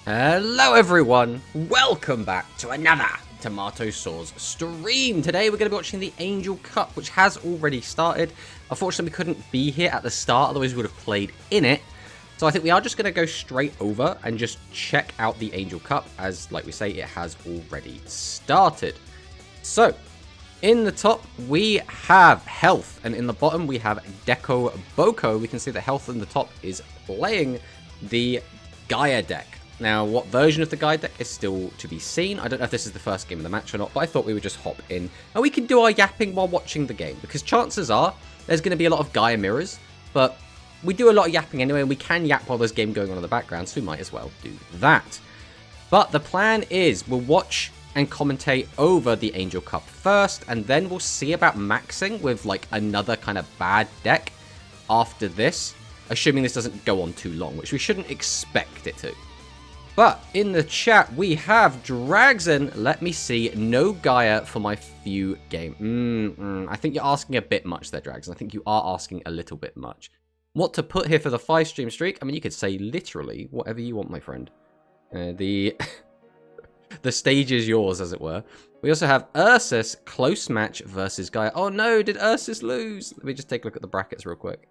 Hello everyone, welcome back to another Tomato Sauce stream. Today we're going to be watching the Angel Cup, which has already started. Unfortunately we couldn't be here at the start, otherwise we would have played in it. So I think we are just going to go straight over and just check out the Angel Cup, as like we say, it has already started. So, in the top we have Health, and in the bottom we have Deco Boko. We can see that Health in the top is playing the Gaia deck. Now, what version of the Gaia deck is still to be seen. I don't know if this is the first game of the match or not, but I thought we would just hop in and we can do our yapping while watching the game, because chances are there's going to be a lot of Gaia mirrors, but we do a lot of yapping anyway, and we can yap while there's game going on in the background, so we might as well do that. But the plan is we'll watch and commentate over the Angel Cup first, and then we'll see about maxing with like another kind of bad deck after this, assuming this doesn't go on too long, which we shouldn't expect it to. But in the chat, we have Dragson. Let me see. No Gaia for my few game. I think you're asking a bit much there, Dragson. I think you are asking a little bit much. What to put here for the 5-stream streak? I mean, you could say literally whatever you want, my friend. The stage is yours, as it were. We also have Ursus, close match versus Gaia. Oh no, did Ursus lose? Let me just take a look at the brackets real quick.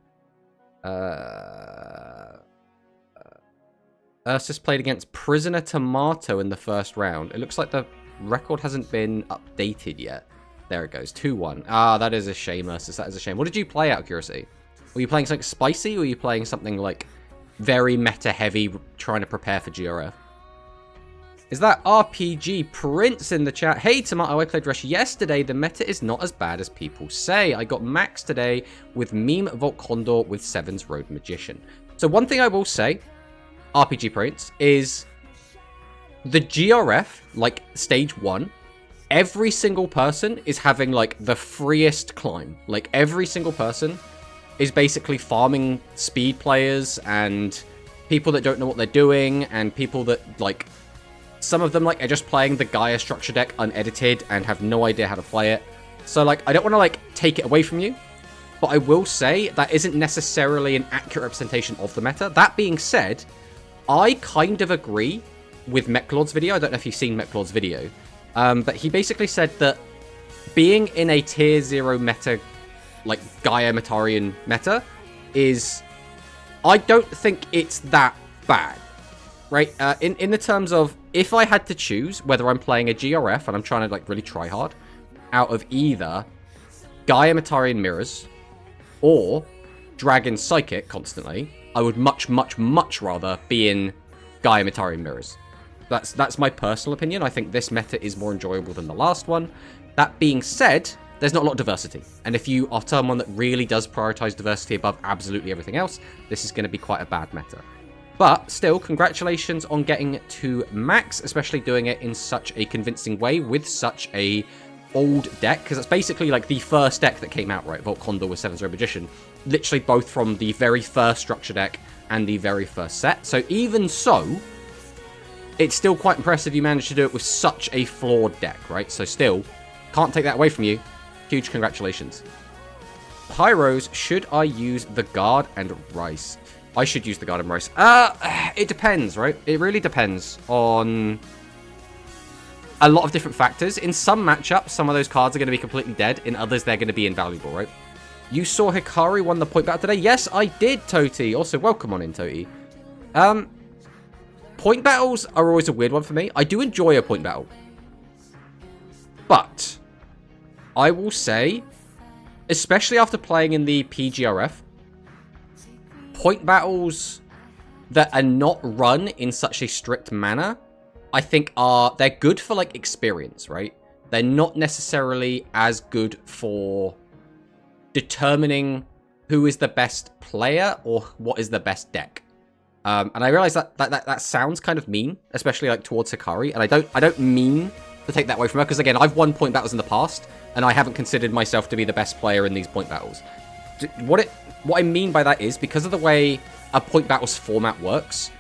Ursus played against Prisoner Tomato in the first round. It looks like the record hasn't been updated yet. There it goes, 2-1. Ah, that is a shame, Ursus. That is a shame. What did you play, out of curiosity? Were you playing something spicy, or were you playing something like very meta-heavy, trying to prepare for GRF? Is that RPG Prince in the chat? Hey, Tomato, I played Rush yesterday. The meta is not as bad as people say. I got max today with Meme Vault Condor with Seven's Road Magician. So one thing I will say, RPG Prince, is the GRF, like stage 1, every single person is having like the freest climb. Like every single person is basically farming speed players and people that don't know what they're doing, and people that like, some of them like are just playing the Gaia structure deck unedited and have no idea how to play it. So like, I don't want to like take it away from you, but I will say that isn't necessarily an accurate representation of the meta. That being said, I kind of agree with Mechlord's video. I don't know if you've seen Mechlord's video, but he basically said that being in a tier 0 meta, like Gaia Metarian meta, is, I don't think it's that bad, right? In the terms of, if I had to choose whether I'm playing a GRF and I'm trying to like really try hard, out of either Gaia Metarian Mirrors or Dragon Psychic constantly, I would much rather be in Gaia Metarian Mirrors. That's my personal opinion. I think this meta is more enjoyable than the last one. That being said, there's not a lot of diversity. And if you are someone that really does prioritize diversity above absolutely everything else, this is going to be quite a bad meta. But still, congratulations on getting to max, especially doing it in such a convincing way with such a old deck, because it's basically like the first deck that came out, right? Vault Condor with Seven's Road Magician. Literally both from the very first structure deck and the very first set. So even so, it's still quite impressive you managed to do it with such a flawed deck, right? So still, can't take that away from you. Huge congratulations. Pyros, should I use the Guard and Rice? I should use the Guard and Rice. It depends, right? It really depends on a lot of different factors. In some matchups, some of those cards are going to be completely dead. In others, they're going to be invaluable, right? You saw Hikari won the point battle today? Yes, I did, Toti. Also, welcome on in, Toti. Point battles are always a weird one for me. I do enjoy a point battle. But I will say, especially after playing in the PGRF, point battles that are not run in such a strict manner, I think they're good for like experience, right? They're not necessarily as good for determining who is the best player or what is the best deck. And I realize that sounds kind of mean, especially like towards Hikari, and I don't mean to take that away from her, because again, I've won point battles in the past and I haven't considered myself to be the best player in these point battles. What I mean by that is, because of the way a point battles format works,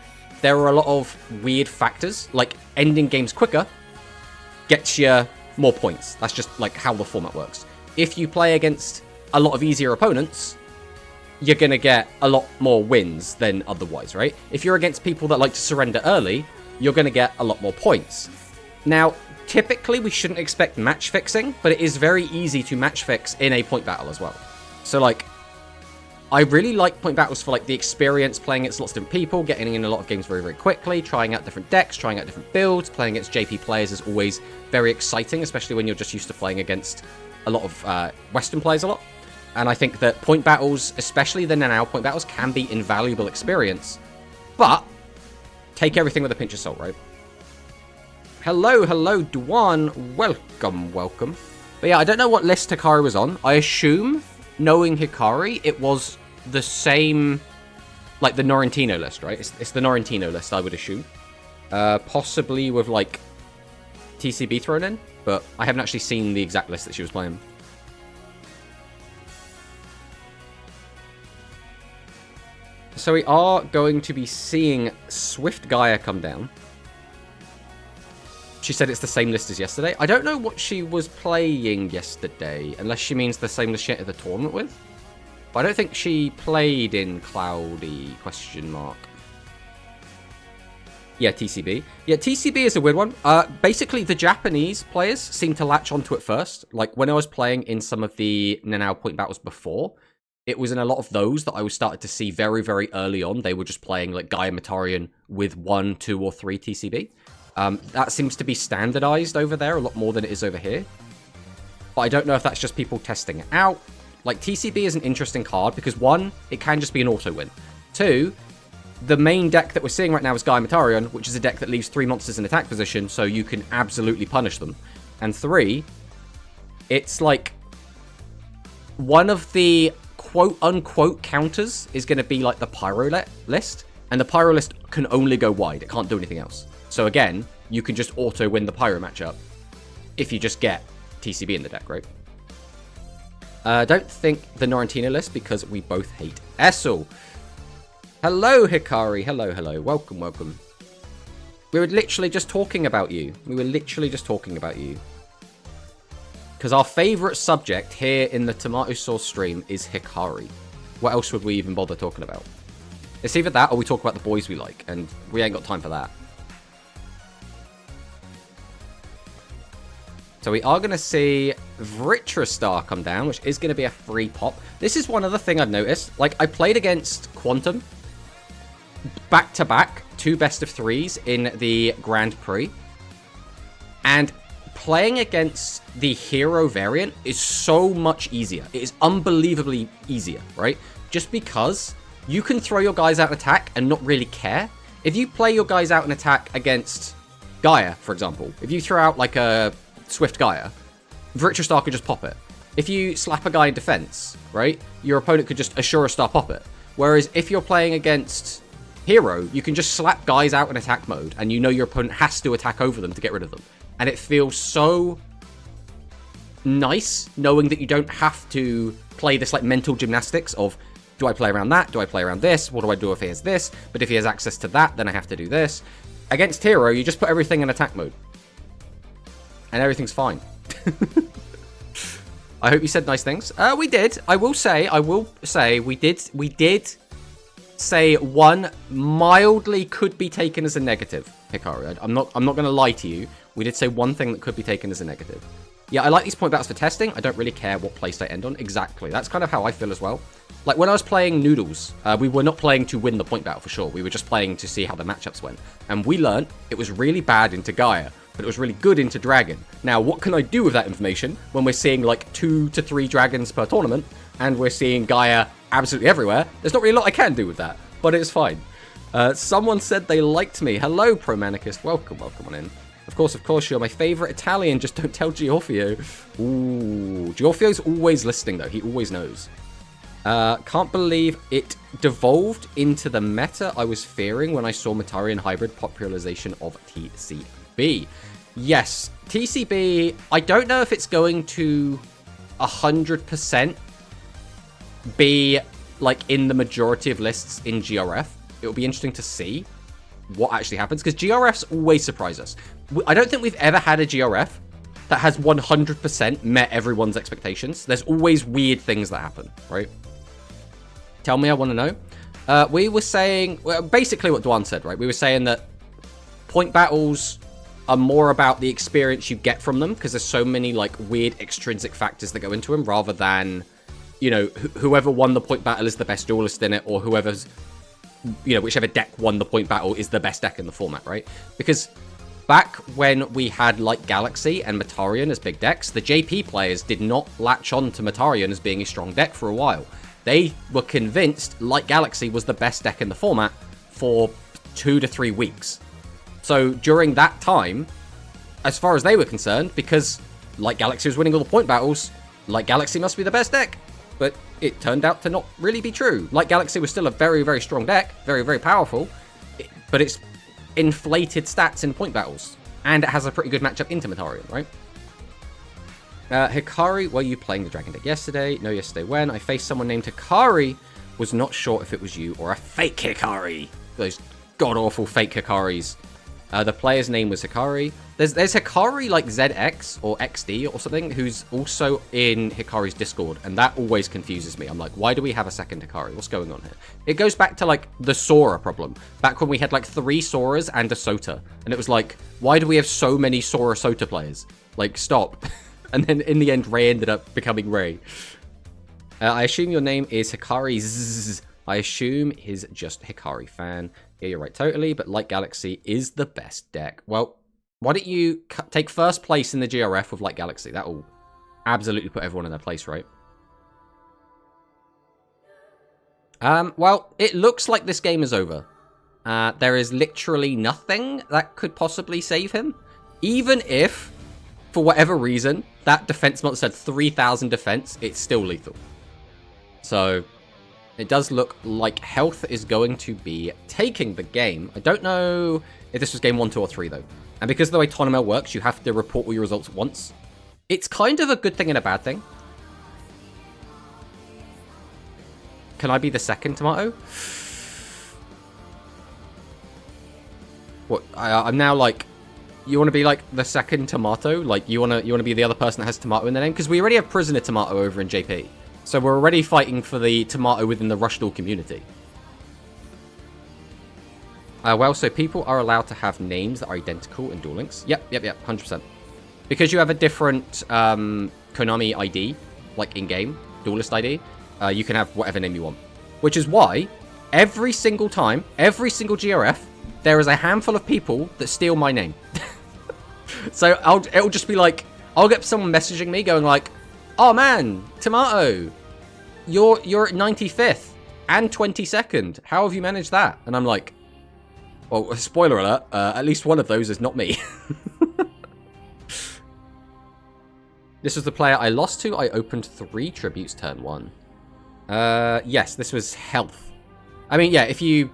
there are a lot of weird factors, like ending games quicker gets you more points. That's just like how the format works. If you play against a lot of easier opponents, you're going to get a lot more wins than otherwise, right? If you're against people that like to surrender early, you're going to get a lot more points. Now, typically, we shouldn't expect match fixing, but it is very easy to match fix in a point battle as well. So, like, I really like point battles for, like, the experience, playing against lots of different people, getting in a lot of games very, very quickly, trying out different decks, trying out different builds. Playing against JP players is always very exciting, especially when you're just used to playing against a lot of Western players a lot. And I think that point battles, especially the now point battles, can be invaluable experience. But take everything with a pinch of salt, right? Hello, hello, Duan. Welcome, welcome. But yeah, I don't know what list Hikari was on. I assume, knowing Hikari, it was the same, like the Norrentino list, right? It's the Norrentino list, I would assume. Possibly with, like, TCB thrown in, but I haven't actually seen the exact list that she was playing. So we are going to be seeing Swift Gaia come down. She said it's the same list as yesterday. I don't know what she was playing yesterday, unless she means the same list she entered the tournament with. But I don't think she played in Cloudy, question mark. Yeah, TCB. Yeah, TCB is a weird one. Basically, the Japanese players seem to latch onto it first. Like, when I was playing in some of the Nanao point battles before, it was in a lot of those that I was started to see very, very early on. They were just playing, like, Gaia Matarian with 1, 2, or 3 TCB. That seems to be standardized over there a lot more than it is over here. But I don't know if that's just people testing it out. Like, TCB is an interesting card because, 1, it can just be an auto-win. 2, the main deck that we're seeing right now is Gaia Matarian, which is a deck that leaves 3 monsters in attack position, so you can absolutely punish them. And 3, it's like one of the quote-unquote counters is going to be like the Pyro list, and the Pyro list can only go wide. It can't do anything else. So again, you can just auto-win the Pyro matchup if you just get TCB in the deck, right? Don't think the Norrentino list because we both hate Essel. Hello, Hikari. Hello, hello. Welcome, welcome. We were literally just talking about you. Because our favourite subject here in the Tomato Sauce stream is Hikari. What else would we even bother talking about? It's either that or we talk about the boys we like, and we ain't got time for that. So we are going to see Vritristar come down, which is going to be a free pop. This is one other thing I've noticed. Like, I played against Quantum back-to-back, 2 best-of-3s in the Grand Prix. And playing against the hero variant is so much easier. It is unbelievably easier, right? Just because you can throw your guys out in attack and not really care. If you play your guys out in attack against Gaia, for example, if you throw out like a Swift Gaia, Vritristar could just pop it. If you slap a guy in defense, right, your opponent could just Assura Star pop it. Whereas if you're playing against Hero, you can just slap guys out in attack mode, and you know your opponent has to attack over them to get rid of them. And it feels so nice knowing that you don't have to play this like mental gymnastics of, do I play around that? Do I play around this? What do I do if he has this? But if he has access to that, then I have to do this. Against Hero, you just put everything in attack mode. And everything's fine. I hope you said nice things. We did. I will say we did say one mildly could be taken as a negative, Hikari. I'm not going to lie to you. We did say one thing that could be taken as a negative. Yeah, I like these point battles for testing. I don't really care what place they end on. Exactly. That's kind of how I feel as well. Like, when I was playing Noodles, we were not playing to win the point battle for sure. We were just playing to see how the matchups went. And we learned it was really bad into Gaia, but it was really good into Dragon. Now, what can I do with that information when we're seeing like 2 to 3 dragons per tournament, and we're seeing Gaia absolutely everywhere? There's not really a lot I can do with that, but it's fine. Someone said they liked me. Hello, Promanicus. Welcome on in. Of course, you're my favourite Italian. Just don't tell Giorfio. Ooh, Giorfio's always listening, though. He always knows. Can't believe it devolved into the meta I was fearing when I saw Matarian Hybrid popularization of TCB. Yes, TCB, I don't know if it's going to 100% be like in the majority of lists in GRF. It'll be interesting to see what actually happens, because GRFs always surprise us. I don't think we've ever had a GRF that has 100% met everyone's expectations. There's always weird things that happen, right? Tell me, I want to know. We were saying, well, basically what Dwan said, right? We were saying that point battles are more about the experience you get from them, because there's so many, like, weird extrinsic factors that go into them, rather than, you know, whoever won the point battle is the best duelist in it, or whoever's, you know, whichever deck won the point battle is the best deck in the format, right? Because back when we had Light Galaxy and Matarion as big decks, the JP players did not latch on to Matarion as being a strong deck for a while. They were convinced Light Galaxy was the best deck in the format for 2 to 3 weeks. So during that time, as far as they were concerned, because Light Galaxy was winning all the point battles, Light Galaxy must be the best deck. But it turned out to not really be true. Light Galaxy was still a very, very strong deck, very, very powerful, but it's inflated stats in point battles, and it has a pretty good matchup into Matarion, right? Hikari, were you playing the Dragon deck yesterday? No, yesterday when? I faced someone named Hikari, was not sure if it was you or a fake Hikari. Those god-awful fake Hikaris. The player's name was Hikari. There's Hikari like ZX or XD or something who's also in Hikari's Discord, and that always confuses me. I'm like, why do we have a second Hikari? What's going on here? It goes back to like the Sora problem. Back when we had like 3 Soras and a Sota, and it was like, why do we have so many Sora Sota players? Like, stop. And then in the end, Ray ended up becoming Ray. I assume your name is Hikari Zzz. I assume he's just Hikari fan. Yeah, you're right, totally. But Light Galaxy is the best deck. Well, why don't you take first place in the GRF with Light Galaxy? That will absolutely put everyone in their place, right? Well, it looks like this game is over. There is literally nothing that could possibly save him. Even if, for whatever reason, that defense monster had 3,000 defense, it's still lethal. So it does look like health is going to be taking the game. I don't know if this was game 1, 2, or 3, though. And because of the way Tournament works, you have to report all your results once. It's kind of a good thing and a bad thing. Can I be the second tomato? What? I'm now like, you want to be like the second tomato? Like you want to be the other person that has tomato in their name? Because we already have Prisoner Tomato over in JP. So we're already fighting for the tomato within the Rush Duel community. Well, so people are allowed to have names that are identical in Duel Links. Yep, 100%. Because you have a different Konami ID, like in-game, Duelist ID, you can have whatever name you want. Which is why, every single time, every single GRF, there is a handful of people that steal my name. So it'll just be like, I'll get someone messaging me going like, oh man, Tomato, you're at 95th and 22nd. How have you managed that? And I'm like, well, spoiler alert, at least one of those is not me. This was the player I lost to. I opened 3 tributes turn 1. Yes, this was health. I mean, yeah, if you...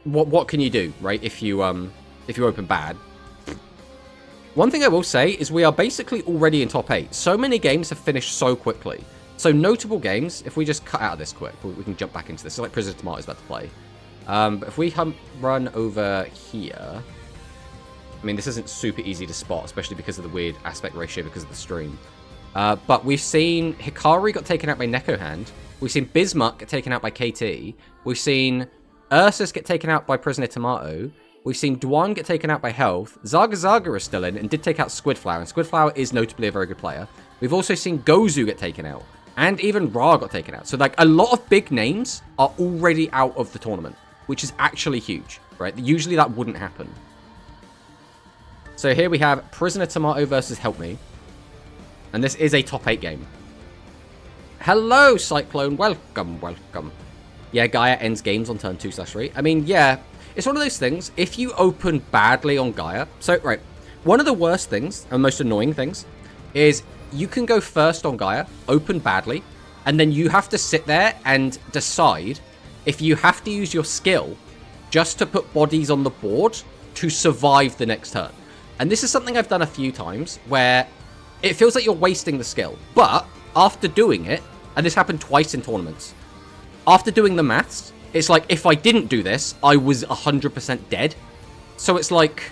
What can you do, right? If you open bad. One thing I will say is we are basically already in top 8. So many games have finished so quickly. So notable games, if we just cut out of this quick, we can jump back into this. It's like Prisoner Tomato is about to play. But if we run over here... I mean, this isn't super easy to spot, especially because of the weird aspect ratio because of the stream. But we've seen Hikari got taken out by Neko Hand. We've seen Bismuth get taken out by KT. We've seen Ursus get taken out by Prisoner Tomato. We've seen Dwan get taken out by Health. Zaga Zaga is still in and did take out Squidflower. And Squidflower is notably a very good player. We've also seen Gozu get taken out. And even Ra got taken out. So, like, a lot of big names are already out of the tournament. Which is actually huge, right? Usually that wouldn't happen. So here we have Prisoner Tomato versus Help Me. And this is a top 8 game. Hello, Cyclone. Welcome, welcome. Yeah, Gaia ends games on turn 2/3. I mean, yeah, it's one of those things. If you open badly on Gaia... So, right, one of the worst things, and most annoying things, is you can go first on Gaia, open badly, and then you have to sit there and decide if you have to use your skill just to put bodies on the board to survive the next turn. And this is something I've done a few times where it feels like you're wasting the skill. But after doing it, and this happened twice in tournaments, after doing the maths, it's like if I didn't do this, I was 100% dead. So it's like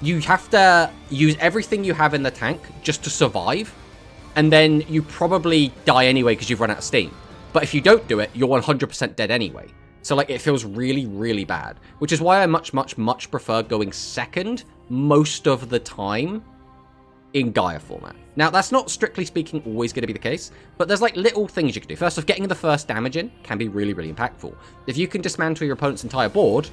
you have to use everything you have in the tank just to survive. And then you probably die anyway because you've run out of steam. But if you don't do it, you're 100% dead anyway. So, like, it feels really, really bad. Which is why I much, much, much prefer going second most of the time in Gaia format. Now, that's not, strictly speaking, always going to be the case, but there's, like, little things you can do. First off, getting the first damage in can be really, really impactful. If you can dismantle your opponent's entire board,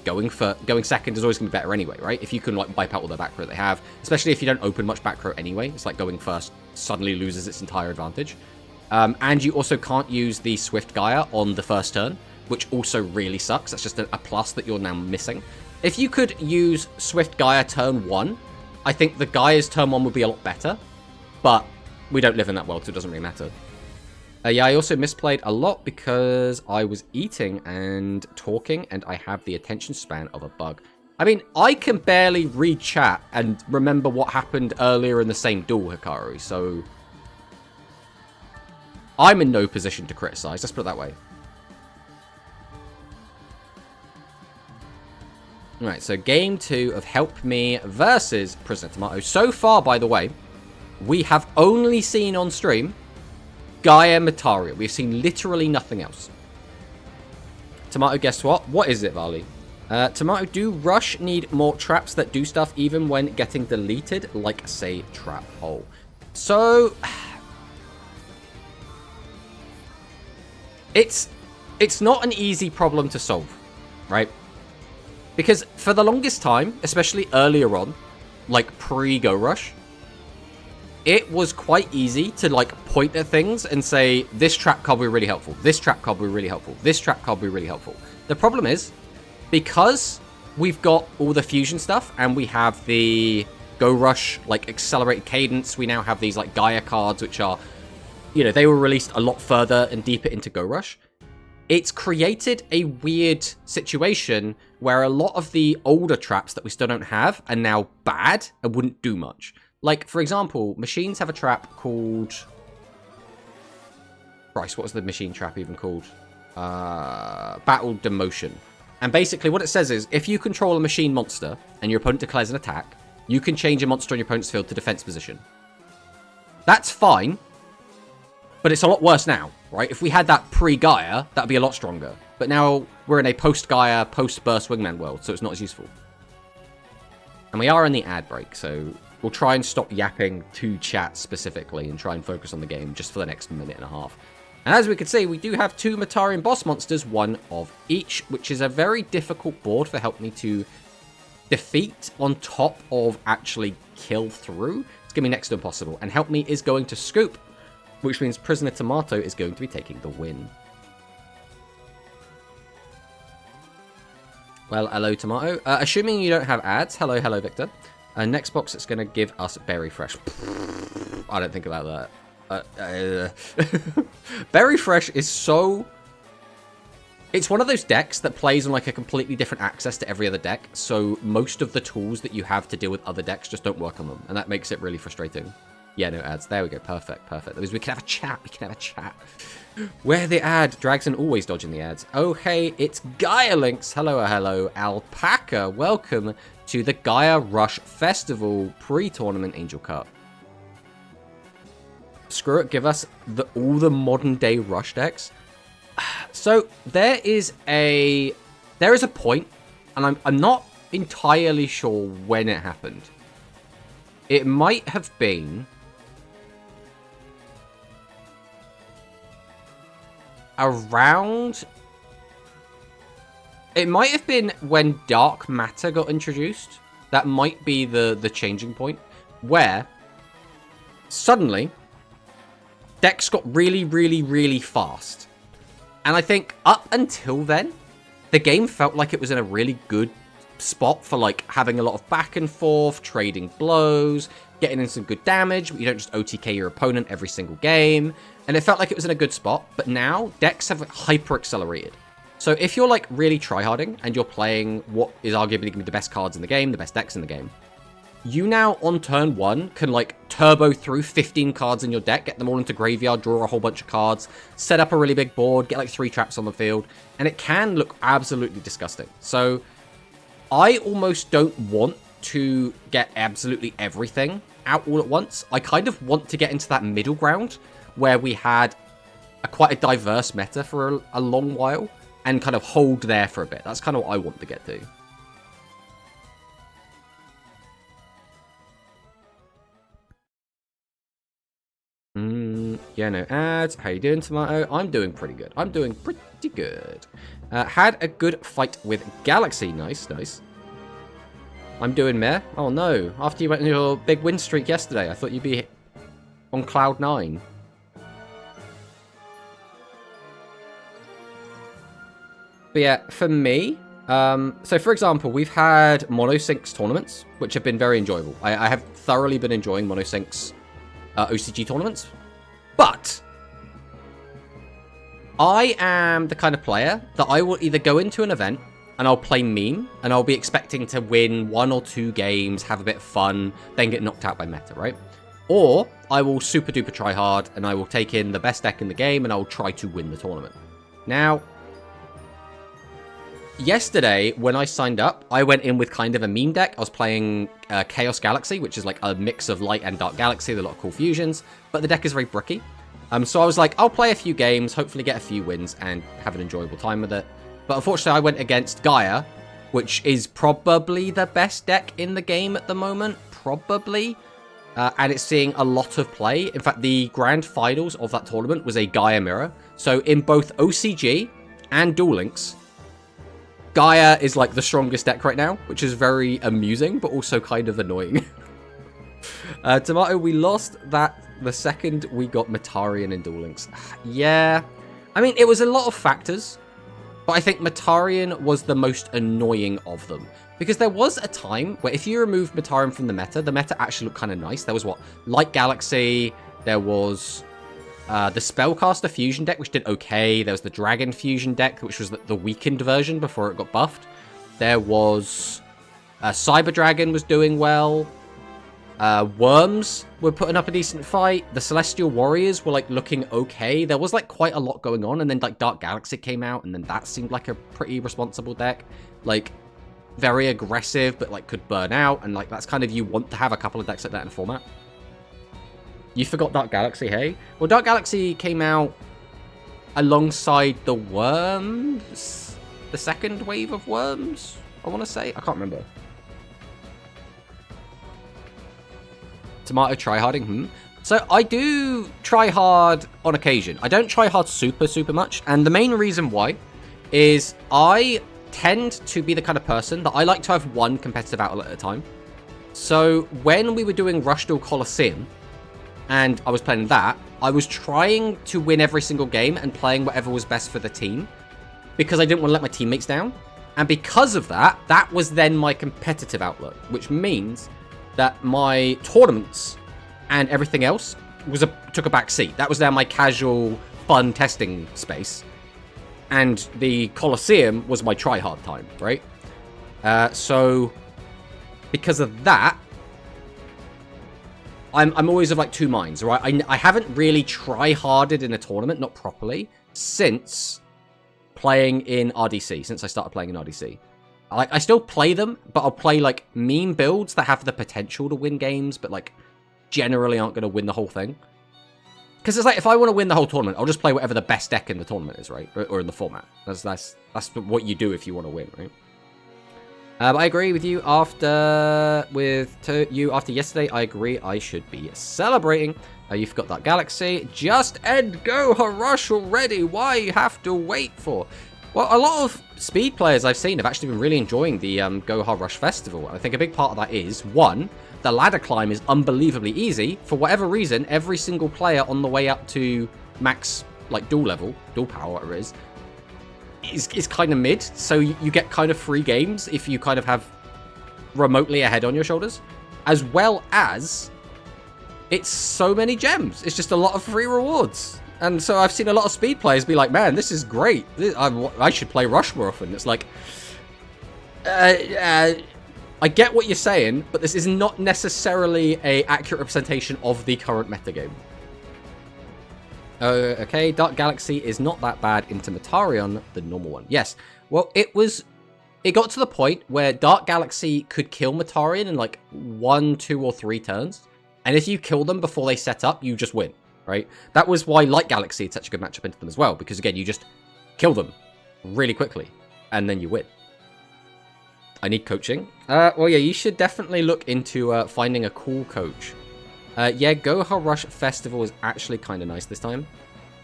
going second is always going to be better anyway, right? If you can, like, wipe out all the back row they have, especially if you don't open much back row anyway, it's like going first suddenly loses its entire advantage. And you also can't use the Swift Gaia on the first turn, which also really sucks. That's just a plus that you're now missing. If you could use Swift Gaia turn 1, I think the Gaia's turn 1 would be a lot better, but we don't live in that world, so it doesn't really matter. Yeah, I also misplayed a lot because I was eating and talking, and I have the attention span of a bug. I mean, I can barely read chat and remember what happened earlier in the same duel, Hikaru, so I'm in no position to criticize, let's put it that way. Alright, so game 2 of Help Me versus Prisoner Tomato. So far, by the way, we have only seen on stream Gaia Mataria. We've seen literally nothing else. Tomato, guess what? What is it, Vali? Tomato, do Rush need more traps that do stuff even when getting deleted, like, say, Trap Hole? So, it's not an easy problem to solve, right? Because for the longest time, especially earlier on, like pre-Go Rush, it was quite easy to, like, point at things and say, this trap card will be really helpful, this trap card will be really helpful, this trap card will be really helpful. The problem is, because we've got all the fusion stuff, and we have the Go Rush, like, accelerated cadence, we now have these, like, Gaia cards, which are, you know, they were released a lot further and deeper into Go Rush. It's created a weird situation where a lot of the older traps that we still don't have are now bad and wouldn't do much. Like, for example, machines have a trap called... Christ, what was the machine trap even called? Battle Demotion. And basically what it says is, if you control a machine monster and your opponent declares an attack, you can change a monster on your opponent's field to defense position. That's fine, but it's a lot worse now, right? If we had that pre-Gaia, that'd be a lot stronger. But now we're in a post-Gaia, post-Burst Wingman world, so it's not as useful. And we are in the ad break, so we'll try and stop yapping to chat specifically and try and focus on the game just for the next minute and a half. And as we can see, we do have 2 Matarian boss monsters, one of each, which is a very difficult board for Help Me to defeat on top of actually kill through. It's going to be next to impossible. And Help Me is going to scoop, which means Prisoner Tomato is going to be taking the win. Well, hello, Tomato. Assuming you don't have ads, hello, Victor. Next box, it's going to give us Berry Fresh. I don't think about that. Berry Fresh is so... It's one of those decks that plays on, like, a completely different access to every other deck, so most of the tools that you have to deal with other decks just don't work on them, and that makes it really frustrating. Yeah, no ads. There we go. Perfect. That means we can have a chat. Where the ad? Dragson always dodging the ads. Oh, hey, it's Gaia Links. Hello, Alpaca. Welcome to the Gaia Rush Festival pre-tournament Angel Cup. Screw it, give us all the modern day Rush decks. So there is a point, and I'm not entirely sure when it happened. It might have been around... It might have been when Dark Matter got introduced. That might be the changing point, where suddenly decks got really, really, really fast. And I think up until then, the game felt like it was in a really good spot for, like, having a lot of back and forth, trading blows, getting in some good damage, but you don't just OTK your opponent every single game. And it felt like it was in a good spot, but now decks have hyper accelerated. So if you're, like, really tryharding and you're playing what is arguably going to be the best cards in the game, the best decks in the game, you now on turn 1 can, like, turbo through 15 cards in your deck, get them all into graveyard, draw a whole bunch of cards, set up a really big board, get like 3 traps on the field, and it can look absolutely disgusting. So I almost don't want to get absolutely everything out all at once. I kind of want to get into that middle ground where we had quite a diverse meta for a long while, and kind of hold there for a bit. That's kind of what I want to get to. Yeah, no ads. How you doing, Tomato? I'm doing pretty good. I'm doing pretty good. Had a good fight with Galaxy. Nice, nice. I'm doing meh. Oh no. After you went on your big win streak yesterday, I thought you'd be on cloud 9. But yeah, for me, so for example, we've had monosyncs tournaments, which have been very enjoyable. I have thoroughly been enjoying monosyncs OCG tournaments. But I am the kind of player that I will either go into an event and I'll play meme, and I'll be expecting to win 1 or 2 games, have a bit of fun, then get knocked out by meta, right? Or I will super duper try hard, and I will take in the best deck in the game, and I'll try to win the tournament. Now, yesterday, when I signed up, I went in with kind of a meme deck. I was playing Chaos Galaxy, which is like a mix of Light and Dark Galaxy with a lot of cool fusions, but the deck is very bricky. So I was like, I'll play a few games, hopefully get a few wins, and have an enjoyable time with it. But unfortunately, I went against Gaia, which is probably the best deck in the game at the moment. Probably. And it's seeing a lot of play. In fact, the grand finals of that tournament was a Gaia mirror. So in both OCG and Duel Links, Gaia is like the strongest deck right now, which is very amusing, but also kind of annoying. Tomato, we lost that the second we got Metarian in Duel Links. Yeah. I mean, it was a lot of factors. But I think Metarian was the most annoying of them. Because there was a time where if you removed Metarian from the meta actually looked kind of nice. There was what? Light Galaxy. There was the Spellcaster Fusion deck, which did okay. There was the Dragon Fusion deck, which was the weakened version before it got buffed. There was Cyber Dragon was doing well. Worms were putting up a decent fight. The Celestial Warriors were like looking okay. There was like quite a lot going on, and then like Dark Galaxy came out, and then that seemed like a pretty responsible deck. Like very aggressive, but like could burn out, and like that's kind of, you want to have a couple of decks like that in a format. You forgot Dark Galaxy, hey? Well, Dark Galaxy came out alongside the Worms, the second wave of Worms, I want to say. I can't remember. Tomato tryharding, So I do try hard on occasion. I don't try hard super much. And the main reason why is I tend to be the kind of person that I like to have one competitive outlet at a time. So when we were doing Rush Duel Coliseum and I was playing that, I was trying to win every single game and playing whatever was best for the team because I didn't want to let my teammates down. And because of that, that was then my competitive outlet, which means that my tournaments and everything else took a back seat. That was now my casual, fun testing space. And the Coliseum was my try-hard time, right? So, because of that, I'm always of like two minds, right? I haven't really try-harded in a tournament, not properly, since playing in RDC, since I started playing in RDC. Like, I still play them, but I'll play, like, meme builds that have the potential to win games, but, like, generally aren't going to win the whole thing. Because it's like, if I want to win the whole tournament, I'll just play whatever the best deck in the tournament is, right? Or in the format. That's what you do if you want to win, right? But I agree with you after yesterday. I agree I should be celebrating. You forgot that Galaxy. Just end Go Rush already. Why you have to wait for? Well, a lot of speed players I've seen have actually been really enjoying the Go Hard Rush Festival. I think a big part of that is, one, the ladder climb is unbelievably easy. For whatever reason, every single player on the way up to max, like, dual power, whatever it is kind of mid. So you get kind of free games if you kind of have remotely a head on your shoulders. As well as, it's so many gems. It's just a lot of free rewards. And so I've seen a lot of speed players be like, man, this is great. I should play Rush more often. It's like, I get what you're saying, but this is not necessarily an accurate representation of the current metagame. Okay, Dark Galaxy is not that bad into Metarion, the normal one. Yes, well, it got to the point where Dark Galaxy could kill Metarion in like 1, 2, or 3 turns. And if you kill them before they set up, you just win. Right? That was why Light Galaxy had such a good matchup into them as well, because again, you just kill them really quickly, and then you win. I need coaching. Well, yeah, you should definitely look into finding a cool coach. Yeah, Goha Rush Festival is actually kind of nice this time.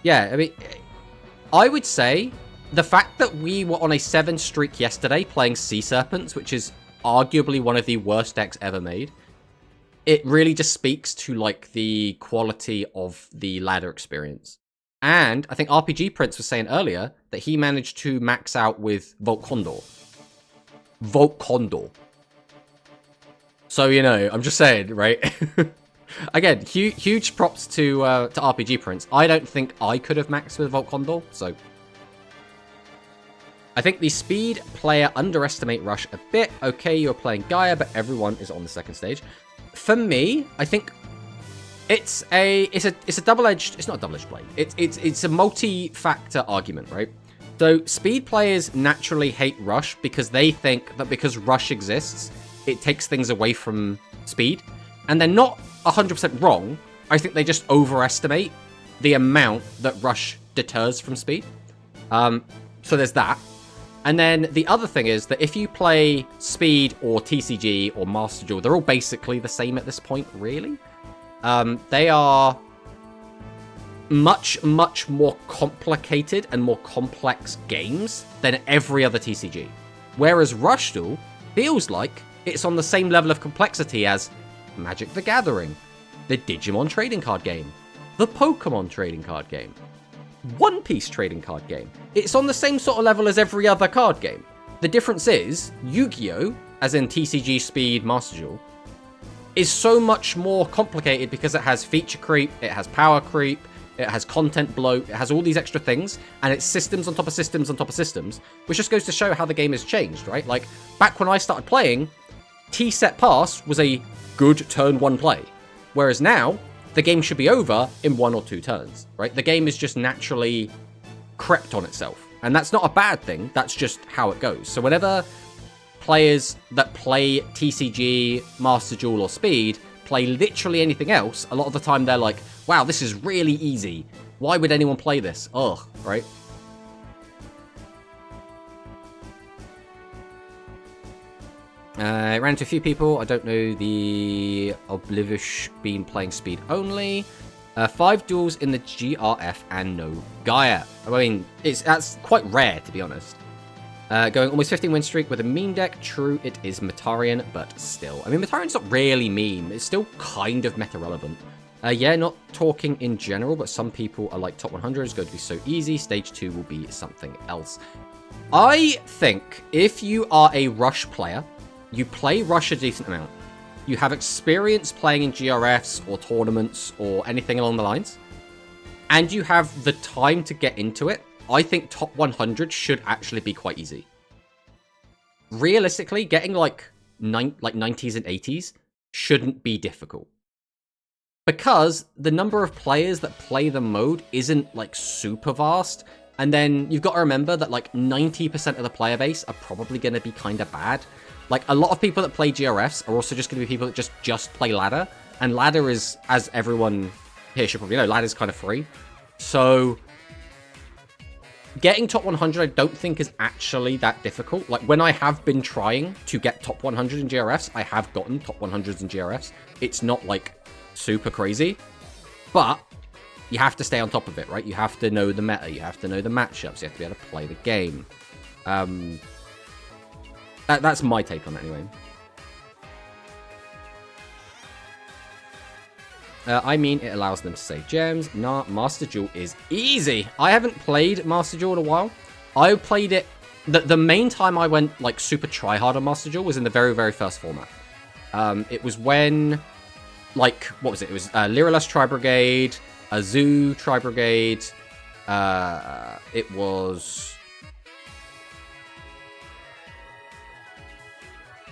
Yeah, I mean, I would say the fact that we were on a 7 streak yesterday playing Sea Serpents, which is arguably one of the worst decks ever made, it really just speaks to, like, the quality of the ladder experience. And I think RPG Prince was saying earlier that he managed to max out with Volt Condor. Volt Condor. So, you know, I'm just saying, right? Again, huge props to RPG Prince. I don't think I could have maxed with Volt Condor, so... I think the speed player underestimate Rush a bit. Okay, you're playing Gaia, but everyone is on the second stage. For me, I think it's a double-edged... It's not a double-edged blade. It's a multi-factor argument, right? So speed players naturally hate Rush because they think that because Rush exists, it takes things away from speed. And they're not 100% wrong. I think they just overestimate the amount that Rush deters from speed. So there's that. And then the other thing is that if you play Speed or TCG or Master Duel, they're all basically the same at this point, really. They are much more complicated and more complex games than every other TCG. Whereas Rush Duel feels like it's on the same level of complexity as Magic the Gathering, the Digimon trading card game, the Pokemon trading card game, One Piece trading card game. It's on the same sort of level as every other card game. The difference is, Yu-Gi-Oh!, as in TCG, Speed, Master Duel, is so much more complicated because it has feature creep, it has power creep, it has content bloat, it has all these extra things, and it's systems on top of systems on top of systems, which just goes to show how the game has changed, right? Like, back when I started playing, T-set pass was a good turn 1 play, whereas now, the game should be over in 1 or 2 turns, right? The game is just naturally crept on itself, and that's not a bad thing, that's just how it goes. So whenever players that play TCG, Master Duel, or Speed play literally anything else, a lot of the time they're like, wow, this is really easy. Why would anyone play this? Ugh, right? I ran into a few people. I don't know the Oblivious been playing Speed only. 5 duels in the GRF and no Gaia. I mean, that's quite rare, to be honest. Going almost 15 win streak with a meme deck. True, it is Metarian, but still. I mean, Metarian's not really meme. It's still kind of meta-relevant. Yeah, not talking in general, but some people are like top 100 is going to be so easy. Stage 2 will be something else. I think if you are a Rush player, you play Rush a decent amount, you have experience playing in GRFs or tournaments or anything along the lines, and you have the time to get into it, I think top 100 should actually be quite easy. Realistically, getting like 90s and 80s shouldn't be difficult. Because the number of players that play the mode isn't like super vast, and then you've got to remember that like 90% of the player base are probably going to be kind of bad. Like a lot of people that play GRFs are also just going to be people that just play ladder, and ladder is, as everyone here should probably know, ladder's kind of free. So getting top 100 I don't think is actually that difficult. Like when I have been trying to get top 100 in GRFs, I have gotten top 100s in GRFs. It's not like super crazy, but you have to stay on top of it, right? You have to know the meta, you have to know the matchups, you have to be able to play the game. That's my take on it anyway. I mean, it allows them to save gems. Nah, Master Duel is easy. I haven't played Master Duel in a while. I played it... The main time I went, like, super tryhard on Master Duel was in the very, very first format. It was when... Like, what was it? It was Lyrillus Tri-Brigade, Azu Tri-Brigade. It was...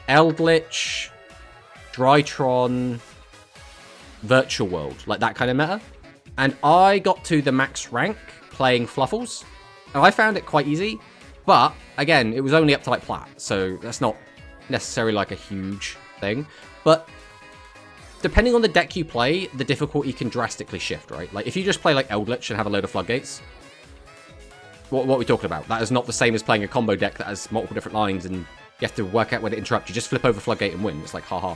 Eldritch, Drytron, Virtual World, like that kind of meta. And I got to the max rank playing Fluffles, and I found it quite easy. But, again, it was only up to, like, Plat, so that's not necessarily, like, a huge thing. But depending on the deck you play, the difficulty can drastically shift, right? Like, if you just play, like, Eldritch and have a load of Floodgates, What are we talking about? That is not the same as playing a combo deck that has multiple different lines and you have to work out when to interrupt. You just flip over Floodgate and win. It's like, haha.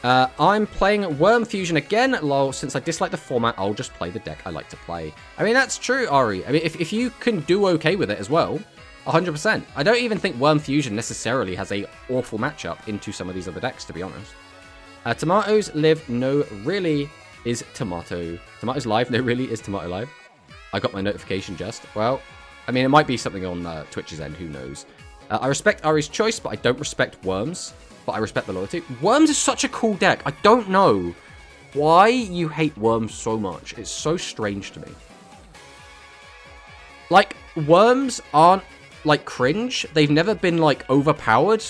I'm playing Worm Fusion again. Lol, since I dislike the format, I'll just play the deck I like to play. I mean, that's true, Ari. I mean, if you can do okay with it as well, 100%. I don't even think Worm Fusion necessarily has a awful matchup into some of these other decks, to be honest. Tomatoes live, no really is tomato. Tomatoes live, no really is tomato live. I got my notification just. Well, I mean, it might be something on Twitch's end, who knows. I respect Ari's choice, but I don't respect Worms. But I respect the loyalty. Worms is such a cool deck. I don't know why you hate Worms so much. It's so strange to me. Like, Worms aren't, like, cringe. They've never been, like, overpowered.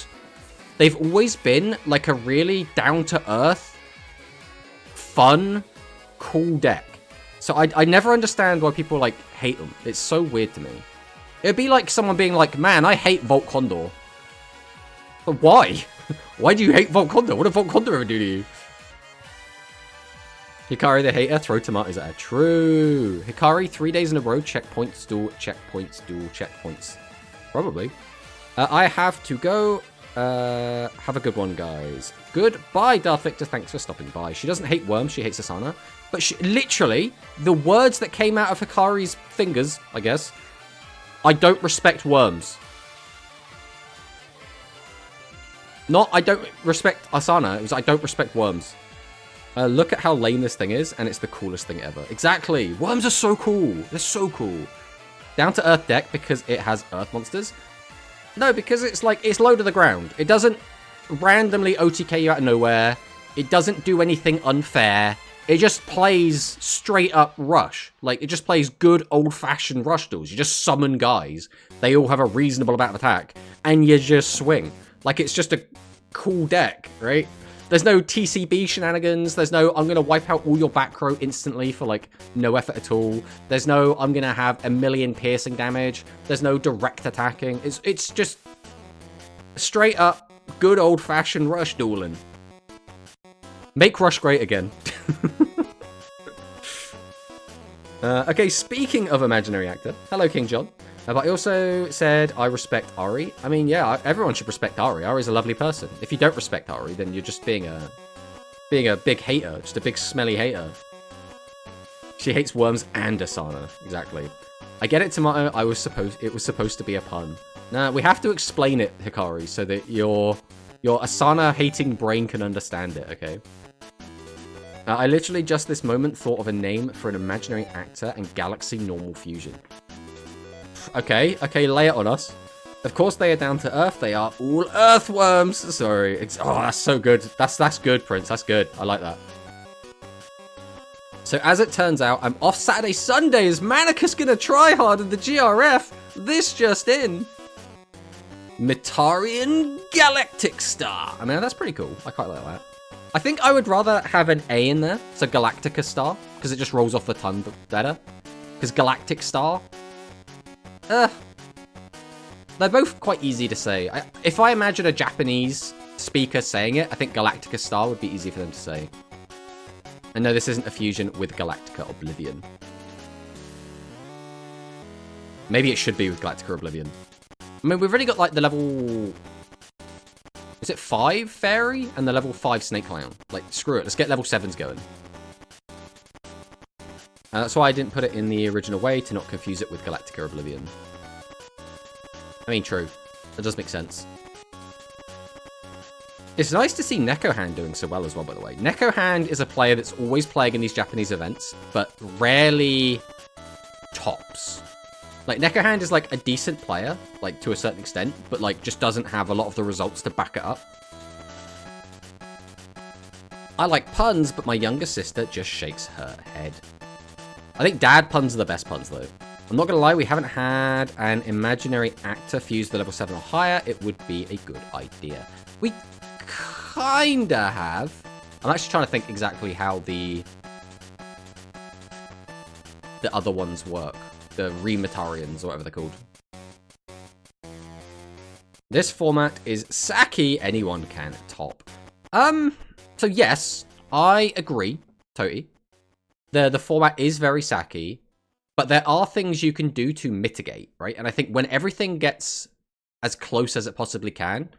They've always been, like, a really down-to-earth, fun, cool deck. So I never understand why people, like, hate them. It's so weird to me. It'd be like someone being like, man, I hate Volt Condor. But why? Why do you hate Volt Condor? What did Volt Condor ever do to you? Hikari the hater, throw tomatoes at her. True. Hikari, 3 days in a row, checkpoints, duel, checkpoints, duel, checkpoints. Probably. I have to go. Have a good one, guys. Goodbye, Darth Victor. Thanks for stopping by. She doesn't hate Worms. She hates Asana. But she, literally, the words that came out of Hikari's fingers, I guess, I don't respect Worms. Not, I don't respect Asana. It was, I don't respect Worms. Look at how lame this thing is, and it's the coolest thing ever. Exactly. Worms are so cool. They're so cool. Down to Earth deck because it has Earth monsters. No, because it's like, it's low to the ground. It doesn't randomly OTK you out of nowhere. It doesn't do anything unfair. It just plays straight up rush. Like, it just plays good old-fashioned rush duels. You just summon guys. They all have a reasonable amount of attack. And you just swing. Like, it's just a cool deck, right? There's no TCB shenanigans. There's no, I'm going to wipe out all your back row instantly for, like, no effort at all. There's no, I'm going to have 1,000,000 piercing damage. There's no direct attacking. It's just straight up good old-fashioned rush dueling. Make Rush great again. Okay, speaking of imaginary actor. Hello, King John. But I also said I respect Ari. I mean, yeah, everyone should respect Ari. Ari's a lovely person. If you don't respect Ari, then you're just being a big hater. Just a big smelly hater. She hates Worms and Asana. Exactly. I get it, Tomato. It was supposed to be a pun. Nah, we have to explain it, Hikari, so that your Asana-hating brain can understand it, okay? I literally just this moment thought of a name for an imaginary actor and Galaxy Normal Fusion. Okay, lay it on us. Of course they are down to Earth. They are all Earthworms. Sorry. Oh, that's so good. That's good, Prince. That's good. I like that. So as it turns out, I'm off Saturday, Sunday. Is Manicus gonna try hard in the GRF? This just in. Mitarian Galactic Star. I mean, that's pretty cool. I quite like that. I think I would rather have an A in there, so Galactica Star, because it just rolls off the tongue better. Because Galactic Star, they're both quite easy to say. If I imagine a Japanese speaker saying it, I think Galactica Star would be easy for them to say. And no, this isn't a fusion with Galactica Oblivion. Maybe it should be with Galactica Oblivion. I mean, we've already got like the level... Is it 5 Fairy and the level 5 Snake Clown? Like, screw it. Let's get level 7s going. That's why I didn't put it in the original way, to not confuse it with Galactica Oblivion. I mean, true. That does make sense. It's nice to see Neko Hand doing so well as well, by the way. Neko Hand is a player that's always playing in these Japanese events, but rarely tops. Like, Neko Hand is, like, a decent player, like, to a certain extent, but, like, just doesn't have a lot of the results to back it up. I like puns, but my younger sister just shakes her head. I think dad puns are the best puns, though. I'm not gonna lie, we haven't had an imaginary actor fuse the level 7 or higher. It would be a good idea. We kinda have. I'm actually trying to think exactly how the other ones work. The Rematarians, or whatever they're called. This format is Saki. Anyone can top. So yes, I agree, Toti. The format is very Saki. But there are things you can do to mitigate, right? And I think when everything gets as close as it possibly can,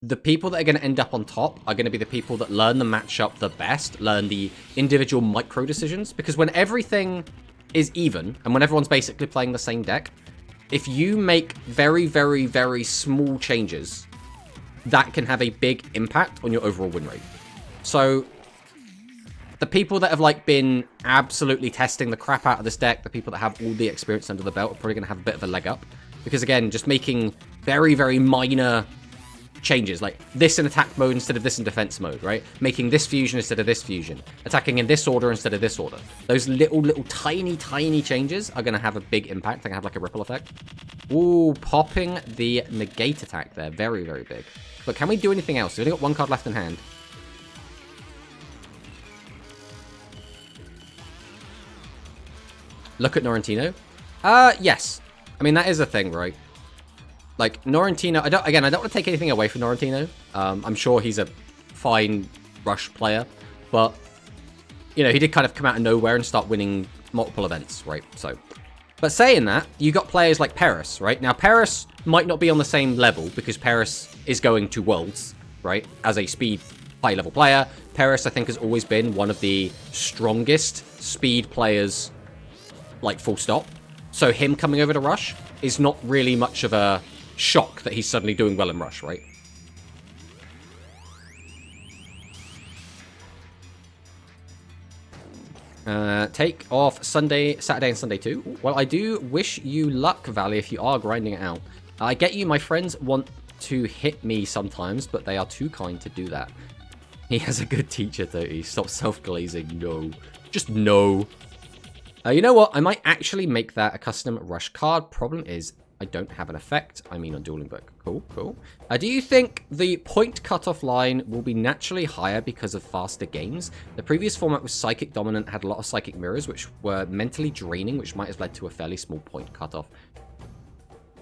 the people that are going to end up on top are going to be the people that learn the matchup the best, learn the individual micro decisions. Because when everything is even, and when everyone's basically playing the same deck, if you make very, very, very small changes, that can have a big impact on your overall win rate. So the people that have like been absolutely testing the crap out of this deck, the people that have all the experience under the belt are probably going to have a bit of a leg up. Because again, just making very, very minor changes, like this in attack mode instead of this in defense mode, right? Making this fusion instead of this fusion. Attacking in this order instead of this order. Those little tiny changes are going to have a big impact. They're going to have like a ripple effect. Ooh, popping the negate attack there. Very, very big. But can we do anything else? We've only got one card left in hand. Look at Norrentino. Yes. I mean, that is a thing, right? Like, Norrentino, I don't want to take anything away from Norrentino. I'm sure he's a fine rush player, but, you know, he did kind of come out of nowhere and start winning multiple events, right? So, but saying that, you got players like Paris, right? Now, Paris might not be on the same level because Paris is going to Worlds, right? As a speed high-level player, Paris, I think, has always been one of the strongest speed players, like, full stop. So him coming over to Rush is not really much of a shock that he's suddenly doing well in Rush, right? Take off Saturday and Sunday too. Well, I do wish you luck, Valley, if you are grinding it out. I get you, my friends want to hit me sometimes, but they are too kind to do that. He has a good teacher, though. Stop self-glazing. No. Just no. You know what? I might actually make that a custom Rush card. Problem is, I don't have an effect. I mean, on Dueling Book. Cool, cool. Do you think the point cutoff line will be naturally higher because of faster games? The previous format was Psychic Dominant, had a lot of Psychic Mirrors, which were mentally draining, which might have led to a fairly small point cutoff.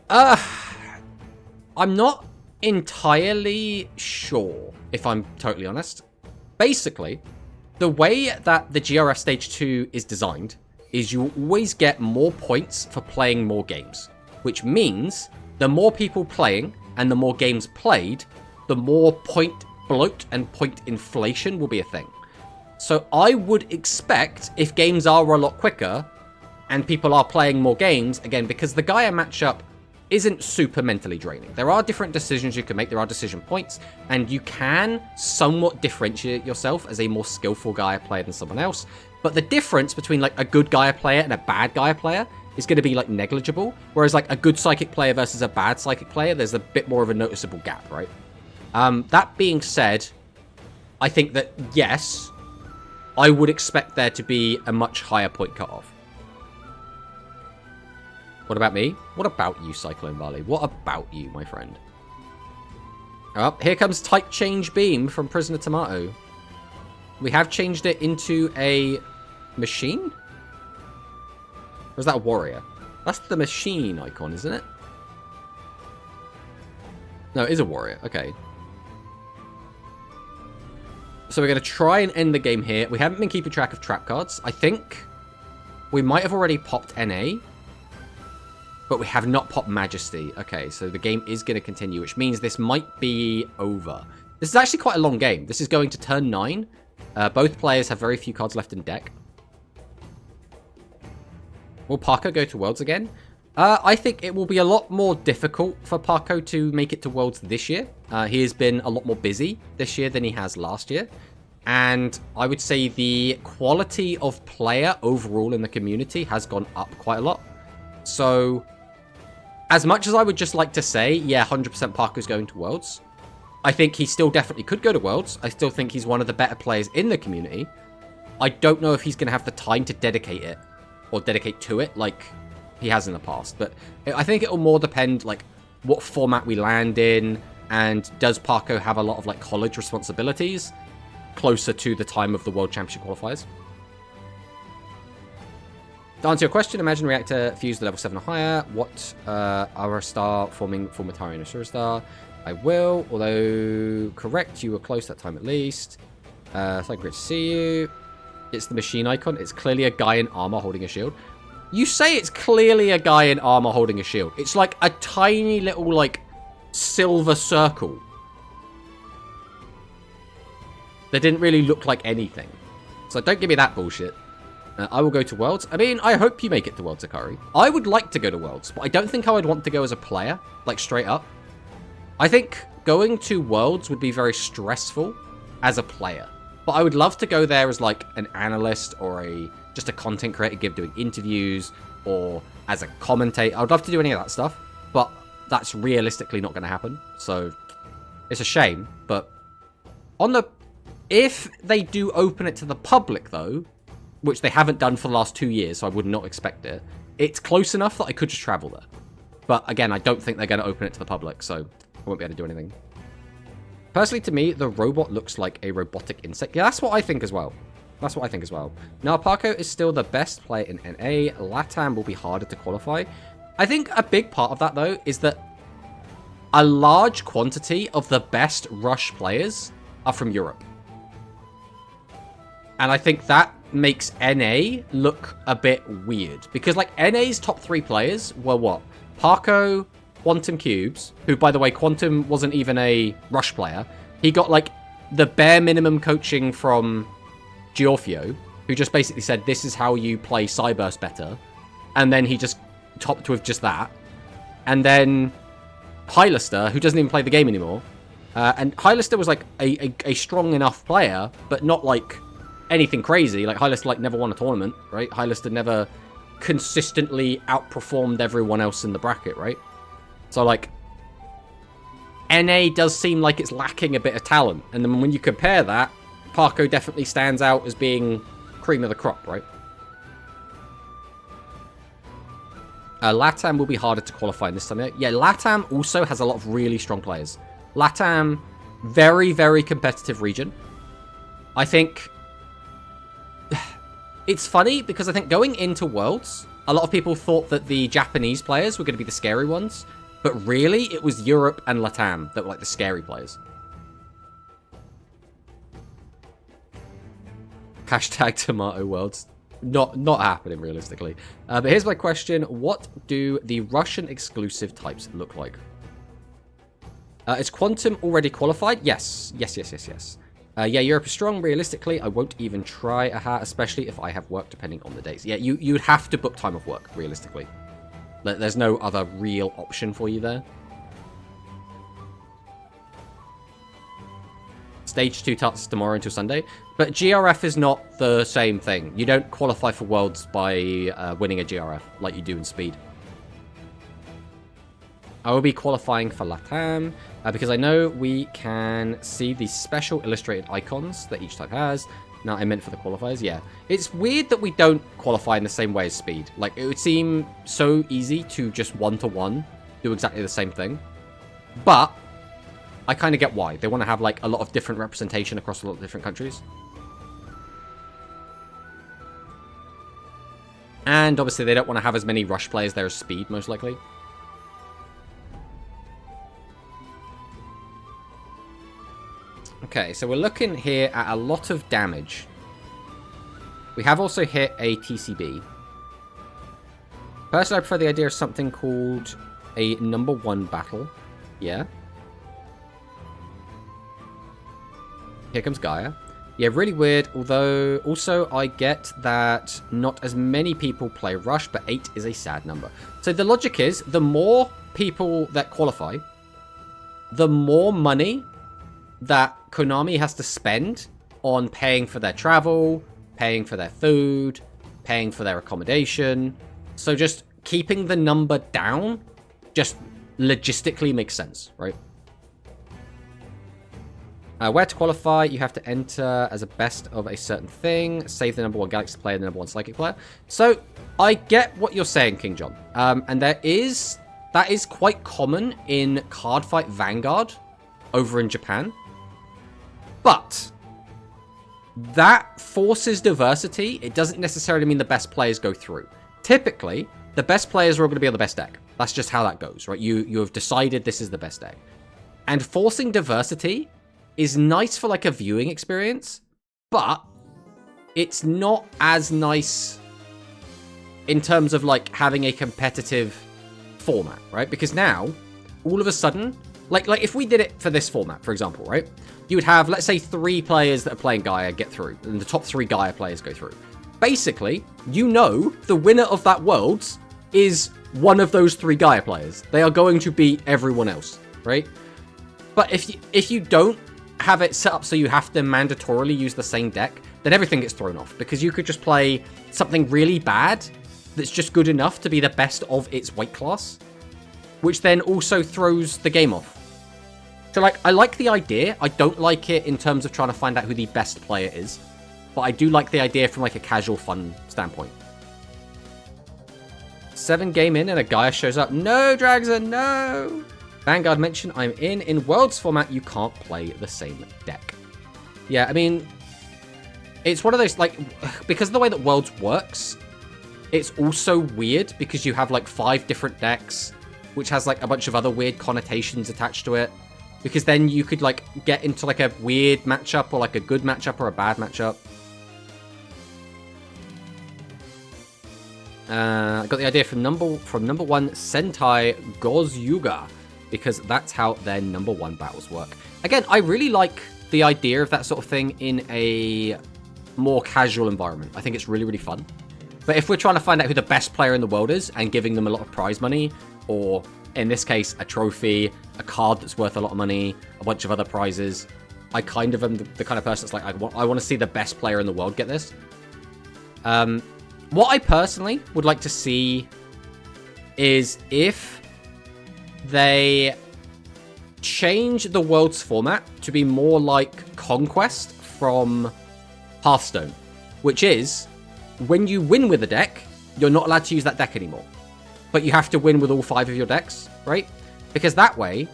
I'm not entirely sure, if I'm totally honest. Basically, the way that the GRF Stage 2 is designed is you always get more points for playing more games. Which means the more people playing and the more games played, the more point bloat and point inflation will be a thing. So I would expect if games are a lot quicker and people are playing more games, again, because the Gaia matchup isn't super mentally draining. There are different decisions you can make. There are decision points, and you can somewhat differentiate yourself as a more skillful Gaia player than someone else. But the difference between like a good Gaia player and a bad Gaia player is going to be like negligible, whereas like a good Psychic player versus a bad Psychic player, there's a bit more of a noticeable gap, right? That being said, I think that, yes, I would expect there to be a much higher point cutoff. What about me? What about you, Cyclone Valley? What about you, my friend? Oh, here comes Type Change Beam from Prisoner Tomato. We have changed it into a machine? Or is that a warrior? That's the machine icon, isn't it? No, it is a warrior. Okay. So we're going to try and end the game here. We haven't been keeping track of trap cards. I think we might have already popped NA, but we have not popped Majesty. Okay, so the game is going to continue, which means this might be over. This is actually quite a long game. This is going to turn 9. Both players have very few cards left in deck. Will Parko go to Worlds again? I think it will be a lot more difficult for Parko to make it to Worlds this year. He has been a lot more busy this year than he has last year. And I would say the quality of player overall in the community has gone up quite a lot. So, as much as I would just like to say, yeah, 100% Parko's going to Worlds, I think he still definitely could go to Worlds. I still think he's one of the better players in the community. I don't know if he's going to have the time to dedicate it, or dedicate to it like he has in the past. But I think it will more depend, like, what format we land in, and does Parko have a lot of, like, college responsibilities closer to the time of the World Championship qualifiers. To answer your question, imagine reactor fused to level 7 or higher. What are a star forming for Matari and Asura Star? I will, although correct, you were close that time at least. So great to see you. It's the machine icon. It's clearly a guy in armor holding a shield. You say it's clearly a guy in armor holding a shield. It's like a tiny little, like, silver circle. That didn't really look like anything. So don't give me that bullshit. I will go to Worlds. I mean, I hope you make it to Worlds, Akari. I would like to go to Worlds, but I don't think I would want to go as a player, like straight up. I think going to Worlds would be very stressful as a player. But I would love to go there as like an analyst or just a content creator doing interviews or as a commentator. I would love to do any of that stuff, but that's realistically not going to happen. So it's a shame, but if they do open it to the public though, which they haven't done for the last 2 years, so I would not expect it. It's close enough that I could just travel there. But again, I don't think they're going to open it to the public, so I won't be able to do anything. Personally, to me, the robot looks like a robotic insect. Yeah, that's what I think as well. That's what I think as well. Now, Parko is still the best player in NA. LATAM will be harder to qualify. I think a big part of that, though, is that a large quantity of the best Rush players are from Europe. And I think that makes NA look a bit weird. Because, like, NA's top 3 players were what? Parko, Quantum Cubes, who, by the way, Quantum wasn't even a Rush player. He got, like, the bare minimum coaching from Giorfio, who just basically said, this is how you play Cyburst better. And then he just topped with just that. And then Hylister, who doesn't even play the game anymore. And Hylister was, like, a strong enough player, but not, like, anything crazy. Like, Hylister, like, never won a tournament, right? Hylister never consistently outperformed everyone else in the bracket, right? So, like, NA does seem like it's lacking a bit of talent. And then when you compare that, Parko definitely stands out as being cream of the crop, right? LATAM will be harder to qualify in this time. Yeah, LATAM also has a lot of really strong players. LATAM, very, very competitive region. I think it's funny because I think going into Worlds, a lot of people thought that the Japanese players were going to be the scary ones. But really, it was Europe and LATAM that were like the scary players. Hashtag Tomato Worlds. Not happening, realistically. But here's my question. What do the Russian exclusive types look like? Is Quantum already qualified? Yes. Yes. Yeah, Europe is strong. Realistically, I won't even try especially if I have work, depending on the days. Yeah, you'd have to book time of work, realistically. There's no other real option for you there. Stage 2 starts tomorrow until Sunday. But GRF is not the same thing. You don't qualify for Worlds by winning a GRF like you do in Speed. I will be qualifying for LATAM because I know we can see the special illustrated icons that each type has. No, I meant for the qualifiers, yeah. It's weird that we don't qualify in the same way as Speed. Like, it would seem so easy to just one-to-one do exactly the same thing. But I kind of get why. They want to have, like, a lot of different representation across a lot of different countries. And, obviously, they don't want to have as many Rush players there as Speed, most likely. Okay, so we're looking here at a lot of damage. We have also hit a TCB. Personally, I prefer the idea of something called a #1 battle. Yeah. Here comes Gaia. Yeah, really weird, although also I get that not as many people play Rush, but 8 is a sad number. So the logic is, the more people that qualify, the more money that Konami has to spend on paying for their travel, paying for their food, paying for their accommodation. So just keeping the number down just logistically makes sense, right? Where to qualify, you have to enter as a best of a certain thing, save the #1 Galaxy player, the #1 Psychic player. So I get what you're saying, King John. And that is quite common in Cardfight Vanguard over in Japan. But that forces diversity. It doesn't necessarily mean the best players go through. Typically, the best players are all going to be on the best deck. That's just how that goes, right? You have decided this is the best deck. And forcing diversity is nice for like a viewing experience, but it's not as nice in terms of, like, having a competitive format, right? Because now, all of a sudden, like if we did it for this format, for example, right? You would have, let's say, 3 players that are playing Gaia get through, and the top 3 Gaia players go through. Basically, you know the winner of that Worlds is one of those 3 Gaia players. They are going to beat everyone else, right? But if you don't have it set up so you have to mandatorily use the same deck, then everything gets thrown off, because you could just play something really bad that's just good enough to be the best of its weight class, which then also throws the game off. So, like, I like the idea. I don't like it in terms of trying to find out who the best player is, but I do like the idea from, like, a casual fun standpoint. 7 game in and a Gaia shows up. No, Dragson, no! Vanguard mentioned I'm in Worlds format, you can't play the same deck. Yeah, I mean, it's one of those, like, because of the way that Worlds works, it's also weird because you have, like, 5 different decks, which has, like, a bunch of other weird connotations attached to it. Because then you could, like, get into, like, a weird matchup or, like, a good matchup or a bad matchup. I got the idea from number 1 Sentai Gozyuga, because that's how their number 1 battles work. Again, I really like the idea of that sort of thing in a more casual environment. I think it's really, really fun. But if we're trying to find out who the best player in the world is and giving them a lot of prize money, or in this case, a trophy, a card that's worth a lot of money, a bunch of other prizes, I kind of am the kind of person that's like, I want to see the best player in the world get this. What I personally would like to see is if they change the Worlds format to be more like Conquest from Hearthstone, which is, when you win with a deck, you're not allowed to use that deck anymore. But you have to win with all 5 of your decks, right? Because that way,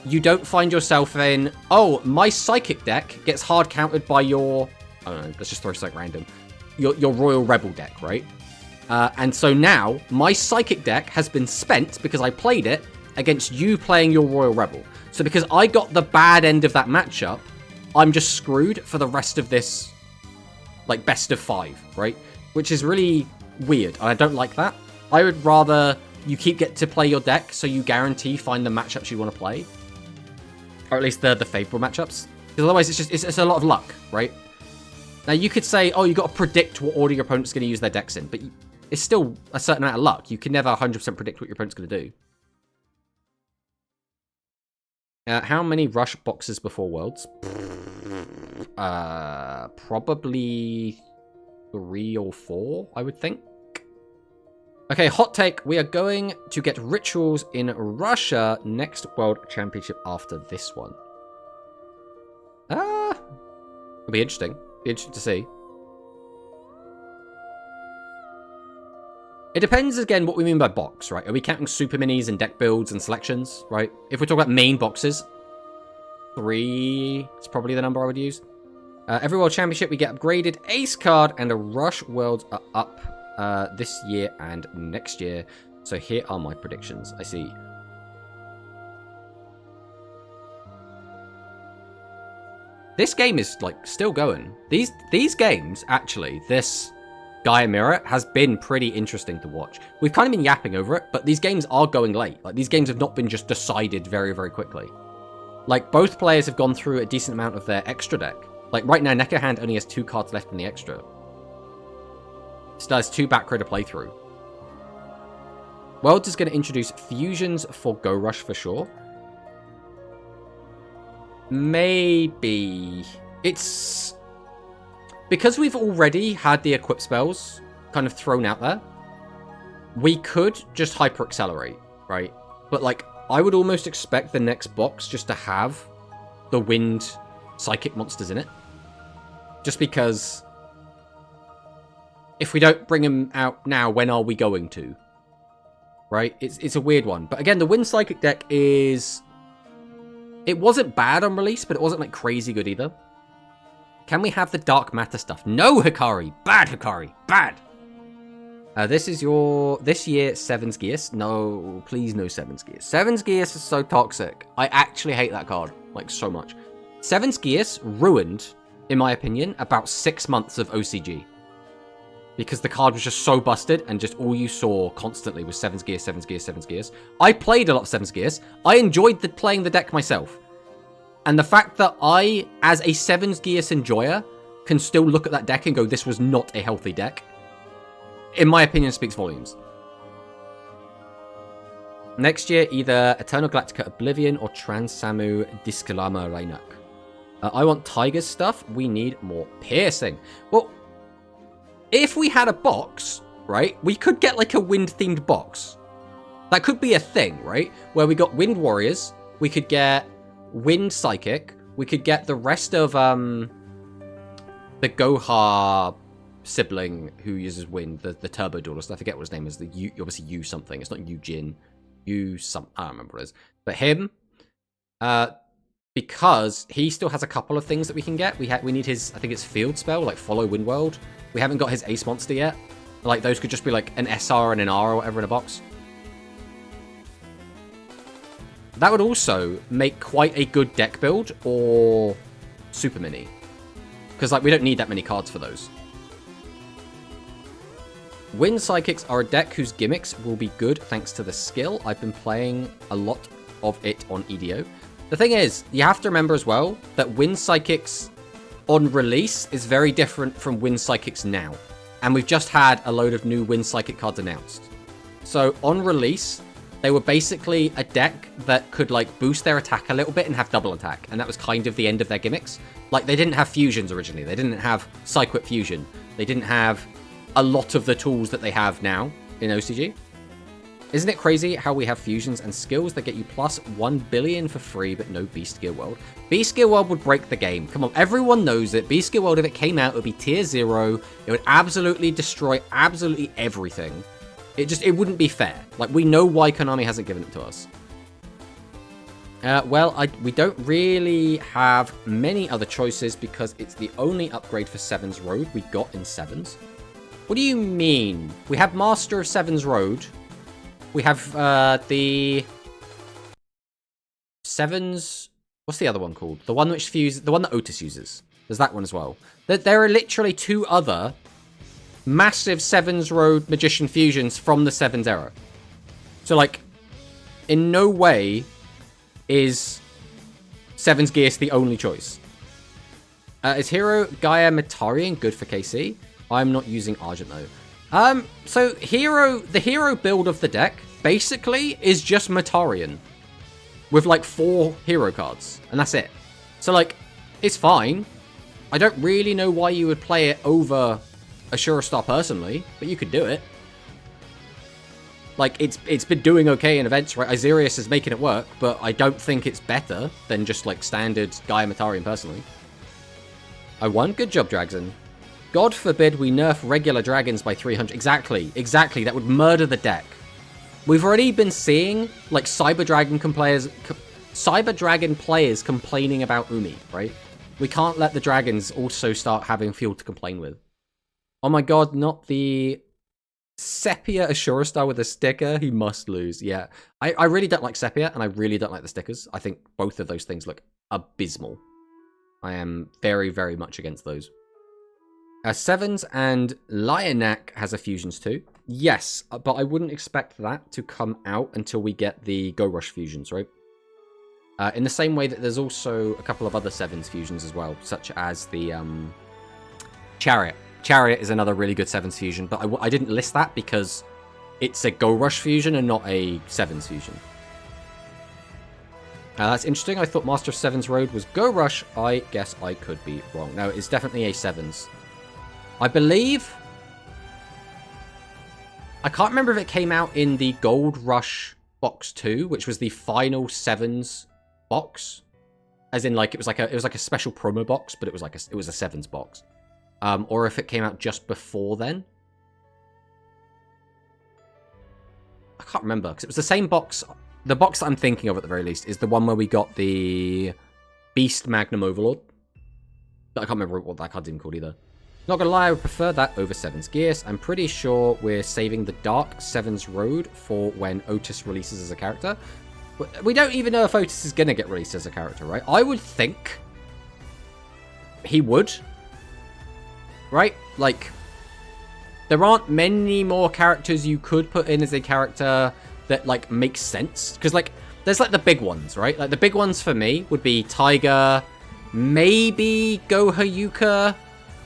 you don't find yourself in, oh, my Psychic deck gets hard countered by your, I don't know, let's just throw something random, your Royal Rebel deck, right? And so now, my Psychic deck has been spent because I played it against you playing your Royal Rebel. So because I got the bad end of that matchup, I'm just screwed for the rest of this, like, best of 5, right? Which is really weird, and I don't like that. I would rather you get to play your deck so you guarantee find the matchups you want to play. Or at least the favorable matchups. Because otherwise it's a lot of luck, right? Now you could say, oh, you got to predict what order your opponent's going to use their decks in, but it's still a certain amount of luck. You can never 100% predict what your opponent's going to do. How many rush boxes before Worlds? Probably 3 or 4, I would think. Okay, hot take. We are going to get rituals in Russia next World Championship after this one. It'll be interesting. Be interesting to see. It depends, again, what we mean by box, right? Are we counting super minis and deck builds and selections, right? If we're talking about main boxes, 3 is probably the number I would use. Every World Championship, we get upgraded Ace card, and the Rush Worlds are up this year and next year. So here are my predictions. I see. This game is, like, still going. These games, actually, this Gaia Mirror has been pretty interesting to watch. We've kind of been yapping over it, but these games are going late. Like, these games have not been just decided very, very quickly. Like, both players have gone through a decent amount of their extra deck. Like, right now, Neko Hand only has 2 cards left in the extra. Still has 2 back row to play through. Worlds is going to introduce fusions for Go Rush for sure. Maybe. It's because we've already had the equip spells kind of thrown out there. We could just hyper accelerate, right? But, like, I would almost expect the next box just to have the wind psychic monsters in it. Just because if we don't bring them out now, when are we going to? Right? It's a weird one. But again, the wind psychic deck is... It wasn't bad on release, but it wasn't, like, crazy good either. Can we have the dark matter stuff? No, Hikari! Bad, Hikari! Bad! This is your... This year, Seven's Gears. No, please no Seven's Gears. Seven's Gears is so toxic. I actually hate that card. Like, so much. Seven's Gears ruined, in my opinion, about 6 months of OCG. because the card was just so busted and just all you saw constantly was 7's Gears, 7's Gears, 7's Gears. I played a lot of 7's Gears. I enjoyed playing the deck myself. And the fact that I, as a 7's Gears enjoyer, can still look at that deck and go, this was not a healthy deck, in my opinion, speaks volumes. Next year, either Eternal Galactica Oblivion or Trans-Samu Diskalama Rainak. I want Tiger's stuff. We need more piercing. Well, if we had a box, right, we could get like a wind-themed box. That could be a thing, right? Where we got Wind Warriors, we could get Wind Psychic, we could get the rest of the Goha sibling who uses Wind, the Turbo Duelist. I forget what his name is. Obviously U something. It's not Eugene. I don't remember what it is. But him, because he still has a couple of things that we can get. We need his, I think it's Field Spell, like Follow Windworld. We haven't got his Ace Monster yet. Like, those could just be like an SR and an R or whatever in a box. That would also make quite a good deck build or Super Mini. Because, like, we don't need that many cards for those. Wind Psychics are a deck whose gimmicks will be good thanks to the skill. I've been playing a lot of it on EDO. The thing is, you have to remember as well that Wind Psychics on release is very different from Wind Psychics now. And we've just had a load of new Wind Psychic cards announced. So on release, they were basically a deck that could like boost their attack a little bit and have double attack. And that was kind of the end of their gimmicks. Like, they didn't have fusions originally. They didn't have Psychic Fusion. They didn't have a lot of the tools that they have now in OCG. Isn't it crazy how we have fusions and skills that get you plus 1 billion for free, but no Beast Gear World? Beast Gear World would break the game. Come on, everyone knows it. Beast Gear World, if it came out, it would be tier 0. It would absolutely destroy absolutely everything. It wouldn't be fair. Like, we know why Konami hasn't given it to us. We don't really have many other choices because it's the only upgrade for 7's Road we got in 7's. What do you mean? We have Master of 7's Road. We have the 7's... What's the other one called? The one which fuses... The one that Otis uses. There's that one as well. There are literally 2 other massive 7's Road Magician fusions from the 7's era. So, like, in no way is 7's Gears the only choice. Is Hero Gaia Metarian good for KC? I'm not using Argent, though. So the hero build of the deck basically is just Metarian with like 4 hero cards, and that's it. So like, it's fine. I don't really know why you would play it over Ashura Star personally, but you could do it. Like, it's been doing okay in events, right? Isirius is making it work, but I don't think it's better than just like standard Gaia Metarian personally. I won. Good job, Dragson. God forbid we nerf regular dragons by 300. Exactly. That would murder the deck. We've already been seeing, like, Cyber Dragon players complaining about Umi, right? We can't let the dragons also start having fuel to complain with. Oh my god, not the Sepia Ashura Star with a sticker. He must lose. Yeah. I really don't like Sepia, and I really don't like the stickers. I think both of those things look abysmal. I am very, very much against those. 7's and Lionak has a fusions too. Yes, but I wouldn't expect that to come out until we get the Go Rush fusions, right? In the same way that there's also a couple of other 7's fusions as well, such as the Chariot. Chariot is another really good 7's fusion, but I didn't list that because it's a Go Rush fusion and not a 7's fusion. That's interesting. I thought Master of 7's Road was Go Rush. I guess I could be wrong. No, it's definitely a 7's. I believe... I can't remember if it came out in the Gold Rush Box 2, which was the final 7's box. As in, like, it was like a special promo box, but it was a 7's box. Or if it came out just before then. I can't remember, because it was the same box. The box that I'm thinking of at the very least is the one where we got the Beast Magnum Overlord. I can't remember what that card's even called either. Not gonna lie, I would prefer that over 7's Gears. I'm pretty sure we're saving the Dark 7's Road for when Otis releases as a character. We don't even know if Otis is gonna get released as a character, right? I would think he would. Right? Like, there aren't many more characters you could put in as a character that, like, makes sense. Because, like, there's, like, the big ones, right? Like, the big ones for me would be Tiger, maybe Gohayuka.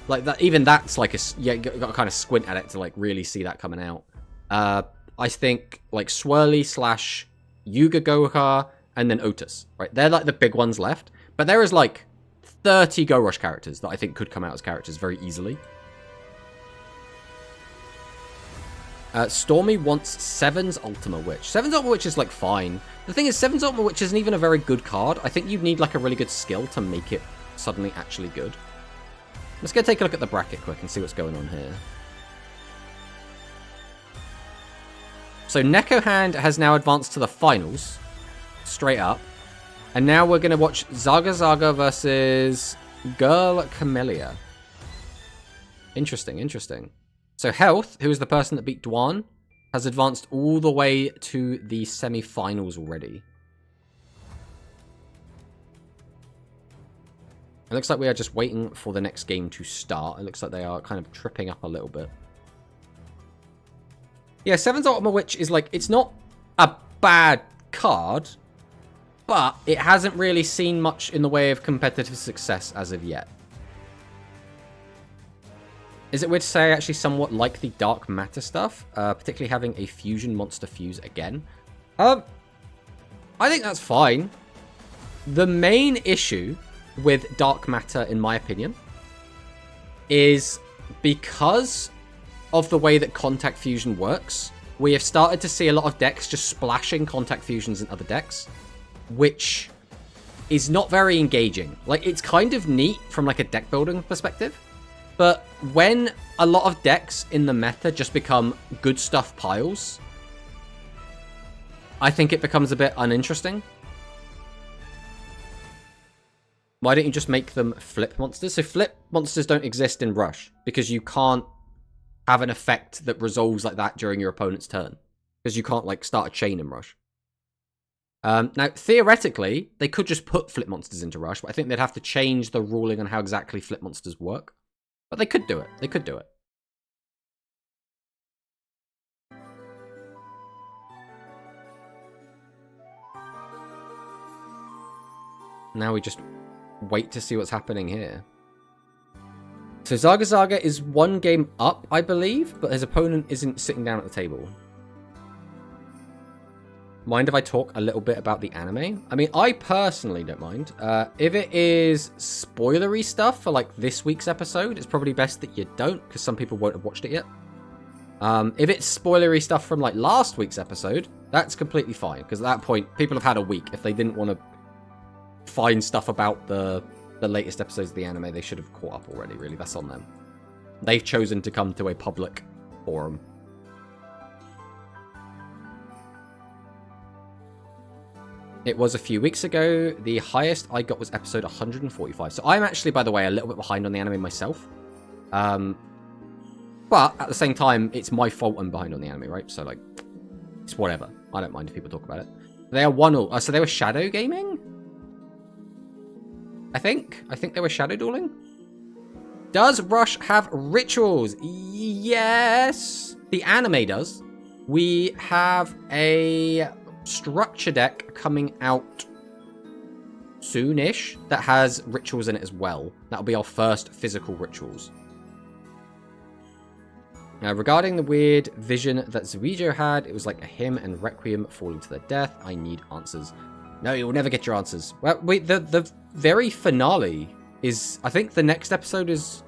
Like, that, even that's, like, you got to kind of squint at it to, like, really see that coming out. I think, like, Swirly / Yuga Goha, and then Otis, right? They're, like, the big ones left. But there is, like, 30 Go Rush characters that I think could come out as characters very easily. Stormy wants Seven's Ultima Witch. Seven's Ultima Witch is, like, fine. The thing is, Seven's Ultima Witch isn't even a very good card. I think you'd need, like, a really good skill to make it suddenly actually good. Let's go take a look at the bracket quick and see what's going on here. So, Neko Hand has now advanced to the finals. Straight up. And now we're going to watch Zaga Zaga versus Girl Camellia. Interesting, interesting. So Health, who is the person that beat Dwan, has advanced all the way to the semi-finals already. It looks like we are just waiting for the next game to start. It looks like they are kind of tripping up a little bit. Yeah, Seven's Ultima Witch is like, it's not a bad card, but it hasn't really seen much in the way of competitive success as of yet. Is it weird to say I actually somewhat like the Dark Matter stuff? Particularly having a fusion monster fuse again. I think that's fine. The main issue with Dark Matter, in my opinion, is because of the way that Contact Fusion works, we have started to see a lot of decks just splashing Contact Fusions in other decks, which is not very engaging. Like, it's kind of neat from, like, a deck building perspective. But when a lot of decks in the meta just become good stuff piles, I think it becomes a bit uninteresting. Why don't you just make them flip monsters? So flip monsters don't exist in Rush because you can't have an effect that resolves like that during your opponent's turn. Because you can't, like, start a chain in Rush. Now, theoretically, they could just put flip monsters into Rush, but I think they'd have to change the ruling on how exactly flip monsters work. But they could do it. They could do it. Now we just wait to see what's happening here. So Zaga Zaga is one game up, I believe, but his opponent isn't sitting down at the table. Mind if I talk a little bit about the anime? I mean, I personally don't mind. If it is spoilery stuff for, like, this week's episode, it's probably best that you don't, because some people won't have watched it yet. If it's spoilery stuff from, like, last week's episode, that's completely fine, because at that point, people have had a week. If they didn't want to find stuff about the latest episodes of the anime, they should have caught up already, really. That's on them. They've chosen to come to a public forum. It was a few weeks ago. The highest I got was episode 145. So I'm actually, by the way, a little bit behind on the anime myself. But at the same time, it's my fault I'm behind on the anime, right? So, like, it's whatever. I don't mind if people talk about it. They are 1-0. So they were shadow gaming? I think they were shadow dueling. Does Rush have rituals? Yes. The anime does. We have a structure deck coming out soonish that has rituals in it as well. That'll be our first physical rituals. Now, regarding the weird vision that Zuijo had, it was like a hymn and Requiem falling to their death. I need answers. No, you'll never get your answers. Well, wait, the very finale is, I think the next episode is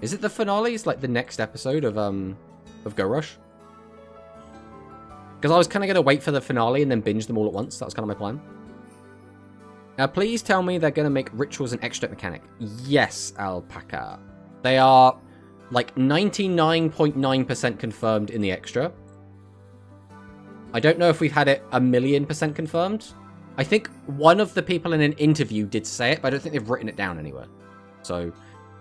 it the finale? It's like the next episode of Go Rush. Because I was kind of going to wait for the finale and then binge them all at once. That was kind of my plan. Now, please tell me they're going to make rituals an extra mechanic. Yes, Alpaca. They are, like, 99.9% confirmed in the extra. I don't know if we've had it 1,000,000% confirmed. I think one of the people in an interview did say it, but I don't think they've written it down anywhere. So,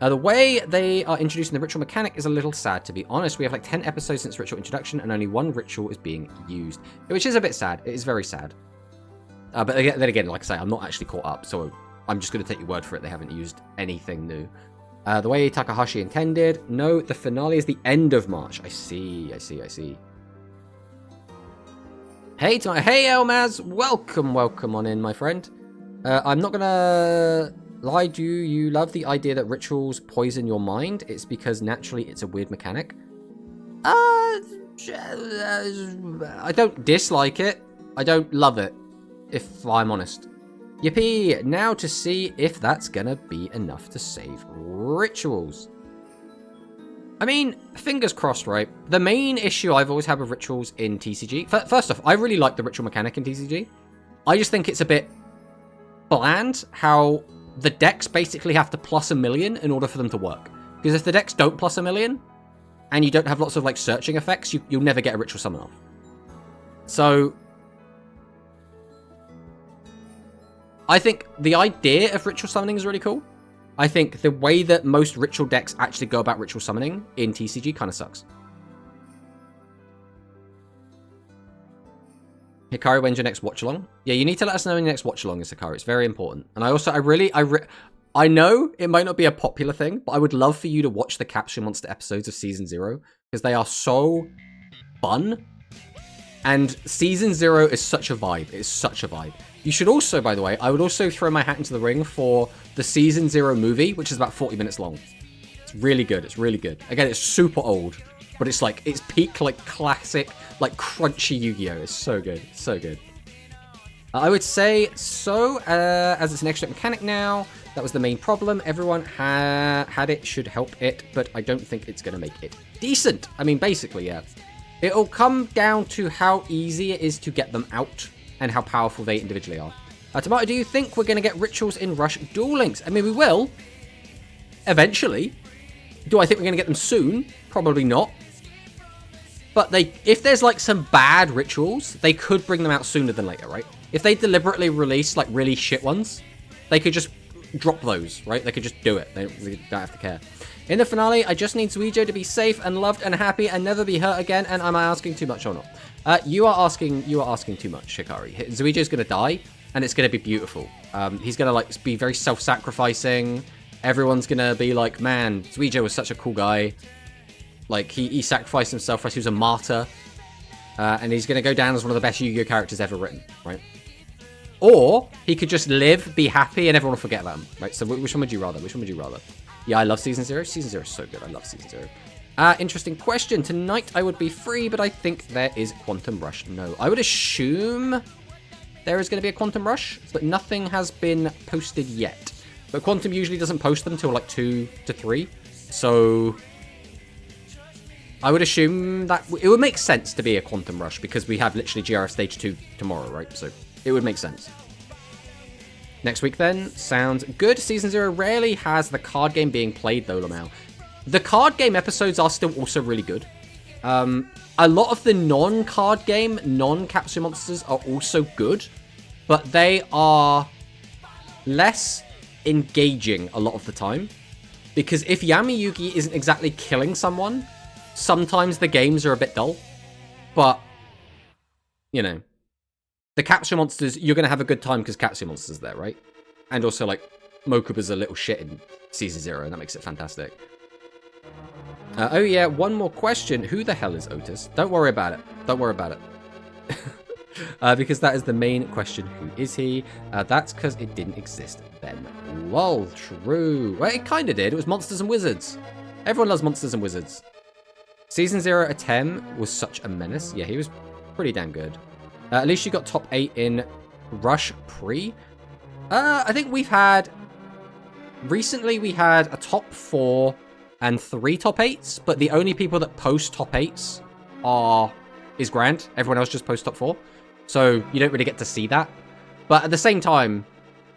the way they are introducing the ritual mechanic is a little sad, to be honest. We have like 10 episodes since ritual introduction, and only one ritual is being used, which is a bit sad. It is very sad. But then again, like I say, I'm not actually caught up, so I'm just going to take your word for it. They haven't used anything new. The way Takahashi intended. No, the finale is the end of March. I see. Hey, Elmaz. Welcome on in, my friend. I'm not gonna lie to you. You love the idea that rituals poison your mind. It's because naturally it's a weird mechanic. I don't dislike it. I don't love it, if I'm honest. Yippee! Now to see if that's gonna be enough to save rituals. I mean, fingers crossed, right? The main issue I've always had with rituals in TCG... First off, I really like the ritual mechanic in TCG. I just think it's a bit bland how the decks basically have to plus 1,000,000 in order for them to work. Because if the decks don't plus 1,000,000, and you don't have lots of, like, searching effects, you'll never get a ritual summon off. So... I think the idea of ritual summoning is really cool. I think the way that most ritual decks actually go about ritual summoning in TCG kind of sucks. Hikari, when's your next watch along? Yeah, you need to let us know when your next watch along is, Hikari. It's very important. And I know it might not be a popular thing, but I would love for you to watch the Capsule Monster episodes of Season 0 because they are so fun. And Season 0 is such a vibe. It's such a vibe. You should also, by the way, I would also throw my hat into the ring for the Season 0 movie, which is about 40 minutes long. It's really good. It's really good. Again, it's super old, but it's like, it's peak, like, classic, like, crunchy Yu-Gi-Oh! It's so good. It's so good. I would say, so, as it's an extra mechanic now, that was the main problem. Everyone had it, should help it, but I don't think it's going to make it decent. I mean, basically, yeah. It'll come down to how easy it is to get them out and how powerful they individually are. Tomato, do you think we're going to get rituals in Rush Duel Links? I mean, we will. Eventually. Do I think we're going to get them soon? Probably not. But if there's like some bad rituals, they could bring them out sooner than later, right? If they deliberately release like really shit ones, they could just drop those, right? They could just do it. They don't have to care. In the finale, I just need Zuijo to be safe and loved and happy and never be hurt again. And am I asking too much or not? You are asking too much, Hikari. Zuijo's going to die, and it's going to be beautiful. He's going to like be very self-sacrificing. Everyone's going to be like, man, Zuijo was such a cool guy. Like, he sacrificed himself for us. He was a martyr. And he's going to go down as one of the best Yu-Gi-Oh! Characters ever written, right? Or he could just live, be happy, and everyone will forget about him, right? So which one would you rather? Yeah, I love Season 0. Season 0 is so good. I love Season 0. Interesting question. Tonight I would be free, but I think there is Quantum Rush. No, I would assume there is going to be a Quantum Rush, but nothing has been posted yet. But Quantum usually doesn't post them until like 2 to 3. So I would assume that it would make sense to be a Quantum Rush because we have literally GRF Stage 2 tomorrow, right? So it would make sense. Next week then, sounds good. Season 0 rarely has the card game being played though, Lamau. The card game episodes are still also really good. A lot of the non-card game, non-Capsule Monsters are also good, but they are less engaging a lot of the time. Because if Yami Yugi isn't exactly killing someone, sometimes the games are a bit dull. But, you know, the Capsule Monsters, you're going to have a good time because Capsule Monsters there, right? And also, like, Mokuba's a little shit in Season 0, and that makes it fantastic. Oh yeah, one more question. Who the hell is Otis? Don't worry about it. Don't worry about it. Because that is the main question. Who is he? That's because it didn't exist then. Lol, true. Well, it kind of did. It was Monsters and Wizards. Everyone loves Monsters and Wizards. Season 0 Atem was such a menace. Yeah, he was pretty damn good. At least you got top 8 in Rush Pre. I think we've had... Recently, we had a top 4 and 3 top 8s, but the only people that post top 8s is Grand. Everyone else just posts top 4. So you don't really get to see that. But at the same time,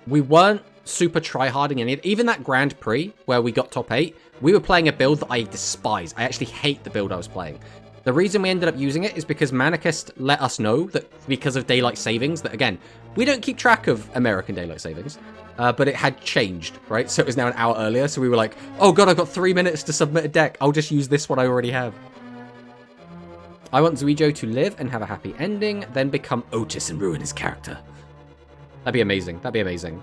we weren't super try-harding any of it. Even that Grand Prix, where we got top 8, we were playing a build that I despise. I actually hate the build I was playing. The reason we ended up using it is because Manicust let us know that because of daylight savings, that again, we don't keep track of American daylight savings, but it had changed, right? So it was now an hour earlier. So we were like, oh god, I've got 3 minutes to submit a deck. I'll just use this one I already have. I want Zuijo to live and have a happy ending, then become Otis and ruin his character. That'd be amazing. That'd be amazing.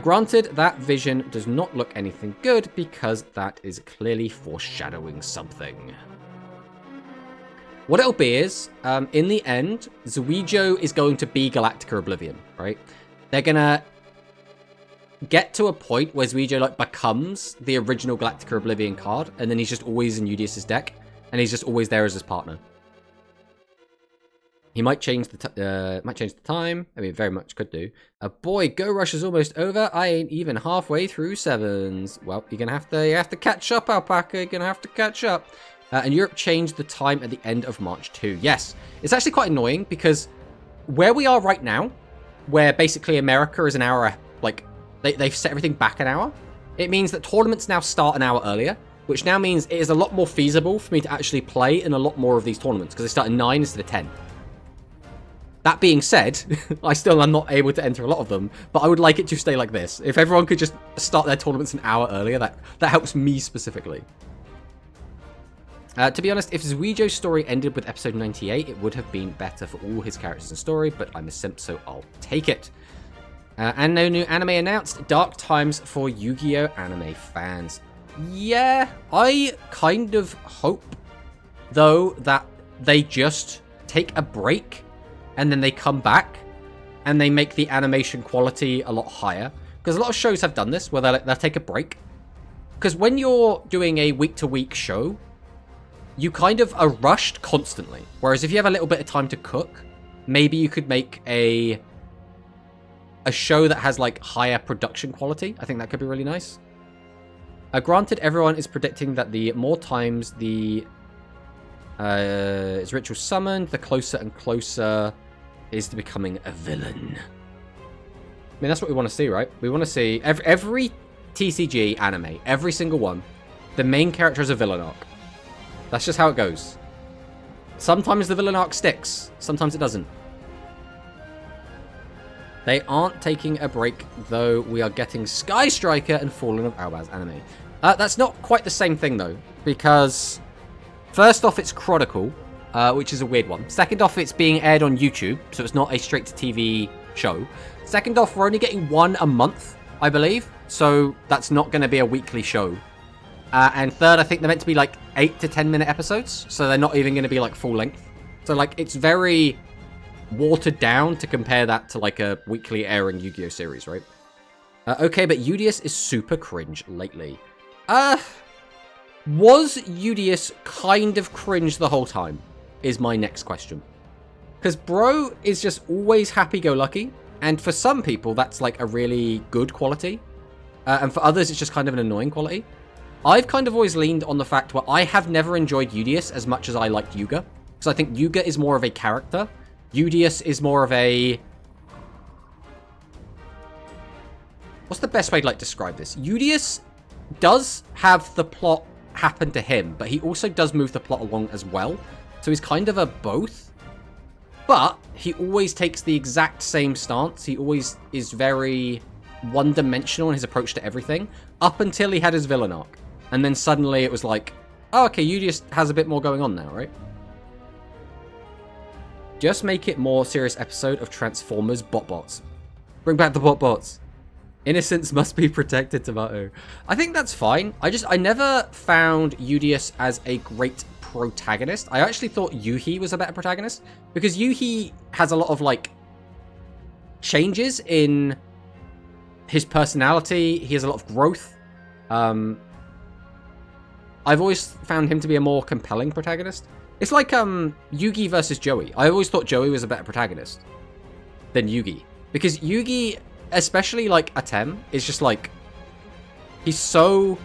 Granted, that vision does not look anything good because that is clearly foreshadowing something. What it'll be is, in the end, Zuijo is going to be Galactica Oblivion, right? They're gonna get to a point where Zuijo like becomes the original Galactica Oblivion card, and then he's just always in Udius's deck, and he's just always there as his partner. He might change the time. I mean, very much could do. Boy, Go Rush is almost over. I ain't even halfway through 7s. Well, you have to catch up, Alpaca. You're gonna have to catch up. And Europe changed the time at the end of March 2. Yes, it's actually quite annoying because where we are right now, where basically America is an hour, like they've set everything back an hour. It means that tournaments now start an hour earlier, which now means it is a lot more feasible for me to actually play in a lot more of these tournaments because they start at 9 instead of 10. That being said, I still am not able to enter a lot of them, but I would like it to stay like this. If everyone could just start their tournaments an hour earlier, that helps me specifically. To be honest, if Zuijo's story ended with episode 98, it would have been better for all his characters and story, but I'm a simp, so I'll take it. And no new anime announced. Dark times for Yu-Gi-Oh! Anime fans. Yeah, I kind of hope, though, that they just take a break and then they come back and they make the animation quality a lot higher. Because a lot of shows have done this, where they'll take a break. Because when you're doing a week-to-week show, you kind of are rushed constantly. Whereas if you have a little bit of time to cook, maybe you could make a show that has like higher production quality. I think that could be really nice. Granted, everyone is predicting that the more times the is ritual summoned, the closer and closer is to becoming a villain. I mean, that's what we want to see, right? We want to see every TCG anime, every single one, the main character is a villain arc. That's just how it goes. Sometimes the villain arc sticks, sometimes it doesn't. They aren't taking a break, though. We are getting Sky Striker and Fallen of Albaz anime. That's not quite the same thing, though, because first off, it's Chronicle, which is a weird one. Second off, it's being aired on YouTube, so it's not a straight-to-TV show. Second off, we're only getting one a month, I believe, so that's not going to be a weekly show. And third, I think they're meant to be like 8 to 10 minute episodes, so they're not even going to be like full length. So like it's very watered down to compare that to like a weekly airing Yu-Gi-Oh series, right? Okay, but Udius is super cringe lately. Was Udius kind of cringe the whole time? Is my next question. Because bro is just always happy-go-lucky, and for some people that's like a really good quality, and for others it's just kind of an annoying quality. I've kind of always leaned on the fact where I have never enjoyed Udius as much as I liked Yuga. Because I think Yuga is more of a character. Udius is more of a... What's the best way to like describe this? Udius does have the plot happen to him, but he also does move the plot along as well. So he's kind of a both. But he always takes the exact same stance. He always is very one-dimensional in his approach to everything. Up until he had his villain arc. And then suddenly it was like, oh, okay, Udius has a bit more going on now, right? Just make it more serious episode of Transformers Bot-Bots. Bring back the Bot-Bots. Innocence must be protected, Tomato. I think that's fine. I never found Udius as a great protagonist. I actually thought Yuhi was a better protagonist. Because Yuhi has a lot of, like, changes in his personality. He has a lot of growth. I've always found him to be a more compelling protagonist. It's like Yugi versus Joey. I always thought Joey was a better protagonist than Yugi. Because Yugi, especially like Atem, is just like... He's so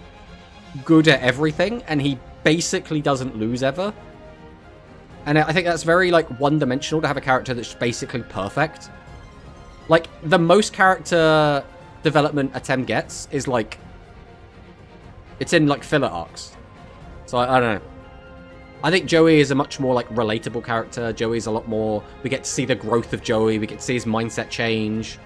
good at everything, and he basically doesn't lose ever. And I think that's very like one-dimensional to have a character that's basically perfect. Like, the most character development Atem gets is like... It's in like filler arcs. So I don't know. I think Joey is a much more like relatable character. Joey's a lot more... We get to see the growth of Joey. We get to see his mindset change.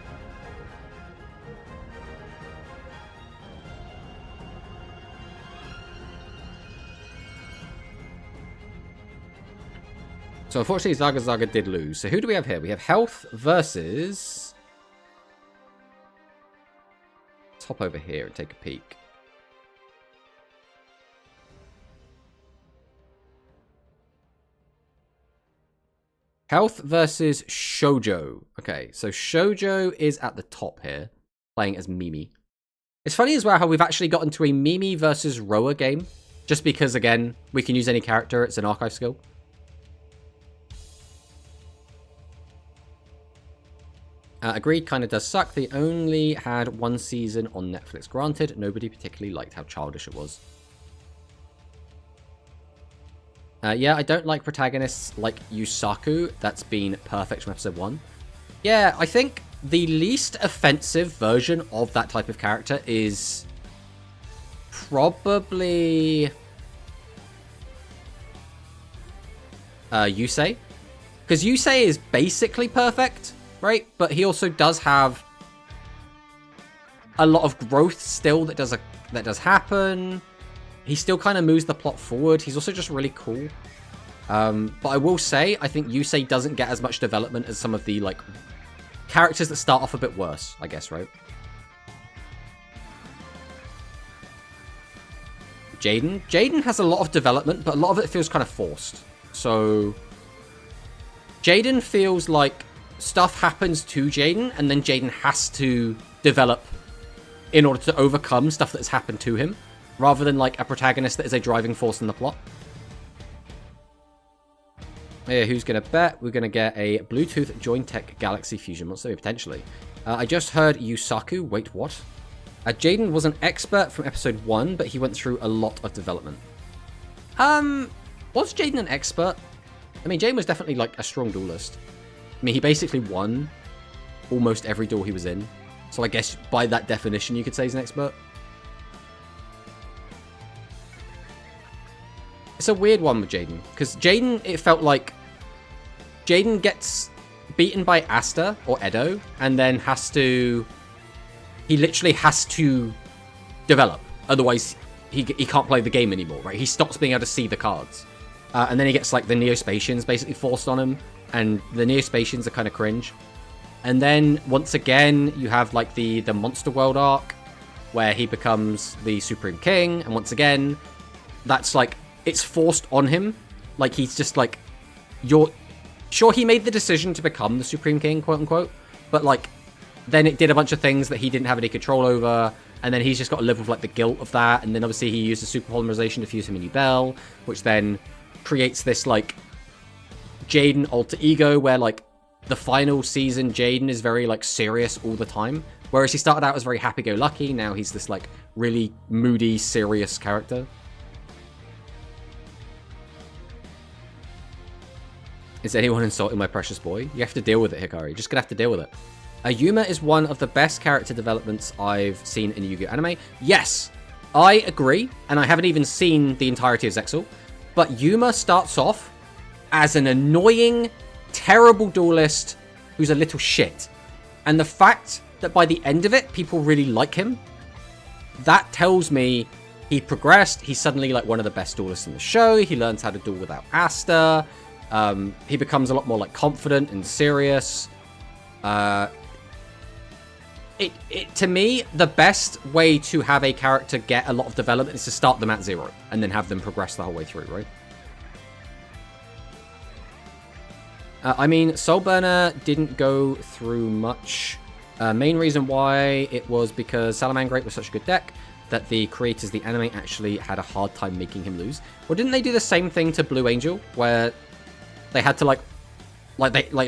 So unfortunately, Zaga did lose. So who do we have here? We have Health versus... Let's hop over here and take a peek. Health versus Shoujo. Okay, so Shoujo is at the top here, playing as Mimi. It's funny as well how we've actually gotten to a Mimi versus Roa game, just because, again, we can use any character. It's an archive skill. Agreed, kind of does suck. They only had one season on Netflix. Granted, nobody particularly liked how childish it was. Yeah, I don't like protagonists like Yusaku. That's been perfect from episode 1. Yeah, I think the least offensive version of that type of character is probably Yusei. Because Yusei is basically perfect, right? But he also does have a lot of growth still that does happen. He still kind of moves the plot forward. He's also just really cool. But I will say, I think Yusei doesn't get as much development as some of the, like, characters that start off a bit worse, I guess, right? Jaden. Jaden has a lot of development, but a lot of it feels kind of forced. So, Jaden feels like stuff happens to Jaden, and then Jaden has to develop in order to overcome stuff that's happened to him, rather than, like, a protagonist that is a driving force in the plot. Yeah, who's going to bet? We're going to get a Bluetooth Jointech Galaxy Fusion monster, potentially. I just heard Yusaku. Wait, what? Jaden was an expert from episode 1, but he went through a lot of development. Was Jaden an expert? I mean, Jaden was definitely, like, a strong duelist. I mean, he basically won almost every duel he was in. So I guess by that definition, you could say he's an expert. It's a weird one with Jaden, because Jaden, it felt like Jaden gets beaten by Asta or Edo, and then he literally has to develop. Otherwise, he can't play the game anymore, right? He stops being able to see the cards. And then he gets, like, the Neospatians basically forced on him, and the Neospatians are kind of cringe. And then, once again, you have, like, the Monster World arc, where he becomes the Supreme King, and once again, that's, like, it's forced on him. Like, he's just like, sure, he made the decision to become the Supreme King, quote unquote, but, like, then it did a bunch of things that he didn't have any control over, and then he's just got to live with, like, the guilt of that. And then obviously he uses super polymerization to fuse him a new bell, which then creates this, like, Jaden alter ego where, like, the final season Jaden is very, like, serious all the time, whereas he started out as very happy-go-lucky. Now he's this, like, really moody, serious character. Is anyone insulting my precious boy? You have to deal with it, Hikari. You're just gonna have to deal with it. Yuma is one of the best character developments I've seen in a Yu-Gi-Oh! Anime. Yes, I agree, and I haven't even seen the entirety of Zexal, but Yuma starts off as an annoying, terrible duelist who's a little shit. And the fact that by the end of it, people really like him, that tells me he progressed. He's suddenly, like, one of the best duelists in the show. He learns how to duel without Asta. He becomes a lot more, like, confident and serious. To me, the best way to have a character get a lot of development is to start them at 0 and then have them progress the whole way through, right? I mean, Soulburner didn't go through much. Main reason why it was because Salamangreat was such a good deck that the creators of the anime actually had a hard time making him lose. Well, didn't they do the same thing to Blue Angel, where they had to, like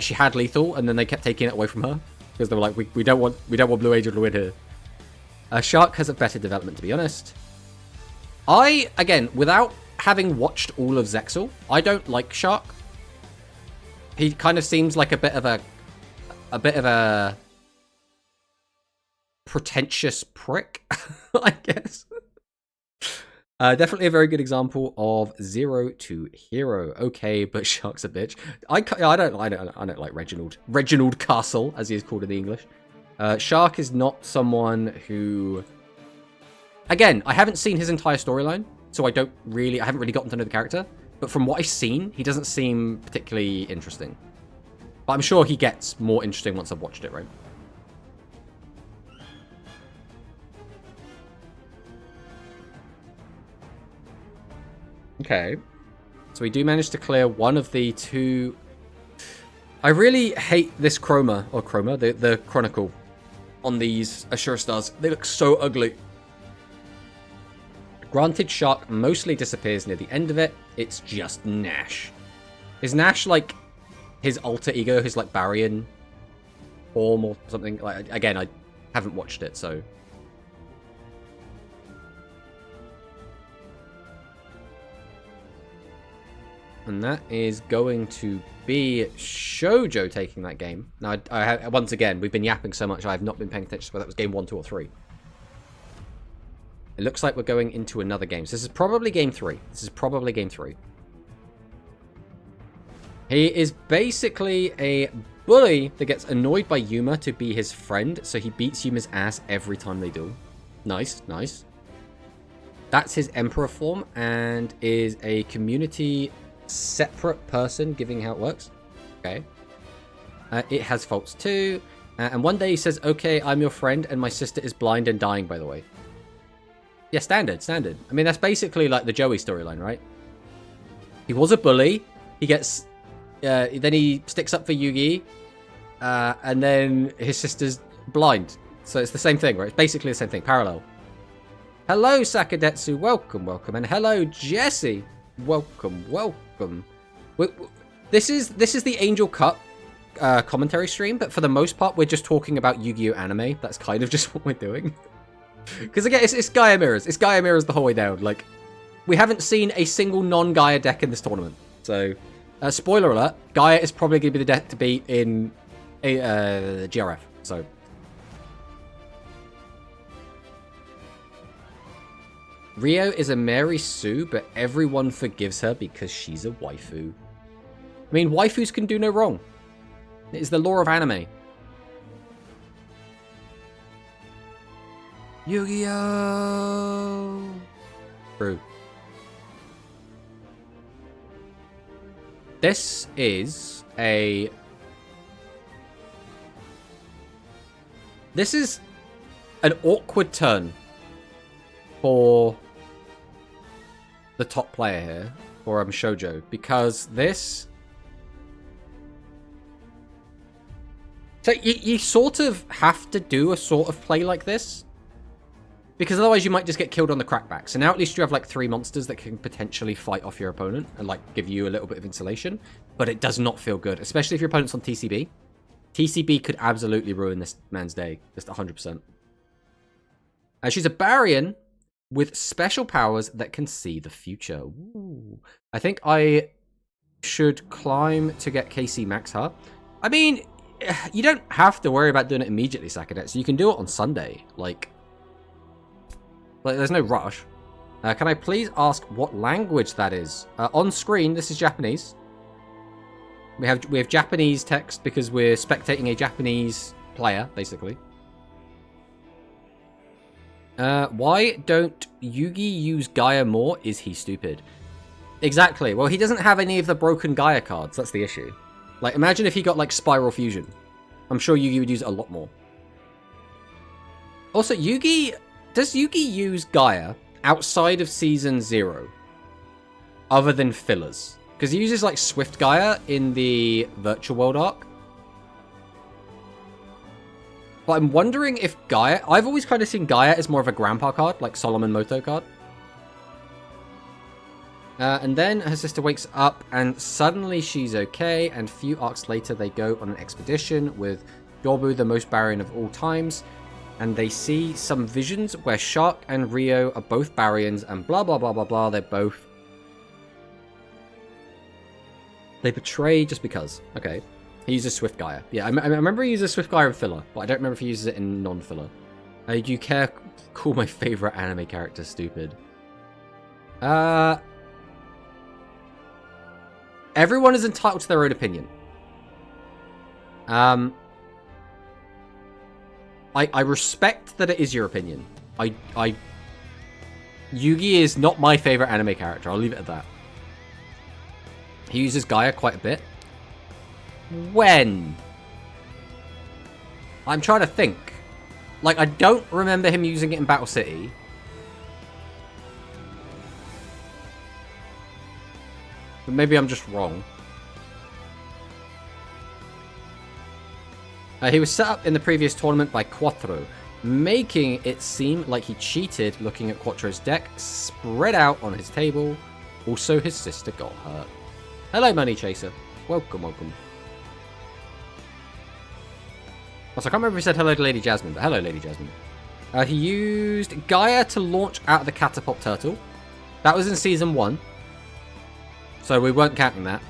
she had lethal, and then they kept taking it away from her because they were like, we don't want Blue Angel to win here. Shark has a better development, to be honest. Again, without having watched all of Zexal, I don't like Shark. He kind of seems like a bit of a pretentious prick, I guess. Definitely a very good example of 0 to hero. Okay, but Shark's a bitch. I don't like Reginald Castle, as he is called in the English. Shark is not someone who, again, I haven't seen his entire storyline, so I haven't really gotten to know the character. But from what I've seen, he doesn't seem particularly interesting. But I'm sure he gets more interesting once I've watched it, right? Okay. So we do manage to clear one of the two. I really hate this the Chronicle on these Assure Stars. They look so ugly. Granted, Shark mostly disappears near the end of it. It's just Nash. Is Nash like his alter ego, his like Baryon form or something? Like, again, I haven't watched it, so. And that is going to be Shoujo taking that game. Now, once again, we've been yapping so much, I have not been paying attention to whether that was game 1, 2, or 3. It looks like we're going into another game. So this is probably game 3. He is basically a bully that gets annoyed by Yuma to be his friend, so he beats Yuma's ass every time they do. Nice, nice. That's his Emperor form, and is a community separate person, giving how it works. Okay. It has faults too. And one day he says, okay, I'm your friend, and my sister is blind and dying, by the way. Yeah, standard. I mean, that's basically like the Joey storyline, right? He was a bully. He gets... then he sticks up for Yugi. And then his sister's blind. So it's the same thing, right? It's basically the same thing. Parallel. Hello, Sakadetsu. Welcome. And hello, Jesse. Welcome. This is the Angel Cup commentary stream, but for the most part, we're just talking about Yu-Gi-Oh! Anime. That's kind of just what we're doing. Because again, it's Gaia Mirrors. It's Gaia Mirrors the whole way down. Like, we haven't seen a single non-Gaia deck in this tournament. So, spoiler alert, Gaia is probably going to be the deck to beat in GRF. So, Rio is a Mary Sue, but everyone forgives her because she's a waifu. I mean, waifus can do no wrong. It is the law of anime. Yu-Gi-Oh! True. This is a... This is an awkward turn for the top player here, or Shoujo, because this... So you sort of have to do a sort of play like this, because otherwise you might just get killed on the crackback. So now at least you have like 3 monsters that can potentially fight off your opponent and like give you a little bit of insulation, but it does not feel good, especially if your opponent's on TCB. TCB could absolutely ruin this man's day, just 100%. She's a Baryon with special powers that can see the future. Ooh. I think I should climb to get KC Max Her. I mean, you don't have to worry about doing it immediately, Sakadet, so you can do it on Sunday. Like there's no rush. Can I please ask what language that is? On screen, this is Japanese. We have Japanese text because we're spectating a Japanese player, basically. Why don't Yugi use Gaia more? Is he stupid? Exactly. Well, he doesn't have any of the broken Gaia cards. That's the issue. Like, imagine if he got, like, Spiral Fusion. I'm sure Yugi would use it a lot more. Also, does Yugi use Gaia outside of Season 0? Other than fillers? Because he uses, like, Swift Gaia in the Virtual World arc. But I'm wondering if Gaia... I've always kind of seen Gaia as more of a grandpa card, like Solomon Moto card. And then her sister wakes up, and suddenly she's okay, and a few arcs later they go on an expedition with Yobu, the most Baryon of all times, and they see some visions where Shark and Rio are both Baryons, and blah blah blah blah blah, they betray just because. Okay. He uses Swift Gaia. Yeah, I remember he uses Swift Gaia in filler, but I don't remember if he uses it in non-filler. Do you care? Call my favorite anime character stupid. Everyone is entitled to their own opinion. I respect that it is your opinion. Yugi is not my favorite anime character. I'll leave it at that. He uses Gaia quite a bit. When? I'm trying to think. Like, I don't remember him using it in Battle City. But maybe I'm just wrong. He was set up in the previous tournament by Quattro, making it seem like he cheated looking at Quattro's deck spread out on his table. Also, his sister got hurt. Hello, Money Chaser. Welcome, welcome. Also, I can't remember if he said hello to Lady Jasmine, but hello, Lady Jasmine. He used Gaia to launch out of the Catapult Turtle. That was in Season 1. So we weren't counting that.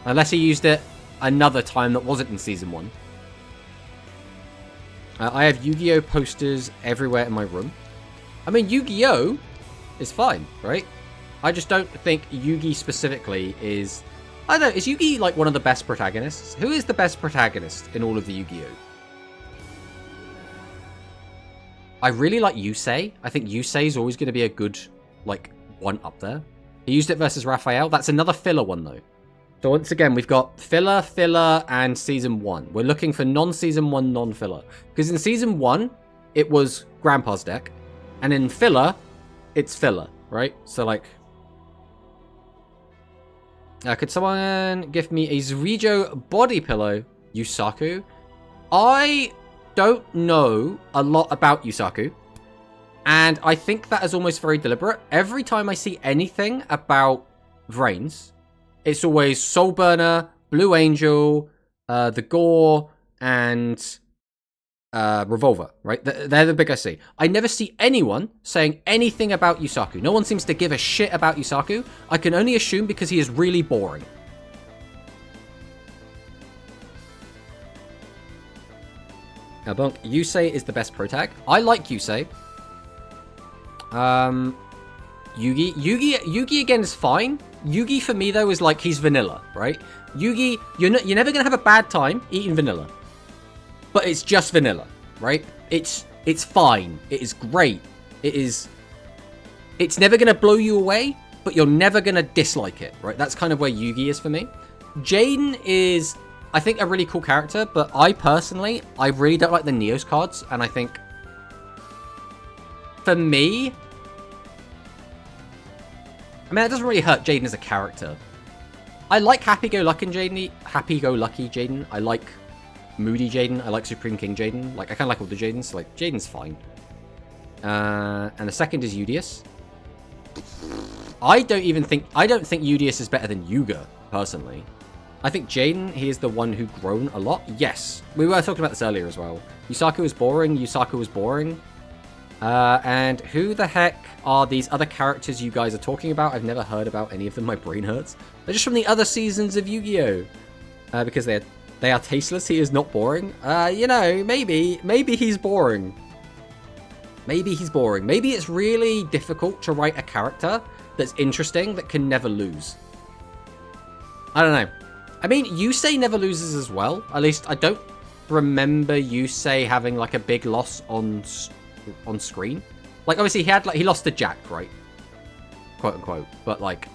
Unless he used it another time that wasn't in Season 1. I have Yu-Gi-Oh! Posters everywhere in my room. I mean, Yu-Gi-Oh! Is fine, right? I just don't think Yugi specifically is... I don't know, is Yugi like one of the best protagonists? Who is the best protagonist in all of the Yu-Gi-Oh? I really like Yusei. I think Yusei is always going to be a good, like, one up there. He used it versus Raphael. That's another filler one, though. So once again, we've got filler, and Season 1. We're looking for non-Season 1, non-filler. Because in Season 1, it was Grandpa's deck. And in filler, it's filler, right? So, like... could someone give me a Zuijo body pillow? Yusaku? I don't know a lot about Yusaku. And I think that is almost very deliberate. Every time I see anything about Vrains, it's always Soul Burner, Blue Angel, the Gore, and Revolver, right? They're the big I see. I never see anyone saying anything about Yusaku. No one seems to give a shit about Yusaku. I can only assume because he is really boring. Now, Bonk, Yusei is the best pro tag. I like Yusei. Yugi again is fine. Yugi for me though is like he's vanilla, right? Yugi, you're never gonna have a bad time eating vanilla, but it's just vanilla, right? It's fine. It is great. It's never gonna blow you away, but you're never gonna dislike it, right? That's kind of where Yugi is for me. Jaden is, I think, a really cool character, but I really don't like the Neos cards, and I think for me, I mean, it doesn't really hurt Jaden as a character. I like Happy-Go-Lucky Jaden. I like Moody Jaden. I like Supreme King Jaden. Like, I kind of like all the Jadens. Like, Jaden's fine. And the second is Udius. I don't think Udius is better than Yuga, personally. I think Jaden, he is the one who grown a lot. Yes, we were talking about this earlier as well. Yusaku was boring. Yusaku was boring. And who the heck are these other characters you guys are talking about? I've never heard about any of them. My brain hurts. They're just from the other seasons of Yu-Gi-Oh! Because they are tasteless. He is not boring. You know, maybe he's boring. Maybe he's boring. Maybe it's really difficult to write a character that's interesting that can never lose. I don't know. I mean, Yusei never loses as well. At least I don't remember Yusei having like a big loss on screen. Like, obviously he lost to Jack, right? Quote unquote. But like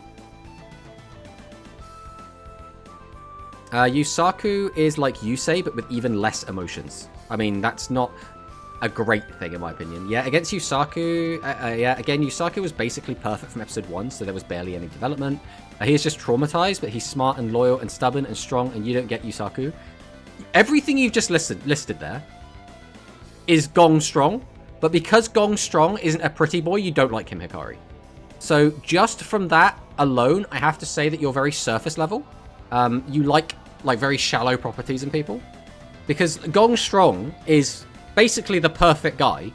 Yusaku is like Yusei, but with even less emotions. I mean, that's not a great thing in my opinion. Yeah, against Yusaku, again, Yusaku was basically perfect from episode 1, so there was barely any development. He is just traumatized, but he's smart and loyal and stubborn and strong, and you don't get Yusaku. Everything you've just listed there is Gong Strong, but because Gong Strong isn't a pretty boy, you don't like him, Hikari. So just from that alone, I have to say that you're very surface level. You like very shallow properties in people. Because Gong Strong is basically the perfect guy,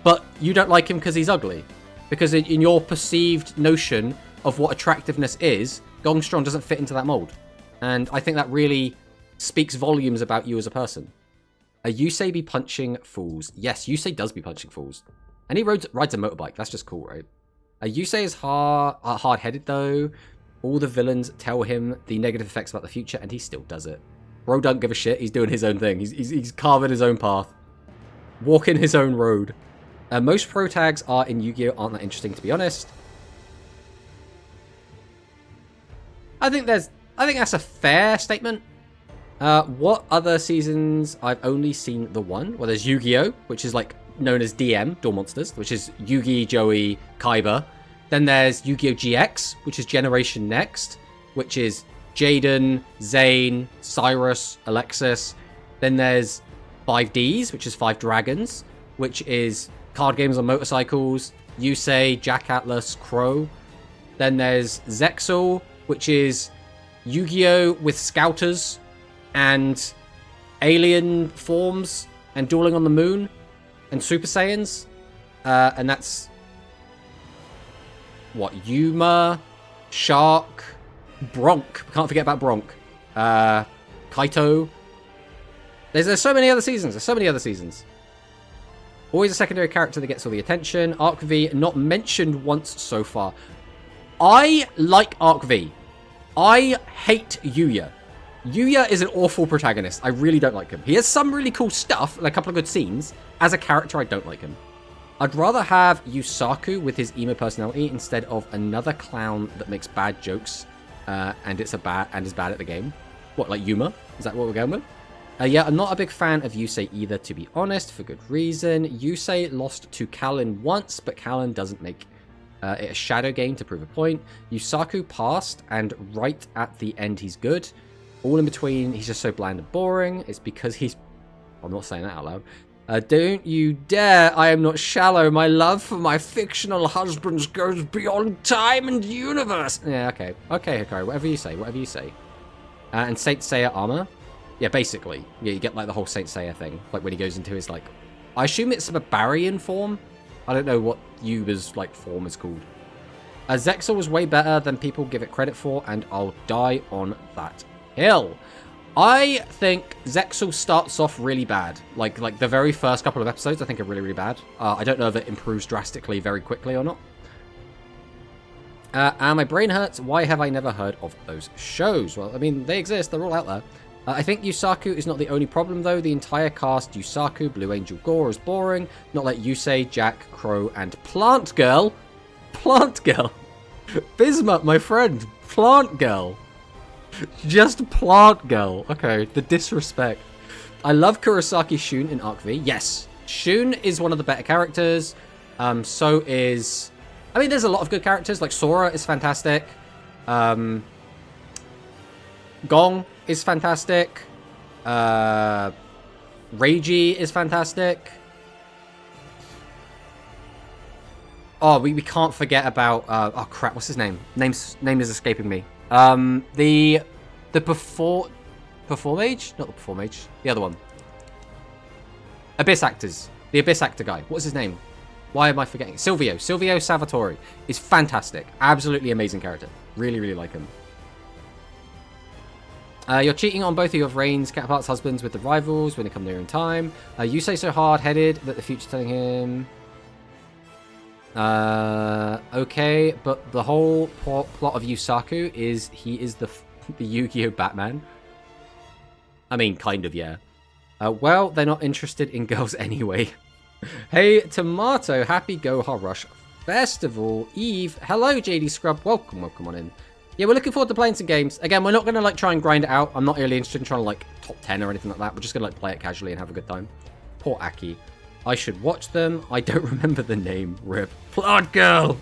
but you don't like him because he's ugly. Because in your perceived notion of what attractiveness is, Gong Strong doesn't fit into that mold. And I think that really speaks volumes about you as a person. Yusei be punching fools. Yes, Yusei does be punching fools. And he rides a motorbike. That's just cool, right? Yusei is hard-headed, though. All the villains tell him the negative effects about the future, and he still does it. Bro don't give a shit. He's doing his own thing. He's carving his own path. Walking his own road. Most pro tags are in Yu-Gi-Oh! Aren't that interesting, to be honest. I think that's a fair statement. What other seasons? I've only seen the one. Well, there's Yu-Gi-Oh!, which is like known as DM, Duel Monsters, which is Yugi, Joey, Kaiba. Then there's Yu-Gi-Oh! GX, which is Generation Next, which is Jaden, Zane, Cyrus, Alexis. Then there's 5Ds, which is 5 Dragons, which is card games on motorcycles, Yusei, Jack Atlas, Crow. Then there's Zexal, which is Yu-Gi-Oh! With Scouters and alien forms and dueling on the moon and Super Saiyans. And that's... what? Yuma, Shark, Bronk. Can't forget about Bronk. Kaito. There's so many other seasons. There's so many other seasons. Always a secondary character that gets all the attention. Arc V, not mentioned once so far. I like Arc V. I hate Yuya. Yuya is an awful protagonist. I really don't like him. He has some really cool stuff, like a couple of good scenes. As a character, I don't like him. I'd rather have Yusaku with his emo personality instead of another clown that makes bad jokes and is bad at the game. What, like Yuma? Is that what we're going with? Yeah, I'm not a big fan of Yusei either, to be honest, for good reason. Yusei lost to Kallen once, but Kallen doesn't make it a shadow game to prove a point. Yusaku passed, and right at the end he's good. All in between, he's just so bland and boring. It's because he's... I'm not saying that out loud. Don't you dare, I am not shallow. My love for my fictional husbands goes beyond time and universe. Yeah, okay. Okay, Hikari, whatever you say, whatever you say. And Saint Seiya armor. Yeah, basically. Yeah, you get like the whole Saint Seiya thing. Like when he goes into his like... I assume it's a barbarian form. I don't know what Yuba's like form is called. Zexal was way better than people give it credit for, and I'll die on that hill. I think Zexal starts off really bad. Like the very first couple of episodes, I think are really, really bad. I don't know if it improves drastically very quickly or not. And my brain hurts. Why have I never heard of those shows? Well, I mean, they exist. They're all out there. I think Yusaku is not the only problem, though. The entire cast, Yusaku, Blue Angel Gore, is boring. Not like Yusei, Jack, Crow, and Plant Girl. Plant Girl. Bismuth, my friend. Plant Girl. Just Plant Girl. Okay, the disrespect. I love Kurosaki Shun in Arc V. Yes. Shun is one of the better characters. So is... I mean, there's a lot of good characters. Like, Sora is fantastic. Gong is fantastic. Reiji is fantastic. Oh, we can't forget about... oh, crap. What's his name? Name is escaping me. The Perform Mage? Not the Perform Mage. The other one. Abyss Actors. The Abyss Actor guy. What's his name? Why am I forgetting? Silvio Salvatore is fantastic. Absolutely amazing character. Really, really like him. You're cheating on both of your Reign's counterparts' husbands with the rivals when they come near in time. You say so hard-headed that the future's telling him... okay, but the whole plot of Yusaku is he is the Yu-Gi-Oh! Batman. I mean, kind of, yeah. Well, they're not interested in girls anyway. Hey, Tomato, happy Goha Rush Festival Eve. Hello, JD Scrub. Welcome on in. Yeah, we're looking forward to playing some games. Again, we're not going to, like, try and grind it out. I'm not really interested in trying to, like, top 10 or anything like that. We're just going to, like, play it casually and have a good time. Poor Aki. I should watch them. I don't remember the name. Rip. Plant Girl!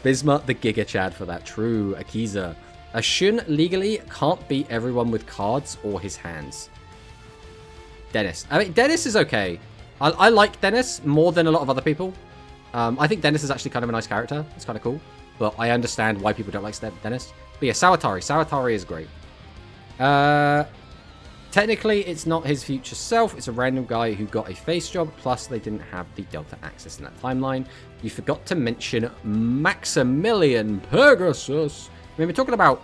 Bismuth the Giga Chad for that. True. Akiza. A Shun legally can't beat everyone with cards or his hands. Dennis. I mean, Dennis is okay. I like Dennis more than a lot of other people. I think Dennis is actually kind of a nice character. It's kind of cool. But I understand why people don't like Dennis. But yeah, Sawatari. Sawatari is great. Technically, it's not his future self. It's a random guy who got a face job. Plus, they didn't have the Delta access in that timeline. You forgot to mention Maximilian Pegasus. I mean, we're talking about,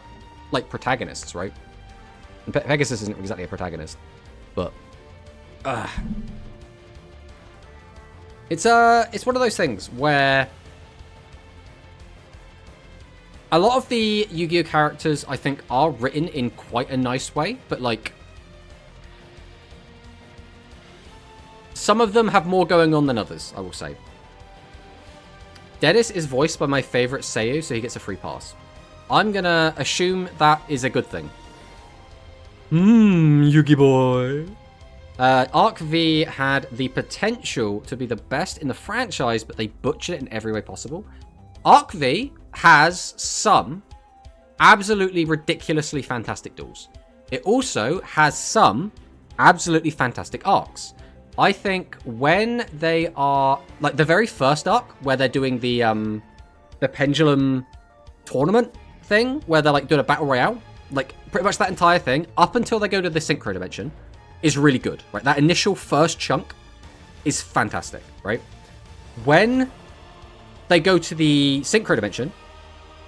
like, protagonists, right? And Pegasus isn't exactly a protagonist. But... It's one of those things where a lot of the Yu-Gi-Oh! Characters, I think, are written in quite a nice way, but, like, some of them have more going on than others, I will say. Dennis is voiced by my favorite Seiyu, so he gets a free pass. I'm gonna assume that is a good thing. Yugi boy. Arc V had the potential to be the best in the franchise, but they butchered it in every way possible. Arc V has some absolutely ridiculously fantastic duels. It also has some absolutely fantastic arcs. I think when they are, like, the very first arc where they're doing the pendulum tournament thing, where they're like doing a battle royale, like pretty much that entire thing up until they go to the synchro dimension is really good, right? That initial first chunk is fantastic, right? When they go to the synchro dimension,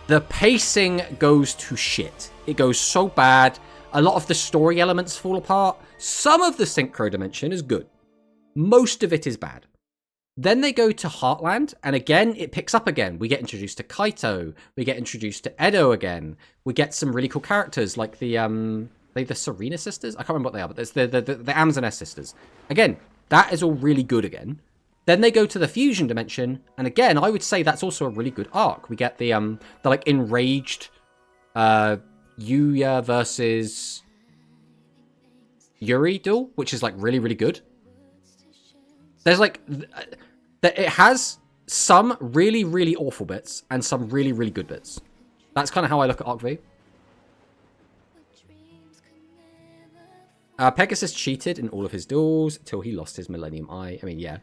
the pacing goes to shit. It goes so bad. A lot of the story elements fall apart. Some of the synchro dimension is good. Most of it is bad. Then they go to Heartland, and again, it picks up again. We get introduced to Kaito. We get introduced to Edo again. We get some really cool characters, like the Serena sisters? I can't remember what they are, but there's the Amazoness sisters. Again, that is all really good again. Then they go to the fusion dimension, and again, I would say that's also a really good arc. We get the like enraged Yuya versus Yuri duel, which is like really, really good. There's like, it has some really, really awful bits and some really, really good bits. That's kind of how I look at Arc V. Pegasus cheated in all of his duels till he lost his Millennium Eye. I mean, yeah.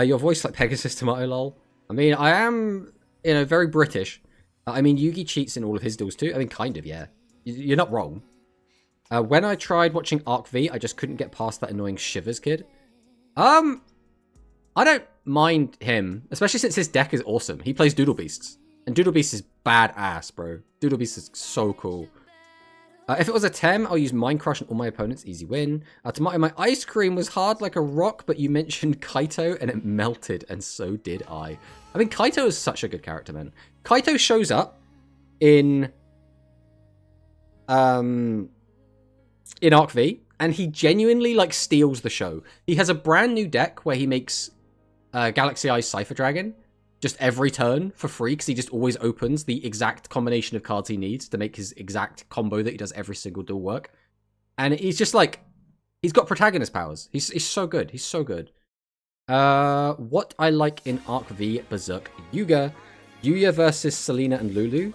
Your voice like Pegasus Tomato lol. I mean, I am, very British. I mean, Yugi cheats in all of his duels too. I mean, kind of, yeah. You're not wrong. When I tried watching Arc V, I just couldn't get past that annoying Shivers kid. I don't mind him, especially since his deck is awesome. He plays Doodle Beasts, and Doodle Beasts is badass, bro. Doodle Beasts is so cool. If it was a Tem, I'll use Mind Crush on all my opponents. Easy win. Tomato, my ice cream was hard like a rock, but you mentioned Kaito, and it melted, and so did I. I mean, Kaito is such a good character, man. Kaito shows up in Arc V, and he genuinely, like, steals the show. He has a brand new deck where he makes Galaxy Eyes Cypher Dragon just every turn for free, because he just always opens the exact combination of cards he needs to make his exact combo that he does every single duel work. And he's just like, he's got protagonist powers. He's so good. He's so good. What I like in Arc V Berserk Yuga versus Selena and Lulu.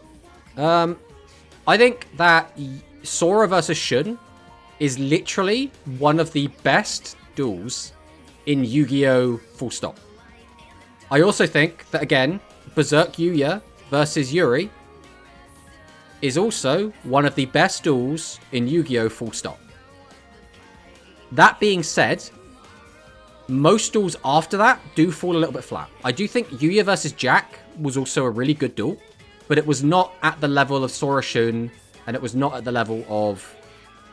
I think that Sora versus Shun is literally one of the best duels in Yu-Gi-Oh! Full stop. I also think that, again, Berserk Yuya versus Yuri is also one of the best duels in Yu-Gi-Oh! Full stop. That being said, most duels after that do fall a little bit flat. I do think Yuya versus Jack was also a really good duel, but it was not at the level of Sora Shun, and it was not at the level of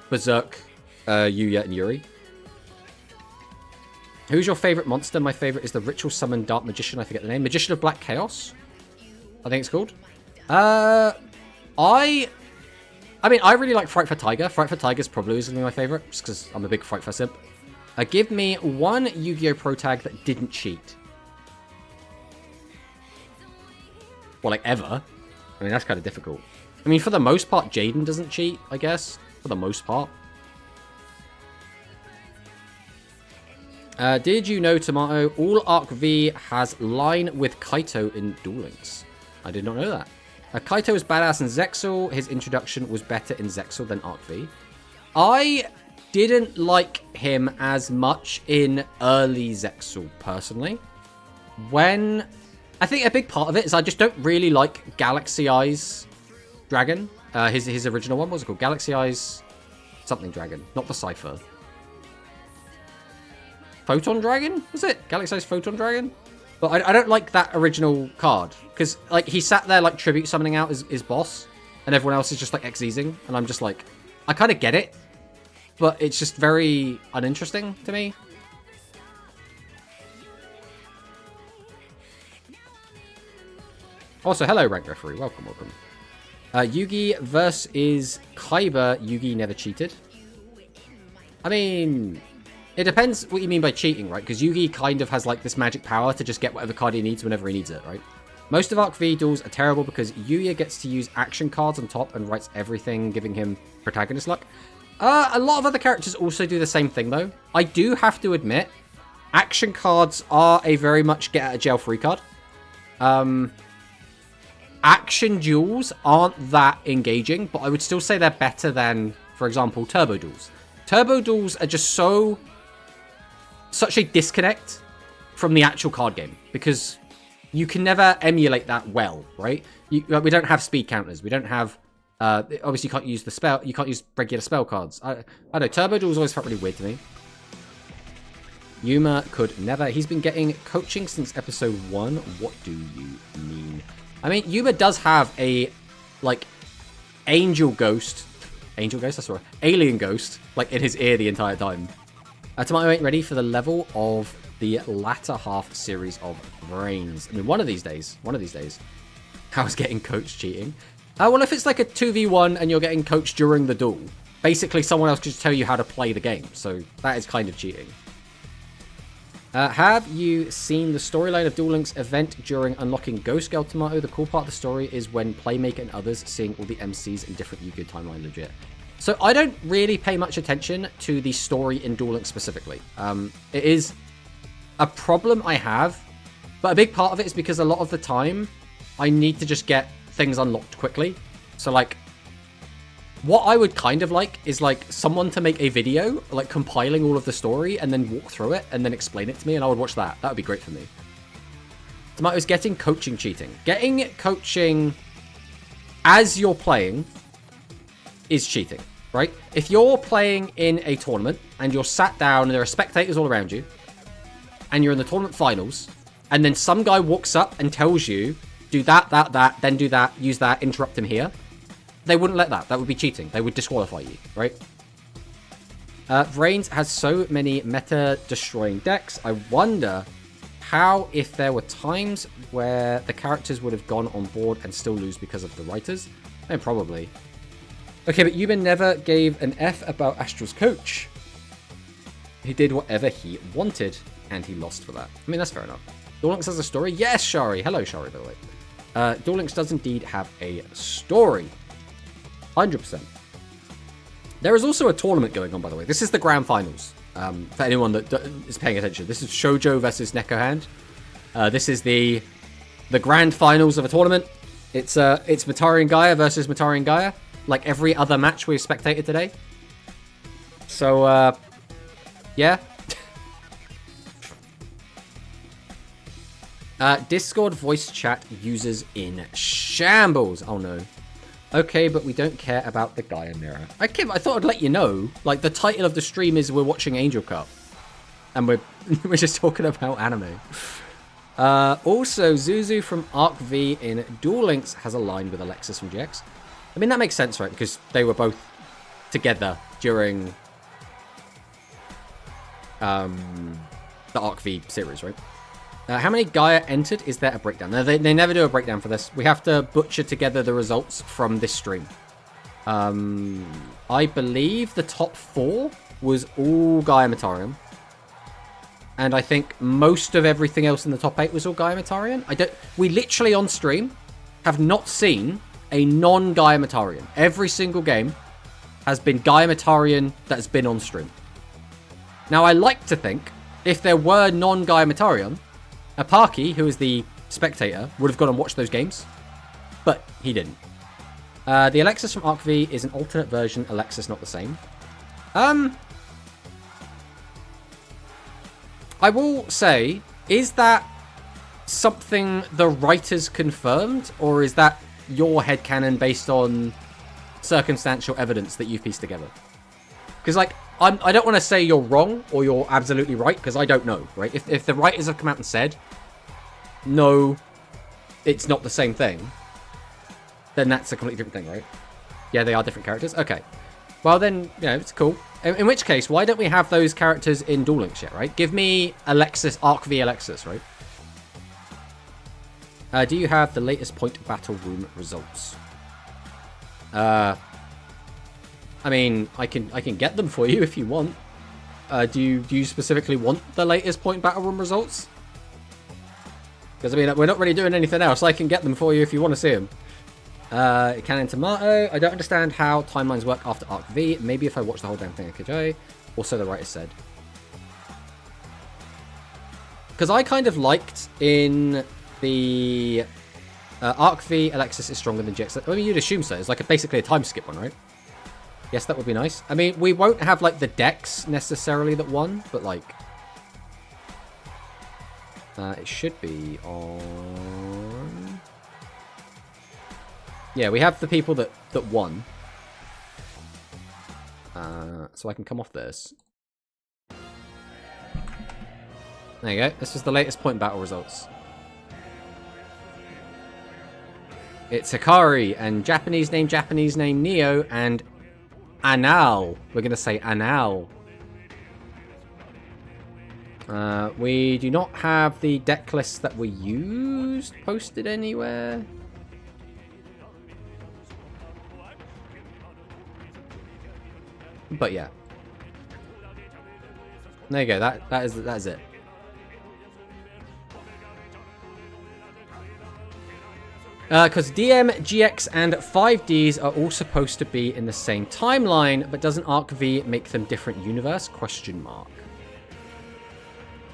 Berserk Yuya and Yuri. Who's your favorite monster? My favorite is the Ritual Summon Dark Magician. I forget the name. Magician of Black Chaos, I think it's called. I mean, I really like Fright for Tiger. Fright for Tiger is probably my favorite, just because I'm a big Fright for simp. Give me one Yu-Gi-Oh! Pro tag that didn't cheat. Well, like, ever. I mean, that's kind of difficult. I mean, for the most part, Jaden doesn't cheat, I guess. For the most part. Did you know, Tomato, all Arc V has line with Kaito in Duel Links? I did not know that. Kaito is badass in Zexal. His introduction was better in Zexal than Arc V. I didn't like him as much in early Zexal, personally. I think a big part of it is I just don't really like Galaxy Eyes Dragon. His original one, what was it called? Galaxy Eyes something Dragon, not the Cypher. Photon Dragon? Was it? Galaxy Eyes Photon Dragon? But I don't like that original card. Because, like, he sat there, like, tribute summoning out his boss. And everyone else is just, like, X-Easing. And I'm just like, I kind of get it. But it's just very uninteresting to me. Also, hello, Rank Referee. Welcome, welcome. Yugi versus Kaiba. Yugi never cheated. I mean, it depends what you mean by cheating, right? Because Yugi kind of has, like, this magic power to just get whatever card he needs whenever he needs it, right? Most of Arc V duels are terrible because Yuya gets to use action cards on top and writes everything, giving him protagonist luck. A lot of other characters also do the same thing, though. I do have to admit, action cards are a very much get-out-of-jail-free card. action duels aren't that engaging, but I would still say they're better than, for example, turbo duels. Turbo duels are just such a disconnect from the actual card game, because you can never emulate that well, right? We don't have speed counters. We don't have... obviously, you can't use the spell. You can't use regular spell cards. I don't know. Turbo duels always felt really weird to me. Yuma could never. He's been getting coaching since episode 1. What do you mean? I mean, Yuma does have a, like, alien ghost, like, in his ear the entire time. Tomato ain't ready for the level of the latter half series of Brains. I mean, one of these days. How's getting coached cheating? Well, if it's like a 2v1 and you're getting coached during the duel, basically someone else could just tell you how to play the game. So that is kind of cheating. Have you seen the storyline of Duel Links event during unlocking Ghost Girl, Tomato? The cool part of the story is when Playmaker and others seeing all the MCs in different Yu-Gi-Oh timeline legit. So I don't really pay much attention to the story in Duel Links specifically. It is a problem I have, but a big part of it is because a lot of the time I need to just get things unlocked quickly. So like, what I would kind of like is like someone to make a video like compiling all of the story and then walk through it and then explain it to me, and I would watch that. That would be great for me. Tomato's getting coaching cheating. Getting coaching as you're playing is cheating, right? If you're playing in a tournament and you're sat down and there are spectators all around you and you're in the tournament finals, and then some guy walks up and tells you, do that, then do that, use that, interrupt him here. They wouldn't let that. That would be cheating. They would disqualify you, right? Brains has so many meta-destroying decks. I wonder how, if there were times where the characters would have gone on board and still lose because of the writers. And probably. Okay, but Yuba never gave an F about Astral's coach. He did whatever he wanted, and he lost for that. I mean, that's fair enough. Duel Links has a story? Yes, Shari. Hello, Shari, by the way. Duel Links does indeed have a story. 100%. There is also a tournament going on, by the way. This is the grand finals. For anyone that is paying attention, this is Shoujo versus Neko Hand. This is the grand finals of a tournament. It's Matari and Gaia versus Matari and Gaia, like every other match we've spectated today. So, yeah. Discord voice chat users in shambles. Oh no. Okay, but we don't care about the Gaia mirror. I thought I'd let you know. Like, the title of the stream is We're Watching Angel Cup. And we're just talking about anime. Also, Zuzu from Arc V in Duel Links has aligned with Alexis from GX. I mean, that makes sense, right? Because they were both together during the Arc V series, right? How many Gaia entered? Is there a breakdown? No, they never do a breakdown for this. We have to butcher together the results from this stream. I believe the top 4 was all Gaia Matarian. And I think most of everything else in the top 8 was all Gaia Matarian. We literally on stream have not seen a non-Gaia Matarian. Every single game has been Gaia Matarian that has been on stream. Now, I like to think if there were non-Gaia Matarian, Apaki, who is the spectator, would have gone and watched those games, but he didn't. The Alexis from Arc V is an alternate version. Alexis, not the same. I will say, is that something the writers confirmed, or is that your headcanon based on circumstantial evidence that you've pieced together? Because, like, I don't want to say you're wrong or you're absolutely right, because I don't know, right? If the writers have come out and said, no, it's not the same thing, then that's a completely different thing, right? Yeah, they are different characters. Okay. Well, then, you know, it's cool. In which case, why don't we have those characters in Duel Links yet, right? Give me Alexis, Arc V Alexis, right? Do you have the latest point battle room results? I mean, I can get them for you if you want. Do you specifically want the latest point battle room results? Because, I mean, we're not really doing anything else. I can get them for you if you want to see them. Canon Tomato. I don't understand how timelines work after Arc V. Maybe if I watch the whole damn thing at KJ. Also, the writer said. Because I kind of liked in the Arc V Alexis is stronger than GX. I mean, you'd assume so. It's like basically a time skip one, right? Yes, that would be nice. I mean, we won't have like the decks necessarily that won, but like it should be on. Yeah, we have the people that won. So I can come off this. There you go. This was the latest point battle results. It's Hikari and Japanese name Neo and Anal. We're going to say Anal. We do not have the deck lists that were used posted anywhere. But yeah. There you go. That is it. Because DM, GX, and 5Ds are all supposed to be in the same timeline, but doesn't Arc V make them different universe? Question mark.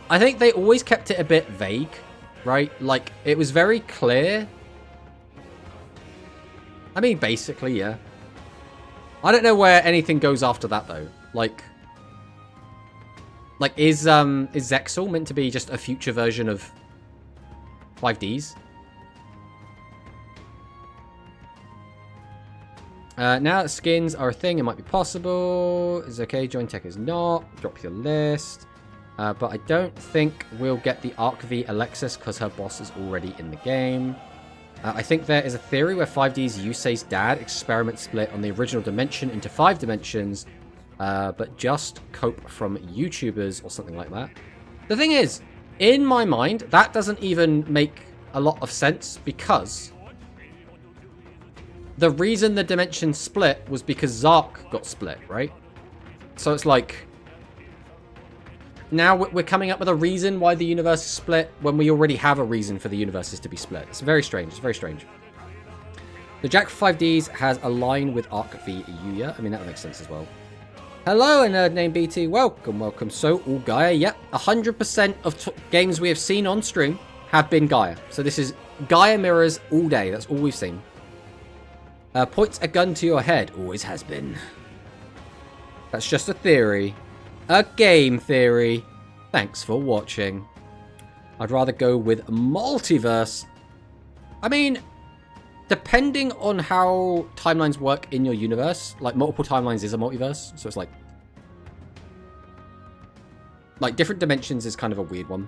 I think they always kept it a bit vague, right? Like, it was very clear. I mean, basically, yeah. I don't know where anything goes after that, though. Like is Zexal meant to be just a future version of 5Ds? Now that skins are a thing, it might be possible. Is okay, join tech is not. Drop your list. But I don't think we'll get the Arc V Alexis because her boss is already in the game. I think there is a theory where 5D's Yusei's dad experiment split on the original dimension into 5 dimensions, but just cope from YouTubers or something like that. The thing is, in my mind, that doesn't even make a lot of sense because the reason the dimension split was because Zark got split, right? So it's like, now we're coming up with a reason why the universe is split when we already have a reason for the universes to be split. It's very strange. It's very strange. The Jack for 5Ds has a line with Arc V Yuya. I mean, that makes sense as well. Hello, a nerd named BT. Welcome, welcome. So, all Gaia. Yep, 100% of games we have seen on stream have been Gaia. So this is Gaia mirrors all day. That's all we've seen. Points a gun to your head. Always has been. That's just a theory. A game theory. Thanks for watching. I'd rather go with multiverse. I mean, depending on how timelines work in your universe, like multiple timelines is a multiverse. So it's like different dimensions is kind of a weird one.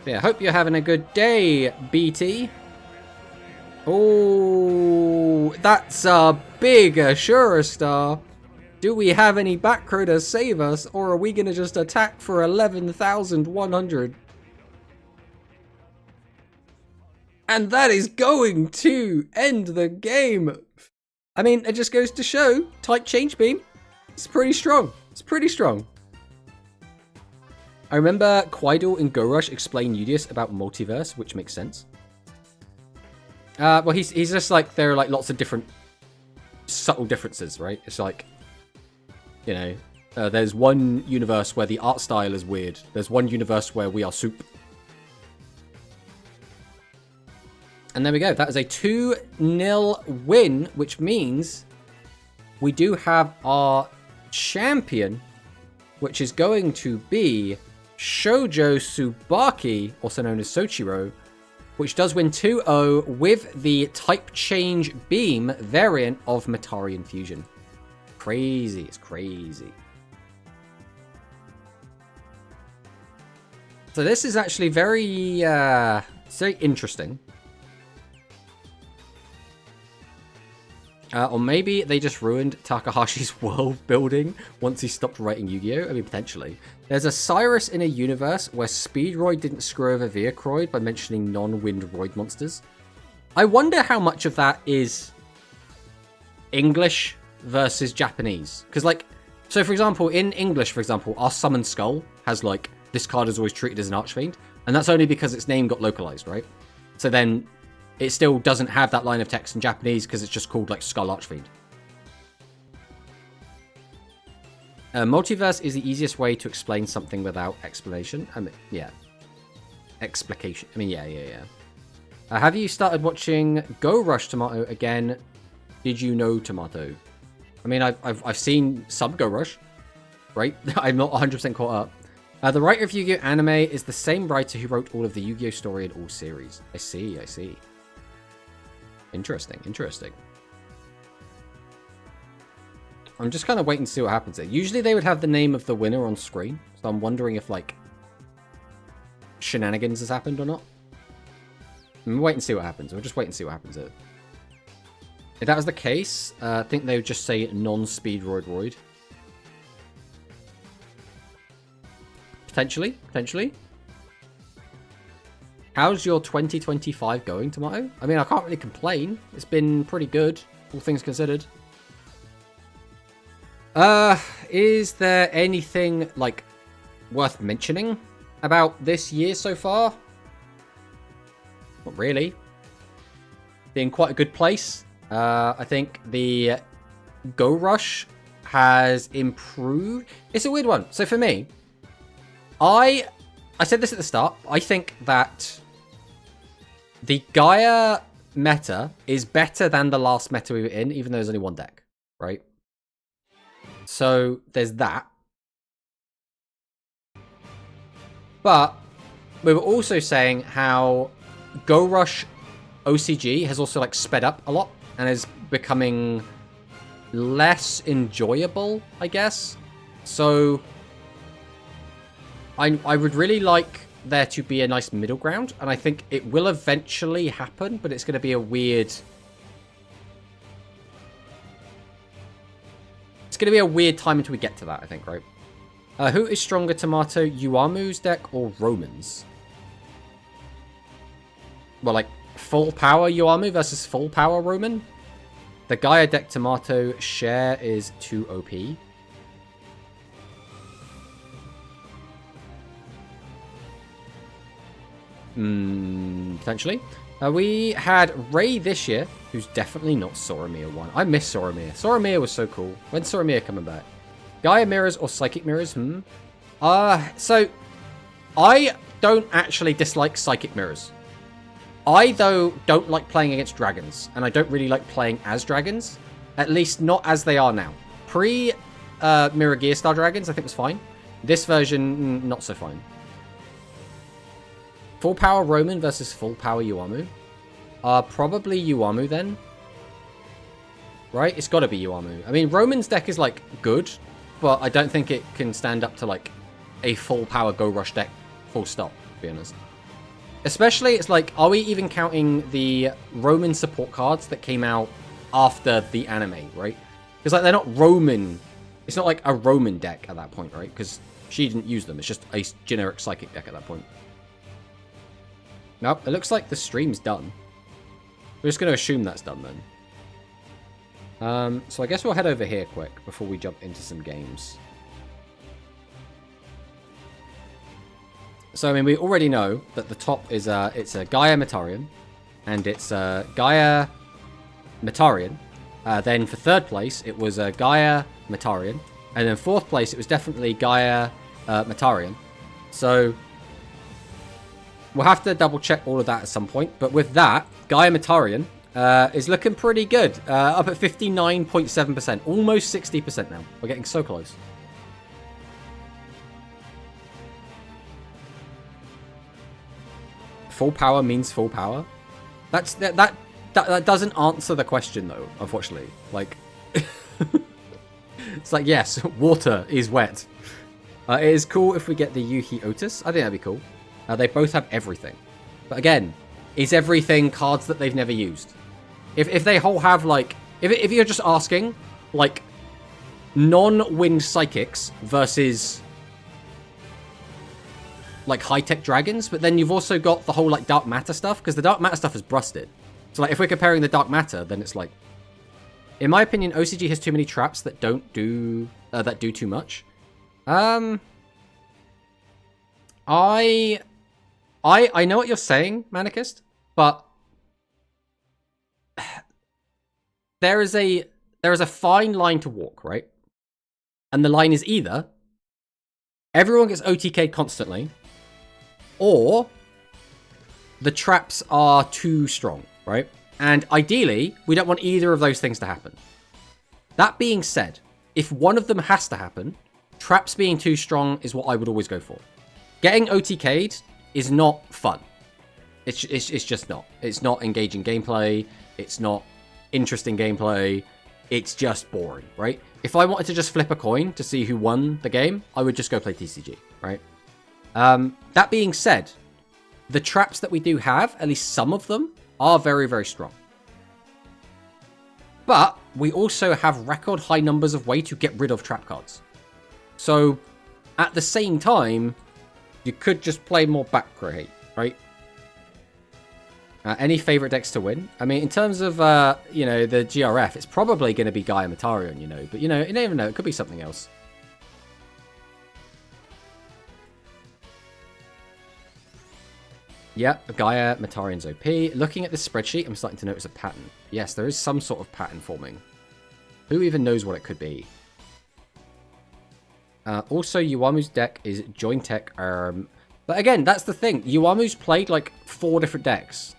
Yeah, hope you're having a good day, BT. Oh, that's a big Ashura star. Do we have any back row to save us, or are we going to just attack for 11,100? And that is going to end the game. I mean, it just goes to show, type change beam, it's pretty strong. It's pretty strong. I remember Quaidel and Gorush explained Udius about multiverse, which makes sense. Well, he's just like, there are like lots of different subtle differences, right? It's like, you know, there's one universe where the art style is weird. There's one universe where we are soup. And there we go. That is a 2-0 win, which means we do have our champion, which is going to be Shoujo Tsubaki, also known as Soichiro, which does win 2-0 with the type change beam variant of Metarian Fusion. Crazy. It's crazy. So this is actually very interesting. Or maybe they just ruined Takahashi's world building once he stopped writing Yu-Gi-Oh! I mean, potentially. There's a Cyrus in a universe where Speedroid didn't screw over Viacroid by mentioning non-Windroid monsters. I wonder how much of that is English versus Japanese. Because, like, so for example, in English, for example, our Summon Skull has, like, this card is always treated as an Archfiend. And that's only because its name got localized, right? So then it still doesn't have that line of text in Japanese because it's just called, like, Skull Archfiend. Multiverse is the easiest way to explain something without explanation. I mean, yeah. explication. I mean, yeah. Have you started watching Go Rush Tomato again? Did you know Tomato? I mean, I've seen some Go Rush, right? I'm not 100% caught up. The writer of Yu-Gi-Oh! Anime is the same writer who wrote all of the Yu-Gi-Oh! Story and all series. I see. Interesting. I'm just kind of waiting to see what happens there. Usually they would have the name of the winner on screen, so I'm wondering if, like, shenanigans has happened or not. We'll wait and see what happens. We'll just wait and see what happens there. If that was the case, I think they would just say non-speed roid. Potentially. How's your 2025 going, Tomato? I mean, I can't really complain. It's been pretty good, all things considered. Is there anything, like, worth mentioning about this year so far? Not really. In quite a good place. I think the Go Rush has improved. It's a weird one. So for me, I said this at the start. I think that the Gaia meta is better than the last meta we were in, even though there's only one deck, right? So there's that. But we were also saying how Go Rush OCG has also, like, sped up a lot and is becoming less enjoyable, I guess. So I would really like there to be a nice middle ground, and I think it will eventually happen, but it's going to be a weird... It's going to be a weird time until we get to that, I think, right? Who is stronger, Tomato, Yuamu's deck or Roman's? Well, like, full power Yuamu versus full power Roman? The Gaia deck Tomato share is too OP. Potentially. We had Ray this year, who's definitely not Soromir 1. I miss Soromir. Soromir was so cool. When's Soromir coming back? Gaia mirrors or psychic mirrors? So I don't actually dislike psychic mirrors. I, though, don't like playing against dragons, and I don't really like playing as dragons, at least not as they are now. Mirror Gear Star Dragons, I think was fine. This version, not so fine. Full power Roman versus full power Yuamu. Probably Yuamu then. Right? It's got to be Yuamu. I mean, Roman's deck is, like, good, but I don't think it can stand up to, like, a full power Go Rush deck full stop, to be honest. Especially, it's like, are we even counting the Roman support cards that came out after the anime, right? Because, like, they're not Roman. It's not like a Roman deck at that point, right? Because she didn't use them. It's just a generic psychic deck at that point. Nope, it looks like the stream's done. We're just going to assume that's done then. So I guess we'll head over here quick before we jump into some games. So, I mean, we already know that the top is it's a Gaia Metarian, and it's a Gaia Metarian. Then for third place, it was a Gaia Metarian, and then fourth place, it was definitely Gaia Metarian. So we'll have to double check all of that at some point. But with that, Gaia Metarian is looking pretty good, up at 59.7%, almost 60% now. We're getting so close. Full power means full power. That doesn't answer the question though, unfortunately. Like, it's like, yes, water is wet. It is cool if we get the Yuhi Otis. I think that'd be cool. They both have everything, but again, is everything cards that they've never used? If they all have, like, if you're just asking, like, non-winged psychics versus, like, high-tech dragons, but then you've also got the whole, like, dark matter stuff, because the dark matter stuff is busted. So, like, if we're comparing the dark matter, then it's like, in my opinion, OCG has too many traps that don't do too much. I know what you're saying, Manicist, but there is a fine line to walk, right? And the line is either everyone gets OTK'd constantly, or the traps are too strong, right? And ideally, we don't want either of those things to happen. That being said, if one of them has to happen, traps being too strong is what I would always go for. Getting OTK'd is not fun. It's just not. It's not engaging gameplay. It's not interesting gameplay. It's just boring, right? If I wanted to just flip a coin to see who won the game, I would just go play TCG, right? That being said, the traps that we do have, at least some of them, are very, very strong. But we also have record high numbers of way to get rid of trap cards. So, at the same time, you could just play more back crate, right? Any favorite decks to win? I mean, in terms of, you know, the GRF, it's probably going to be Gaia Matarion, you know. But, you know, you never know. It could be something else. Yep, Gaia Matarion's OP. Looking at this spreadsheet, I'm starting to notice a pattern. Yes, there is some sort of pattern forming. Who even knows what it could be? Also, Yuamu's deck is Joint Tech. But again, that's the thing. Yuamu's played, like, 4 different decks.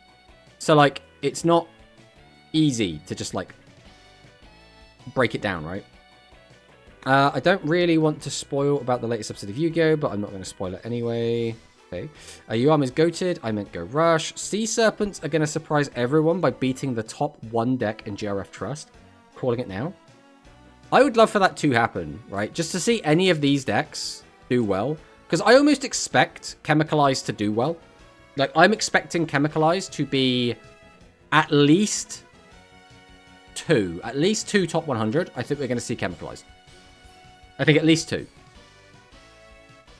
So, like, it's not easy to just, like, break it down, right? I don't really want to spoil about the latest episode of Yu-Gi-Oh!, but I'm not going to spoil it anyway. Okay. Yuamu's goated. I meant go rush. Sea Serpents are going to surprise everyone by beating the top 1 deck in GRF Trust. Calling it now. I would love for that to happen, right? Just to see any of these decks do well. Because I almost expect Chemicalize to do well. Like, I'm expecting Chemicalize to be at least 2. At least 2 top 100. I think we're going to see Chemicalize. I think at least 2.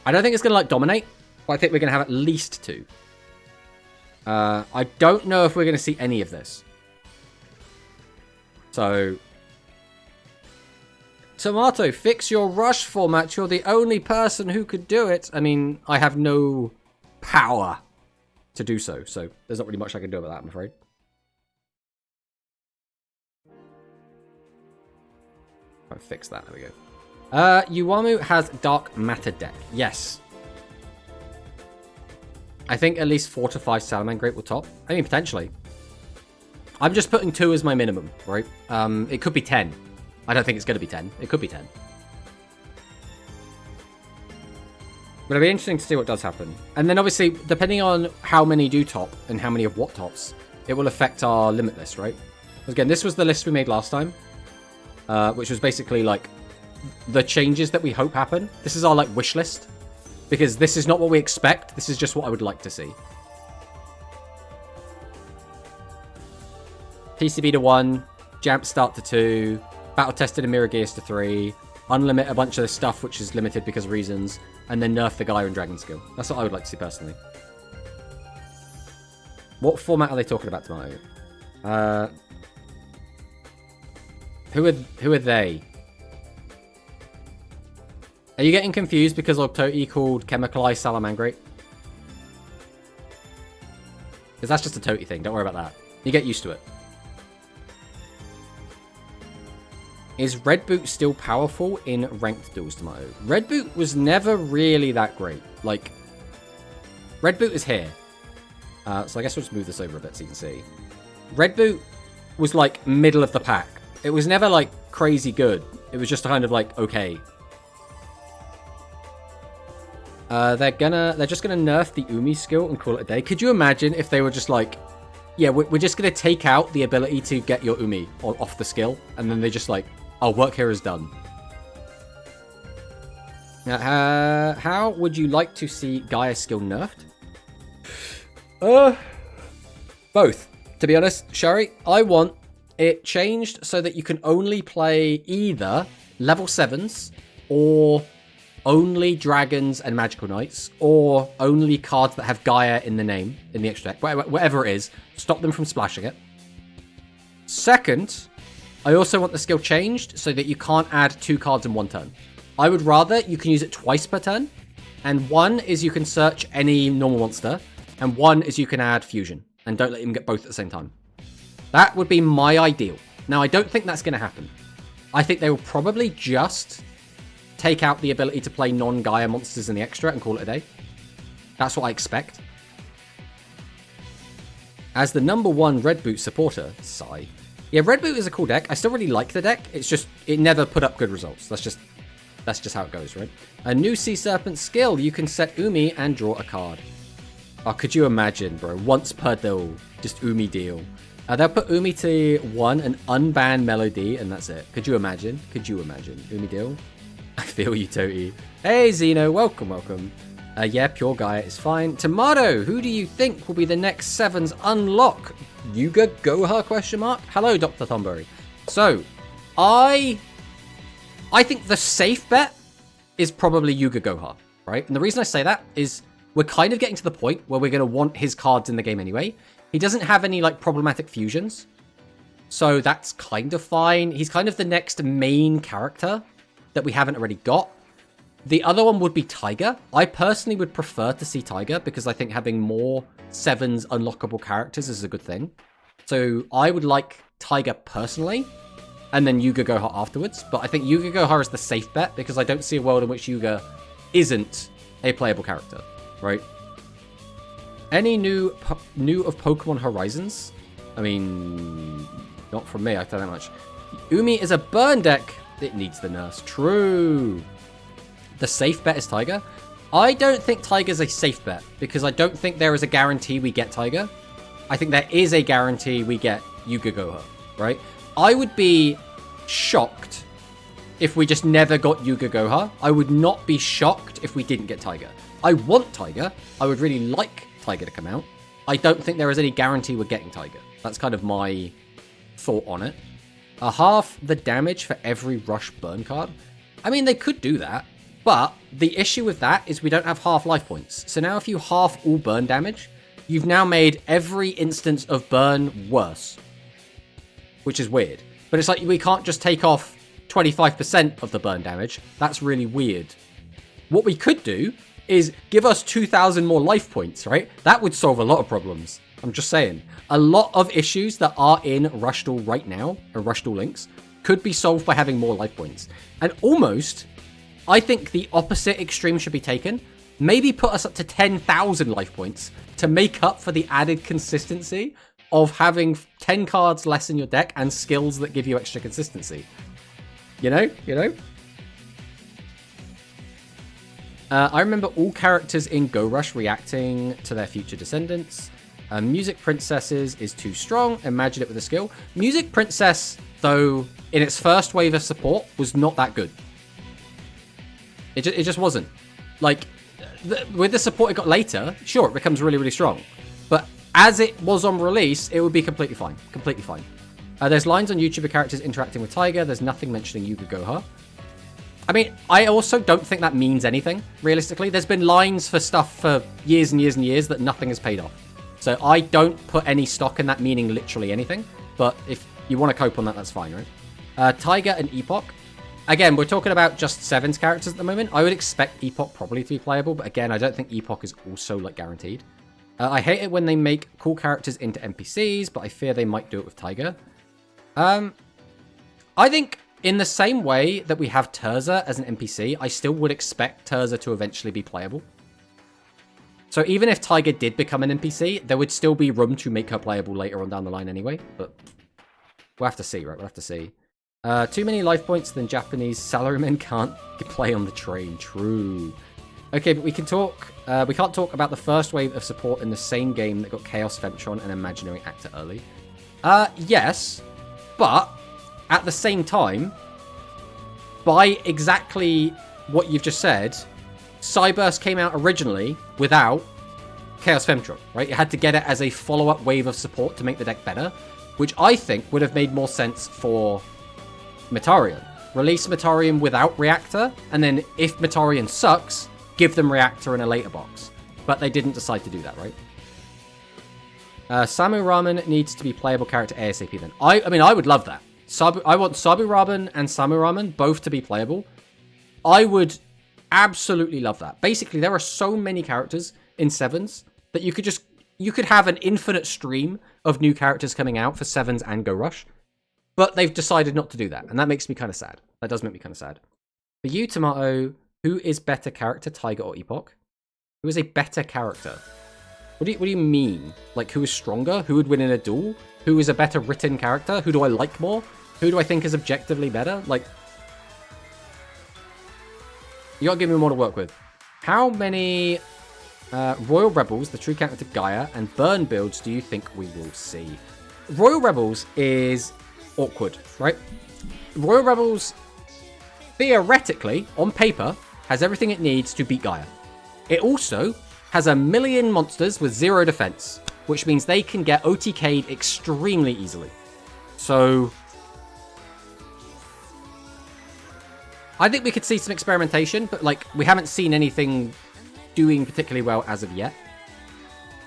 I don't think it's going to, like, dominate. But I think we're going to have at least 2. I don't know if we're going to see any of this. So... Tomato, fix your rush format. You're the only person who could do it. I mean, I have no power to do so. So there's not really much I can do about that, I'm afraid. I'll fix that. There we go. Yuamu has Dark Matter deck. Yes. I think at least 4 to 5 Salamangreat will top. I mean, potentially. I'm just putting 2 as my minimum, right? It could be 10. I don't think it's going to be 10. It could be 10. But it'll be interesting to see what does happen. And then obviously, depending on how many do top and how many of what tops, it will affect our limit list, right? Again, this was the list we made last time. Which was basically like the changes that we hope happen. This is our like wish list. Because this is not what we expect. This is just what I would like to see. PCB to 1. Jamp start to 2. Battle tested and Mirror Gears to 3. Unlimit a bunch of this stuff which is limited because of reasons. And then nerf the Gaia and Dragon skill. That's what I would like to see personally. What format are they talking about tomorrow? Who are they? Are you getting confused because Octoti called Chemicalize Salamangreat? Because that's just a Toti thing. Don't worry about that. You get used to it. Is Red Boot still powerful in ranked duels, Tomato? Red Boot was never really that great. Like, Red Boot is here. So I guess we'll just move this over a bit so you can see. Red Boot was like middle of the pack. It was never like crazy good. It was just kind of like okay. They're just gonna nerf the Umi skill and call it a day. Could you imagine if they were just like, yeah, we're just gonna take out the ability to get your Umi off the skill, and then they just like, oh, work here is done. Now, how would you like to see Gaia skill nerfed? Both. To be honest, Shari, I want it changed so that you can only play either level 7s or only dragons and magical knights, or only cards that have Gaia in the name, in the extra deck, whatever it is. Stop them from splashing it. Second, I also want the skill changed so that you can't add 2 cards in 1 turn. I would rather you can use it twice per turn, and 1 is you can search any normal monster, and 1 is you can add fusion, and don't let him get both at the same time. That would be my ideal. Now, I don't think that's going to happen. I think they will probably just take out the ability to play non-Gaia monsters in the extra and call it a day. That's what I expect. As the #1 Red Boot supporter, sigh. Yeah, Red Boot is a cool deck. I still really like the deck. It's just, it never put up good results. That's just how it goes, right? A new Sea Serpent skill. You can set Umi and draw a card. Oh, could you imagine, bro? Once per deal. Just Umi deal. They'll put Umi to 1 and unban Melody, and that's it. Could you imagine? Could you imagine? Umi deal? I feel you, Toti. Hey, Zeno. Welcome, welcome. Yeah, Pure Gaia is fine. Tomato, who do you think will be the next Sevens unlock? Yuga Goha, question mark? Hello, Dr. Thornberry. So, I think the safe bet is probably Yuga Goha, right? And the reason I say that is we're kind of getting to the point where we're going to want his cards in the game anyway. He doesn't have any, like, problematic fusions. So that's kind of fine. He's kind of the next main character that we haven't already got. The other one would be Tiger. I personally would prefer to see Tiger because I think having more Sevens unlockable characters is a good thing. So I would like Tiger personally, and then Yuga Goha afterwards. But I think Yuga Goha is the safe bet because I don't see a world in which Yuga isn't a playable character, right? Any new of Pokemon Horizons? I mean, not from me, I tell that much. Umi is a burn deck. It needs the nurse. True. The safe bet is Tiger. I don't think Tiger's a safe bet because I don't think there is a guarantee we get Tiger. I think there is a guarantee we get Yuga Goha, right? I would be shocked if we just never got Yuga Goha. I would not be shocked if we didn't get Tiger. I want Tiger. I would really like Tiger to come out. I don't think there is any guarantee we're getting Tiger. That's kind of my thought on it. Half the damage for every rush burn card. I mean, they could do that. But the issue with that is we don't have half life points. So now if you half all burn damage, you've now made every instance of burn worse. Which is weird. But it's like we can't just take off 25% of the burn damage. That's really weird. What we could do is give us 2,000 more life points, right? That would solve a lot of problems. I'm just saying. A lot of issues that are in Rush Duel right now, or Rush Duel Links, could be solved by having more life points. And almost, I think the opposite extreme should be taken. Maybe put us up to 10,000 life points to make up for the added consistency of having 10 cards less in your deck and skills that give you extra consistency. You know? I remember all characters in Go Rush reacting to their future descendants. Music Princesses is too strong. Imagine it with a skill. Music Princess, though, in its first wave of support, was not that good. It just wasn't. Like, with the support it got later, sure, it becomes really, really strong. But as it was on release, it would be completely fine. Completely fine. There's lines on YouTube of characters interacting with Tiger. There's nothing mentioning Yuga Goha. I mean, I also don't think that means anything, realistically. There's been lines for stuff for years and years and years that nothing has paid off. So I don't put any stock in that meaning literally anything. But if you want to cope on that, that's fine, right? Tiger and Epoch. Again, we're talking about just Sevens characters at the moment. I would expect Epoch probably to be playable, but again, I don't think Epoch is also, like, guaranteed. I hate it when they make cool characters into NPCs, but I fear they might do it with Tiger. I think in the same way that we have Terza as an NPC, I still would expect Terza to eventually be playable. So even if Tiger did become an NPC, there would still be room to make her playable later on down the line anyway, but we'll have to see, right? We'll have to see. Too many life points, then Japanese salarymen can't play on the train. True. Okay, but we can talk. We can't talk about the first wave of support in the same game that got Chaos Femtron and Imaginary Actor early. Yes, but at the same time, by exactly what you've just said, Cyburst came out originally without Chaos Femtron, right? You had to get it as a follow-up wave of support to make the deck better, which I think would have made more sense for Metarian. Release Metarian without Reactor, and then if Metarian sucks, give them Reactor in a later box. But they didn't decide to do that, right? Samu Ramen needs to be playable character ASAP then. I mean, I would love that. I want Sabu Ramen and Samu Ramen both to be playable. I would absolutely love that. Basically, there are so many characters in Sevens that you could have an infinite stream of new characters coming out for Sevens and Go Rush. But they've decided not to do that, and that makes me kind of sad. That does make me kind of sad. For you, Tomato, who is better character, Tiger or Epoch? Who is a better character? What do you mean? Like, who is stronger? Who would win in a duel? Who is a better written character? Who do I like more? Who do I think is objectively better? Like, you gotta give me more to work with. How many Royal Rebels, the true counter to Gaia, and Burn builds do you think we will see? Royal Rebels is awkward, right? Royal Rebels, theoretically, on paper, has everything it needs to beat Gaia. It also has a million monsters with 0 defense, which means they can get OTK'd extremely easily. So I think we could see some experimentation, but like we haven't seen anything doing particularly well as of yet.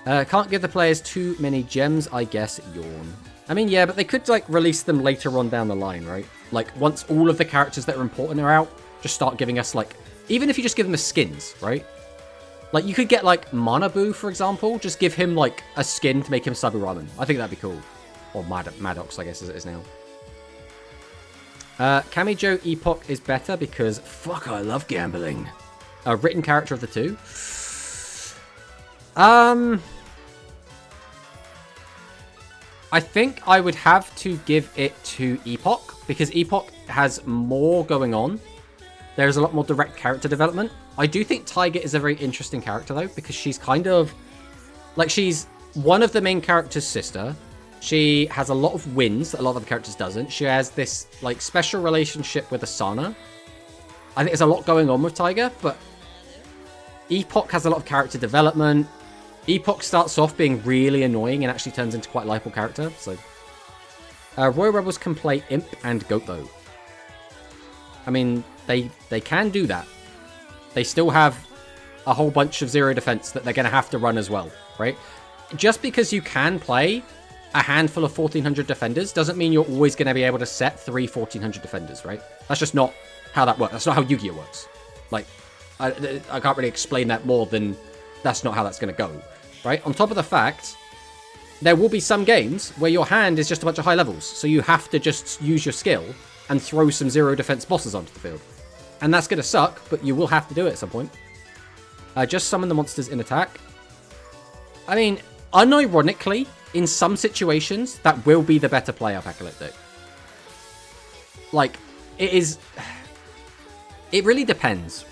Can't give the players too many gems, I guess. Yawn. I mean, yeah, but they could like release them later on down the line, right? Like once all of the characters that are important are out, just start giving us like, even if you just give them the skins, right? Like you could get like Manabu, for example, just give him like a skin to make him Sabu Ramen. I think that'd be cool. Or Maddox, I guess as it is now. Kamijo Epoch is better because fuck, I love gambling. A written character of the two. I think I would have to give it to Epoch because Epoch has more going on. There's a lot more direct character development. I do think Tiger is a very interesting character though because she's kind of like she's one of the main character's sister. She has a lot of wins that a lot of other characters doesn't. She has this like special relationship with Asana. I think there's a lot going on with Tiger, but Epoch has a lot of character development. Epoch starts off being really annoying and actually turns into quite a likable character. So, Royal Rebels can play Imp and Goat though. I mean, they can do that. They still have a whole bunch of 0 defense that they're going to have to run as well, right? Just because you can play a handful of 1400 defenders doesn't mean you're always going to be able to set 3 1400 defenders, right? That's just not how that works. That's not how Yu-Gi-Oh works. Like, I can't really explain that more than that's not how that's going to go, right? On top of the fact, there will be some games where your hand is just a bunch of high levels, so you have to just use your skill and throw some 0 defense bosses onto the field. And that's going to suck, but you will have to do it at some point. Just summon the monsters in attack. I mean, unironically, in some situations, that will be the better play apocalyptic. Like, it really depends.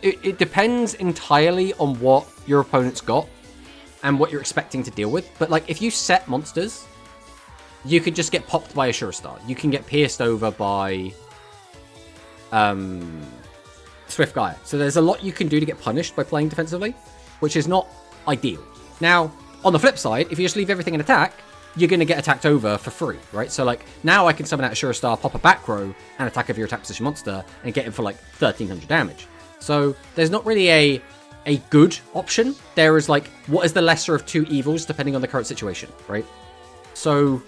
It depends entirely on what your opponent's got and what you're expecting to deal with. But, like, if you set monsters, you could just get popped by a Sure Star. You can get pierced over by Swift Gaia. So there's a lot you can do to get punished by playing defensively, which is not ideal. Now, on the flip side, if you just leave everything in attack, you're going to get attacked over for free, right? So, like, now I can summon out a Sure Star, pop a back row, and attack over your attack position monster, and get him for, like, 1300 damage. So, there's not really a good option. There is, like, what is the lesser of 2 evils, depending on the current situation, right? So,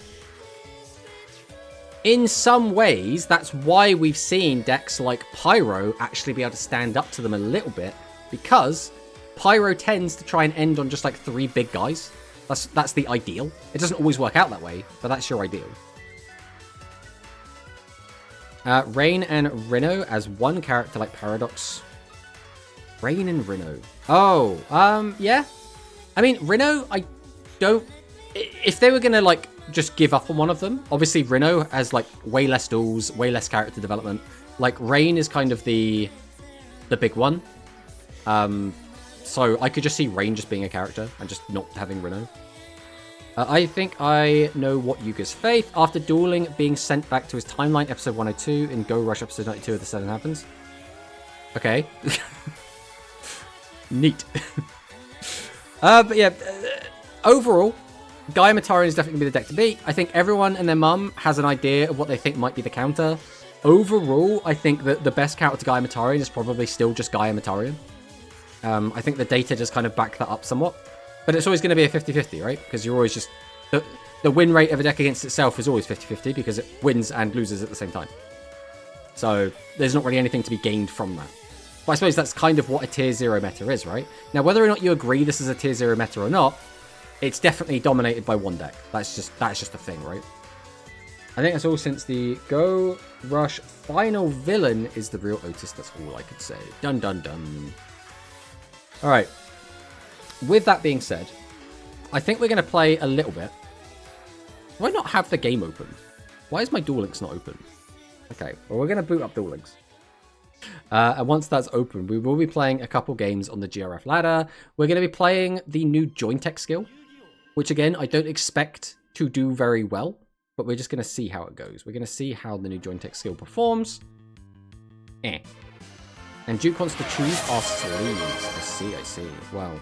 in some ways, that's why we've seen decks like Pyro actually be able to stand up to them a little bit, because Pyro tends to try and end on just like 3 big guys. That's the ideal. It doesn't always work out that way, but that's your ideal. Rain and Rhino as one character like Paradox. Rain and Rhino. Oh, yeah. I mean, Rhino, I don't... If they were going to, like, just give up on one of them, obviously Rhino has, like, way less duels, way less character development. Like, Rain is kind of the big one. So I could just see Rain just being a character and just not having Rhino. I think I know what Yuga's fate. After dueling, being sent back to his timeline, episode 102, in Go Rush episode 92 of The 7 happens. Okay. Neat. But yeah, overall, Gaia Matarion is definitely going to be the deck to beat. I think everyone and their mum has an idea of what they think might be the counter. Overall, I think that the best counter to Gaia Matarion is probably still just Gaia Matarion. I think the data just kind of back that up somewhat. But it's always going to be a 50-50, right? Because you're always just... The win rate of a deck against itself is always 50-50 because it wins and loses at the same time. So there's not really anything to be gained from that. But I suppose that's kind of what a tier 0 meta is, right? Now, whether or not you agree this is a tier 0 meta or not, it's definitely dominated by one deck. That's just a thing, right? I think that's all since the Go Rush final villain is the real Otis. That's all I could say. Dun dun dun. Alright. With that being said, I think we're going to play a little bit. Do I not have the game open? Why is my Duel Links not open? Okay, well, we're going to boot up Duel Links. And once that's open, we will be playing a couple games on the GRF ladder. We're going to be playing the new Jointech skill, which again, I don't expect to do very well, but we're just going to see how it goes. We're going to see how the new Jointech skill performs. And Duke wants to choose our sleeves. I see. Well,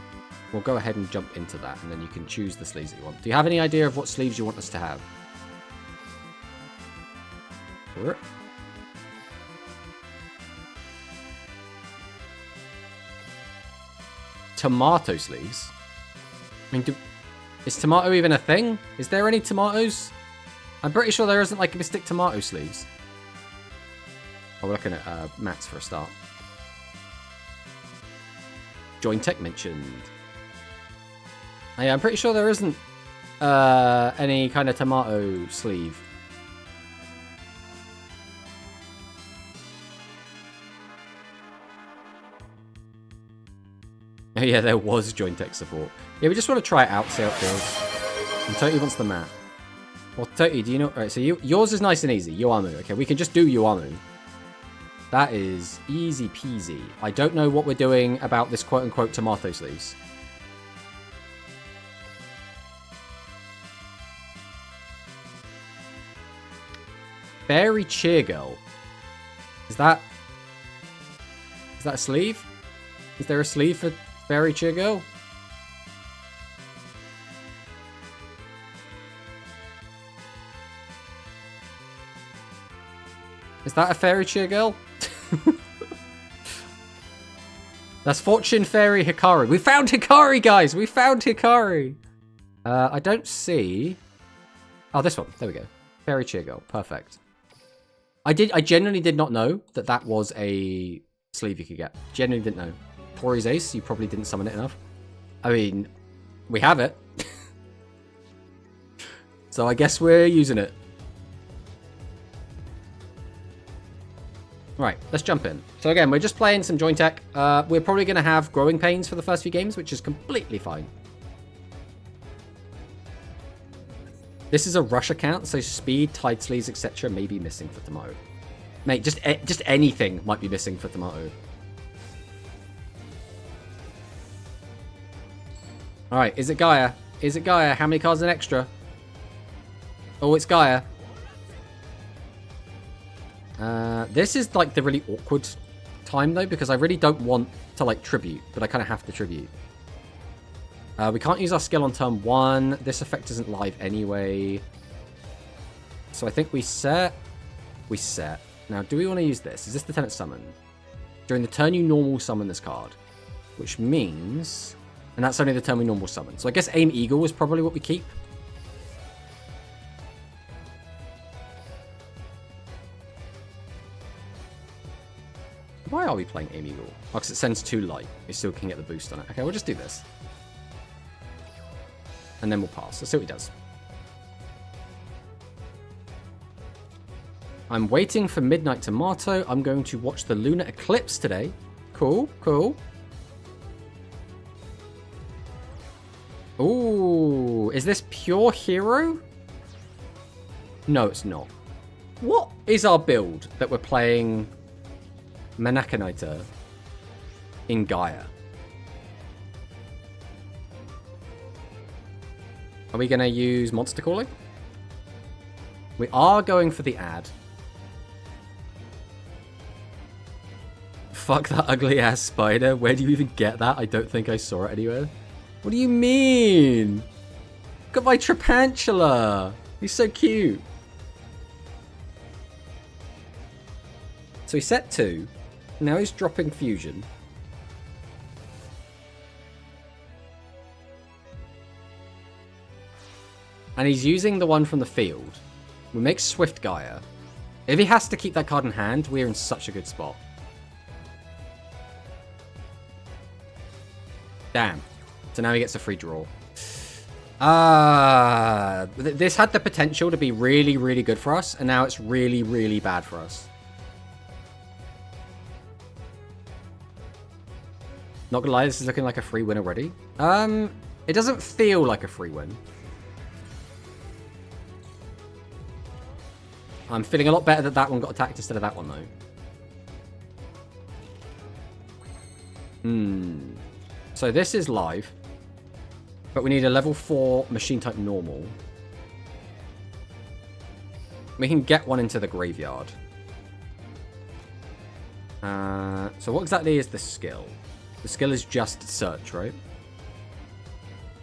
we'll go ahead and jump into that, and then you can choose the sleeves that you want. Do you have any idea of what sleeves you want us to have? Tomato sleeves? I mean, is tomato even a thing? Is there any tomatoes? I'm pretty sure there isn't like Mystic tomato sleeves. Oh, we're looking at mats for a start. Jointech mentioned. Yeah, I'm pretty sure there isn't any kind of tomato sleeve. Oh yeah, there was Jointech support. Yeah, we just want to try it out, see how it feels. And Toti wants the mat. Well, Toti, do you know... Alright, so yours is nice and easy. Yuamu. Okay, we can just do Yuamu. That is easy peasy. I don't know what we're doing about this quote-unquote tomato sleeves. Fairy Cheer Girl. Is that a sleeve? Is there a sleeve for Fairy Cheer Girl? Is that a Fairy Cheer Girl? That's Fortune Fairy Hikari. We found Hikari, guys! We found Hikari! I don't see... Oh, this one. There we go. Fairy Cheer Girl. Perfect. I genuinely did not know that that was a sleeve you could get. Genuinely didn't know. Tori's Ace, you probably didn't summon it enough. I mean, we have it. So I guess we're using it. Right, let's jump in. So again, we're just playing some Jointech. We're probably going to have growing pains for the first few games, which is completely fine. This is a rush account, so speed, tide sleeves, etc. may be missing for Tomato. Mate, just anything might be missing for Tomato. Alright, is it Gaia? Is it Gaia? How many cards an extra? Oh, it's Gaia. This is like the really awkward time though, because I really don't want to like tribute, but I kind of have to tribute. We can't use our skill on turn 1. This effect isn't live anyway. So I think we set. We set. Now, do we want to use this? Is this the Tenant Summon? During the turn you normal summon this card. Which means... And that's only the turn we normal summon. So I guess Aim Eagle is probably what we keep. Why are we playing Aim Eagle? Oh, because it sends 2 light. We still can get the boost on it. Okay, we'll just do this. And then we'll pass. Let's see what he does. I'm waiting for Midnight Tomato. I'm going to watch the Lunar Eclipse today. Cool, cool. Ooh, is this pure hero? No, it's not. What is our build that we're playing Manakanita in Gaia? Are we going to use Monster Calling? We are going for the ad. Fuck that ugly ass spider. Where do you even get that? I don't think I saw it anywhere. What do you mean? Look at my Trapantula. He's so cute. So he set 2. Now he's dropping Fusion. And he's using the one from the field. We make Swift Gaia. If he has to keep that card in hand, we're in such a good spot. Damn. So now he gets a free draw. This had the potential to be really, really good for us. And now it's really, really bad for us. Not gonna lie, this is looking like a free win already. It doesn't feel like a free win. I'm feeling a lot better that that one got attacked instead of that one, though. So this is live. But we need a level 4 machine type normal. We can get one into the graveyard. So what exactly is the skill? The skill is just search, right?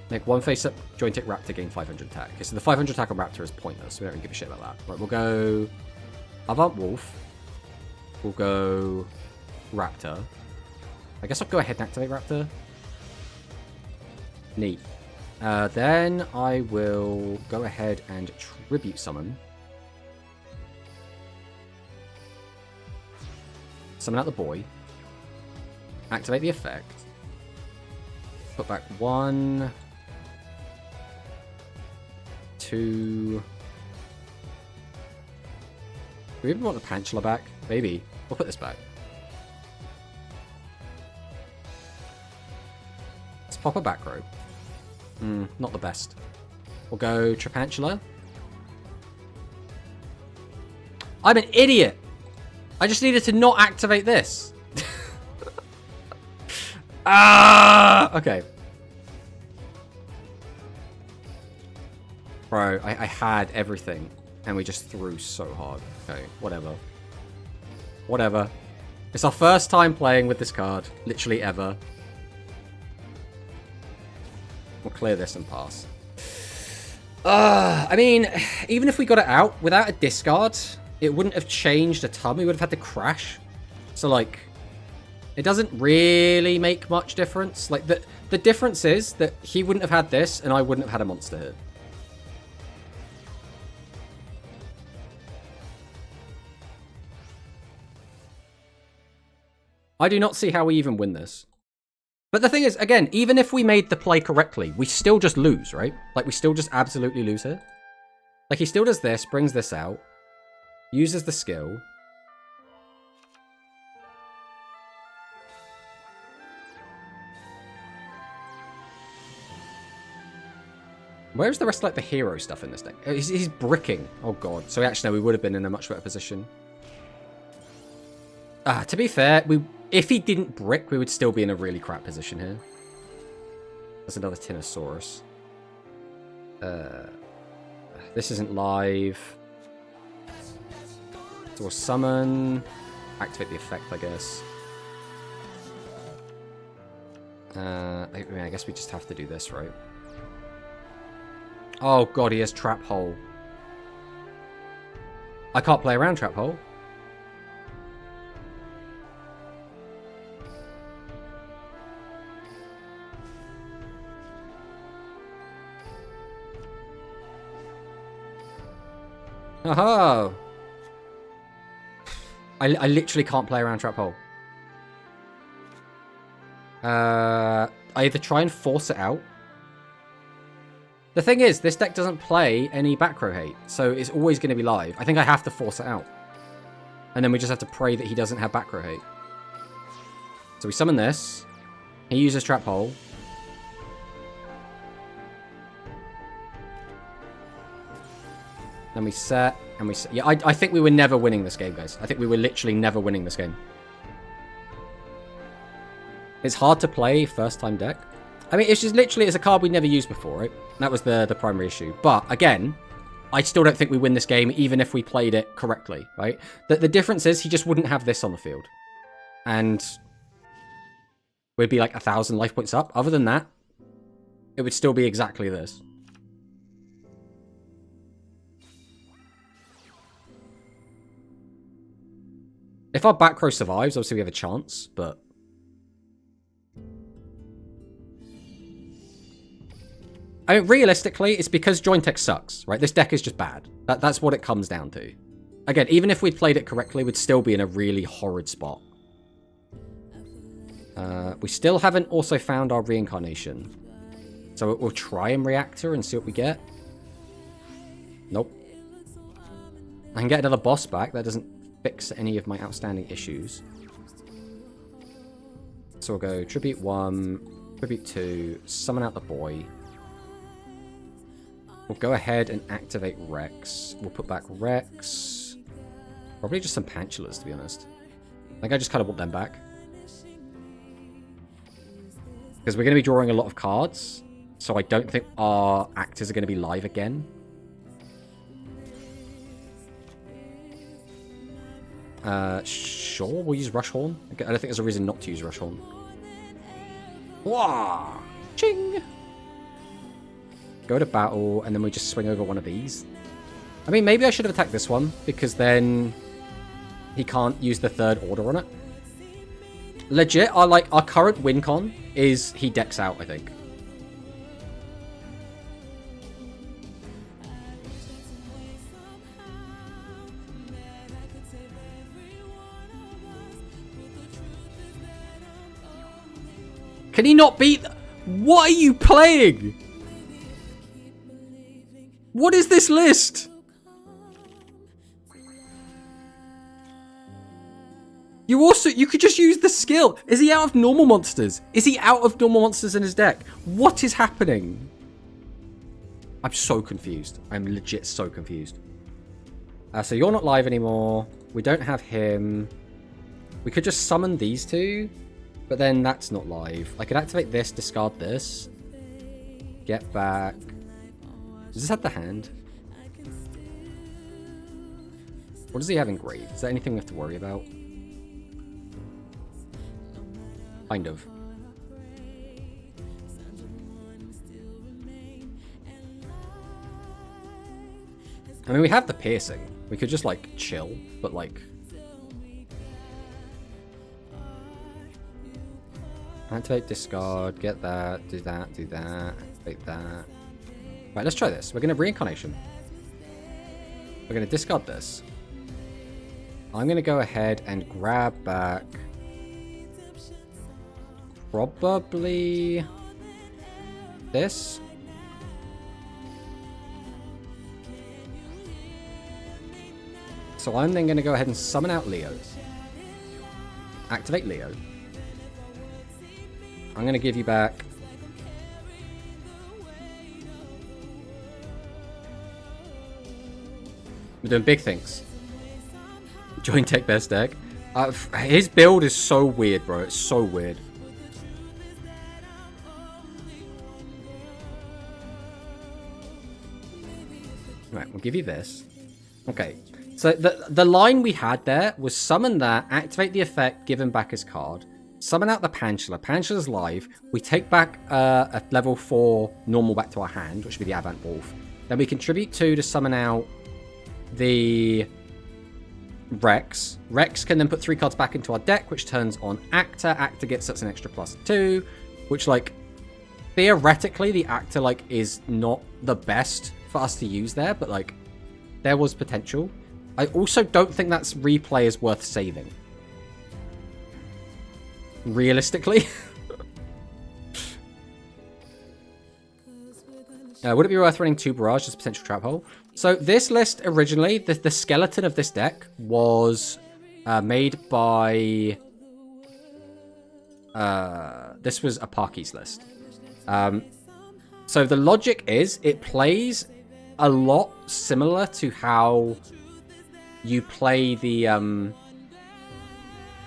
Make one face-up Joystick Raptor, gain 500 attack. Okay, so the 500 attack on Raptor is pointless. We don't really give a shit about that. Right, we'll go Avant Wolf. We'll go Raptor. I guess I'll go ahead and activate Raptor. Neat. Then I will go ahead and Tribute Summon. Summon out the boy. Activate the effect. Put back 1, 2. Do we even want the Pantula back? Maybe. We'll put this back. Let's pop a back row. Not the best. We'll go Trapantula. I'm an idiot! I just needed to not activate this. Okay. Bro, I had everything. And we just threw so hard. Okay, whatever. Whatever. It's our first time playing with this card. Literally ever. We'll clear this and pass. I mean, even if we got it out without a discard, it wouldn't have changed a ton. We would have had to crash. So, like, it doesn't really make much difference. Like, the difference is that he wouldn't have had this, and I wouldn't have had a monster here. I do not see how we even win this. But the thing is, again, even if we made the play correctly, we still just lose, right? Like, we still just absolutely lose here. Like, he still does this, brings this out, uses the skill. Where's the rest of, like, the hero stuff in this deck? He's bricking. Oh, God. So, actually, no, we would have been in a much better position. To be fair, if he didn't brick, we would still be in a really crap position here. There's another Tinosaurus. This isn't live. So we'll summon. Activate the effect, I guess. I guess we just have to do this, right? Oh god, he has Trap Hole. I can't play around Trap Hole. Oh! I literally can't play around Trap Hole. I either try and force it out. The thing is, this deck doesn't play any back row hate, so it's always going to be live. I think I have to force it out. And then we just have to pray that he doesn't have back row hate. So we summon this. He uses Trap Hole. Then we set, and we set. Yeah, I think we were never winning this game, guys. I think we were literally never winning this game. It's hard to play first-time deck. I mean, it's just literally, it's a card we never used before, right? That was the primary issue. But, again, I still don't think we win this game, even if we played it correctly, right? The difference is, he just wouldn't have this on the field. And we'd be like 1,000 life points up. Other than that, it would still be exactly this. If our back row survives, obviously we have a chance, but... I mean, realistically, it's because Jointex sucks, right? This deck is just bad. That's what it comes down to. Again, even if we played it correctly, we'd still be in a really horrid spot. We still haven't also found our reincarnation. So we'll try and reactor and see what we get. Nope. I can get another boss back. That doesn't fix any of my outstanding issues. So we'll go Tribute 1, Tribute 2, summon out the boy. We'll go ahead and activate Rex. We'll put back Rex. Probably just some Pantulas, to be honest. I think I just kind of want them back. Because we're going to be drawing a lot of cards. So I don't think our actors are going to be live again. Sure, we'll use Rush Horn. I don't think there's a reason not to use Rush Horn. Wah! Ching! Go to battle, and then we just swing over one of these. I mean, maybe I should have attacked this one, because then he can't use the third order on it. Legit, our current win con is he decks out, I think. Can he not beat... What are you playing? What is this list? You could just use the skill. Is he out of normal monsters? Is he out of normal monsters in his deck? What is happening? I'm so confused. I'm legit so confused. So you're not live anymore. We don't have him. We could just summon these two. But then that's not live. I could activate this, discard this. Get back. Does this have the hand? What does he have engraved? Is there anything we have to worry about? Kind of. I mean, we have the piercing. We could just, like, chill, but, like... Activate, discard, get that, do that, activate that. Right, let's try this. We're going to reincarnation. We're going to discard this. I'm going to go ahead and grab back... Probably... this. So I'm then going to go ahead and summon out Leo. Activate Leo. I'm going to give you back... We're doing big things. Join Tech Best deck. His build is so weird, bro. It's so weird. Right, we'll give you this. Okay. So the line we had there was summon that, activate the effect, give him back his card. Summon out the Pantula. Pantula's live. We take back a level 4 normal back to our hand, which would be the Avant Wolf. Then we contribute 2 to summon out the Rex. Rex can then put 3 cards back into our deck, which turns on Actor. Actor gets us an extra +2, which, like, theoretically, the Actor, like, is not the best for us to use there, but, like, there was potential. I also don't think that's replay is worth saving. Realistically. Would it be worth running 2 Barrage as a potential trap hole? So this list originally, the skeleton of this deck was made by... this was a Parky's list. So the logic is it plays a lot similar to how you play the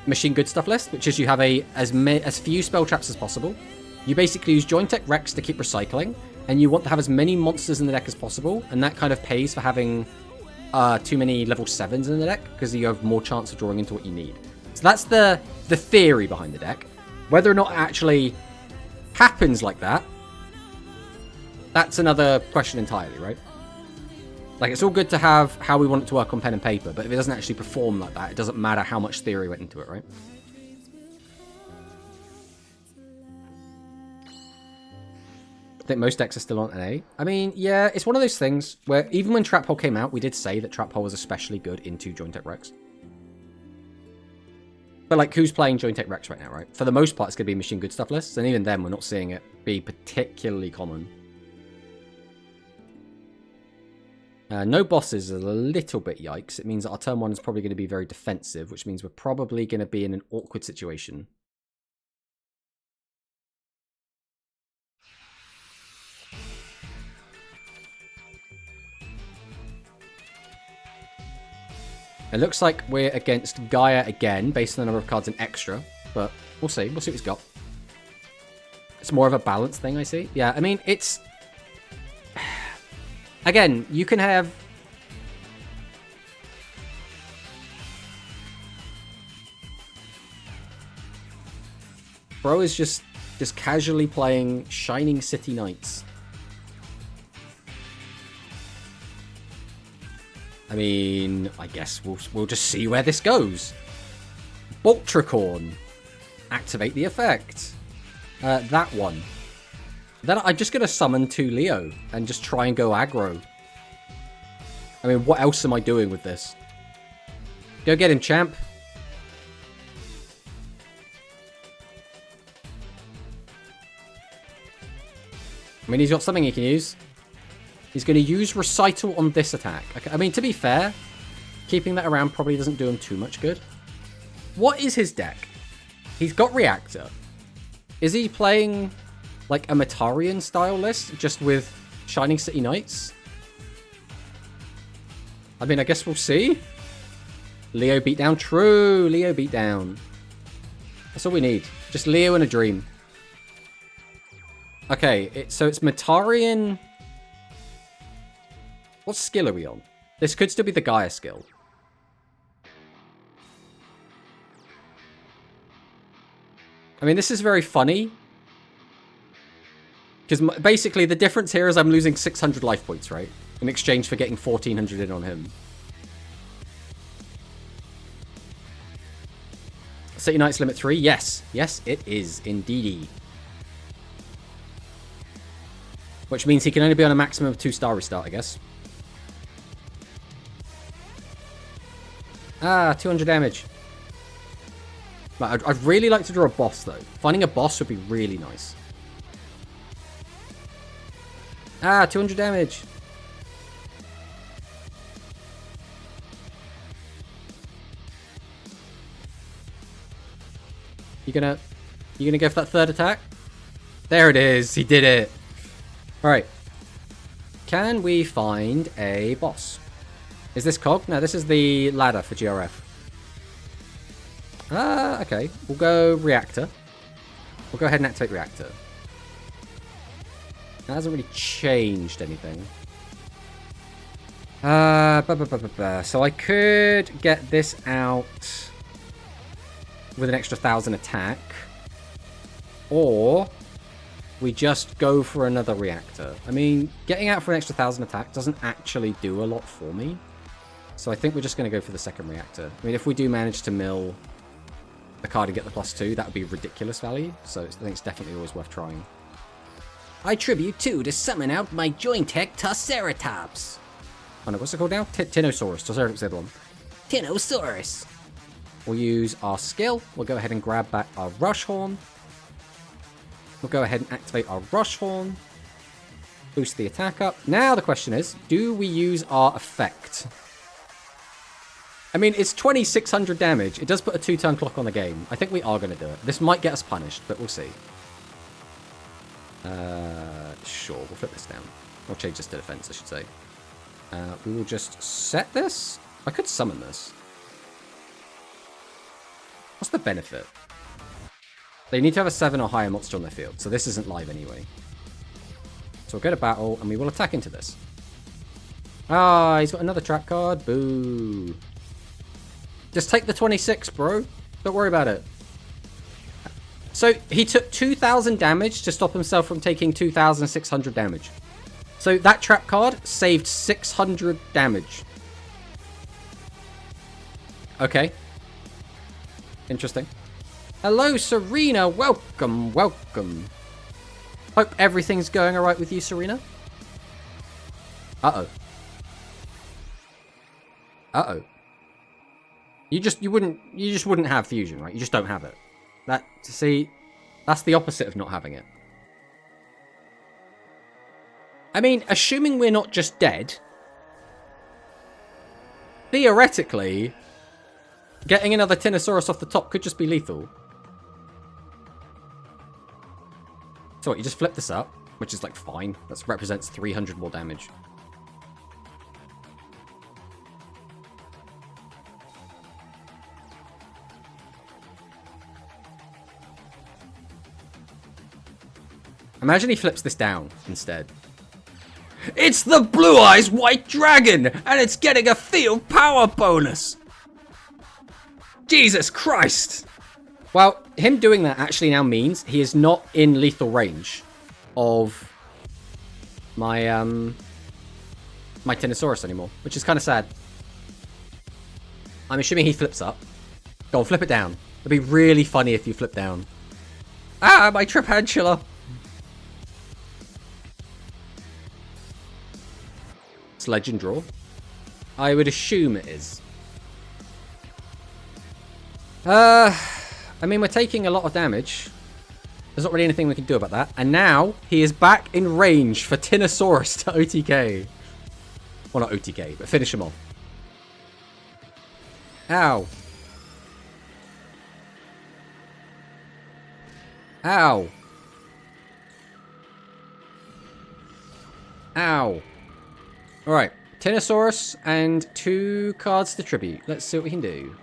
Machine Good Stuff list, which is you have as few spell traps as possible. You basically use Joint Tech Rex to keep recycling, and you want to have as many monsters in the deck as possible, and that kind of pays for having too many level 7s in the deck, because you have more chance of drawing into what you need. So that's the theory behind the deck. Whether or not it actually happens like that, that's another question entirely, right? Like, it's all good to have how we want it to work on pen and paper, but if it doesn't actually perform like that, it doesn't matter how much theory went into it, right? I think most decks are still on NA. I mean, yeah, it's one of those things where even when Trap Hole came out, we did say that Trap Hole was especially good into Joint Tech Rex. But, like, who's playing Joint Tech Rex right now, right? For the most part, it's going to be Machine Good Stuff lists, and even then, we're not seeing it be particularly common. No bosses is a little bit yikes. It means that our turn 1 is probably going to be very defensive, which means we're probably going to be in an awkward situation. It looks like we're against Gaia again, based on the number of cards in extra. But we'll see. We'll see what he's got. It's more of a balance thing, I see. Yeah, I mean, it's... Again, you can have... Bro is just casually playing Shining City Knights. I mean, I guess we'll just see where this goes. Boltricorn. Activate the effect. That one. Then I'm just going to summon 2 Leo and just try and go aggro. I mean, what else am I doing with this? Go get him, champ. I mean, he's got something he can use. He's going to use Recital on this attack. Okay, I mean, to be fair, keeping that around probably doesn't do him too much good. What is his deck? He's got Reactor. Is he playing like a Metarian style list just with Shining City Knights? I mean, I guess we'll see. Leo beatdown. True. Leo beatdown. That's all we need. Just Leo and a dream. Okay, so it's Metarian. What skill are we on? This could still be the Gaia skill. I mean, this is very funny. Because basically the difference here is I'm losing 600 life points, right? In exchange for getting 1400 in on him. City Knights limit 3? Yes. Yes, it is. Indeedy. Which means he can only be on a maximum of 2-star restart, I guess. Ah, 200 damage. But I'd really like to draw a boss, though. Finding a boss would be really nice. Ah, 200 damage. You gonna go for that third attack? There it is. He did it. Alright. Can we find a boss? Is this Cog? No, this is the ladder for GRF. Ah, okay. We'll go Reactor. We'll go ahead and activate Reactor. That hasn't really changed anything. So I could get this out with an extra 1000 attack. Or we just go for another Reactor. I mean, getting out for an extra 1000 attack doesn't actually do a lot for me. So I think we're just going to go for the second Reactor. I mean, if we do manage to mill the card and get the +2, that would be ridiculous value. So I think it's definitely always worth trying. I tribute 2 to summon out my Jointech Triceratops. Oh no, what's it called now? Tinosaurus. Triceratops is the other one. Tinosaurus. We'll use our skill. We'll go ahead and grab back our Rush Horn. We'll go ahead and activate our Rush Horn. Boost the attack up. Now the question is, do we use our effect? I mean, it's 2600 damage. It does put a 2-turn clock on the game. I think we are going to do it. This might get us punished, but we'll see. Sure, we'll flip this down. Or change this to defense, I should say. We will just set this. I could summon this. What's the benefit? They need to have a 7 or higher monster on their field, so this isn't live anyway. So we'll go to battle, and we will attack into this. Ah, he's got another trap card. Boo. Just take the 26, bro. Don't worry about it. So he took 2000 damage to stop himself from taking 2600 damage. So that trap card saved 600 damage. Okay. Interesting. Hello, Serena. Welcome, welcome. Hope everything's going alright with you, Serena. Uh-oh. Uh-oh. You just wouldn't have fusion, right? You just don't have it. See, that's the opposite of not having it. I mean, assuming we're not just dead, theoretically, getting another Tinosaurus off the top could just be lethal. So what, you just flip this up, which is like fine. That represents 300 more damage. Imagine he flips this down instead. It's the Blue Eyes White Dragon, and it's getting a field power bonus. Jesus Christ. Well, him doing that actually now means he is not in lethal range of my my Tyrannosaurus anymore, which is kind of sad. I'm assuming he flips up. Go on, flip it down. It'd be really funny if you flip down. Ah, my Tripantula. It's legend draw. I would assume it is. I mean, we're taking a lot of damage. There's not really anything we can do about that. And now, he is back in range for Tyrannosaurus to OTK. Well, not OTK, but finish him off. Ow. Ow. Ow. Alright, Tyrannosaurus and 2 cards to tribute. Let's see what we can do.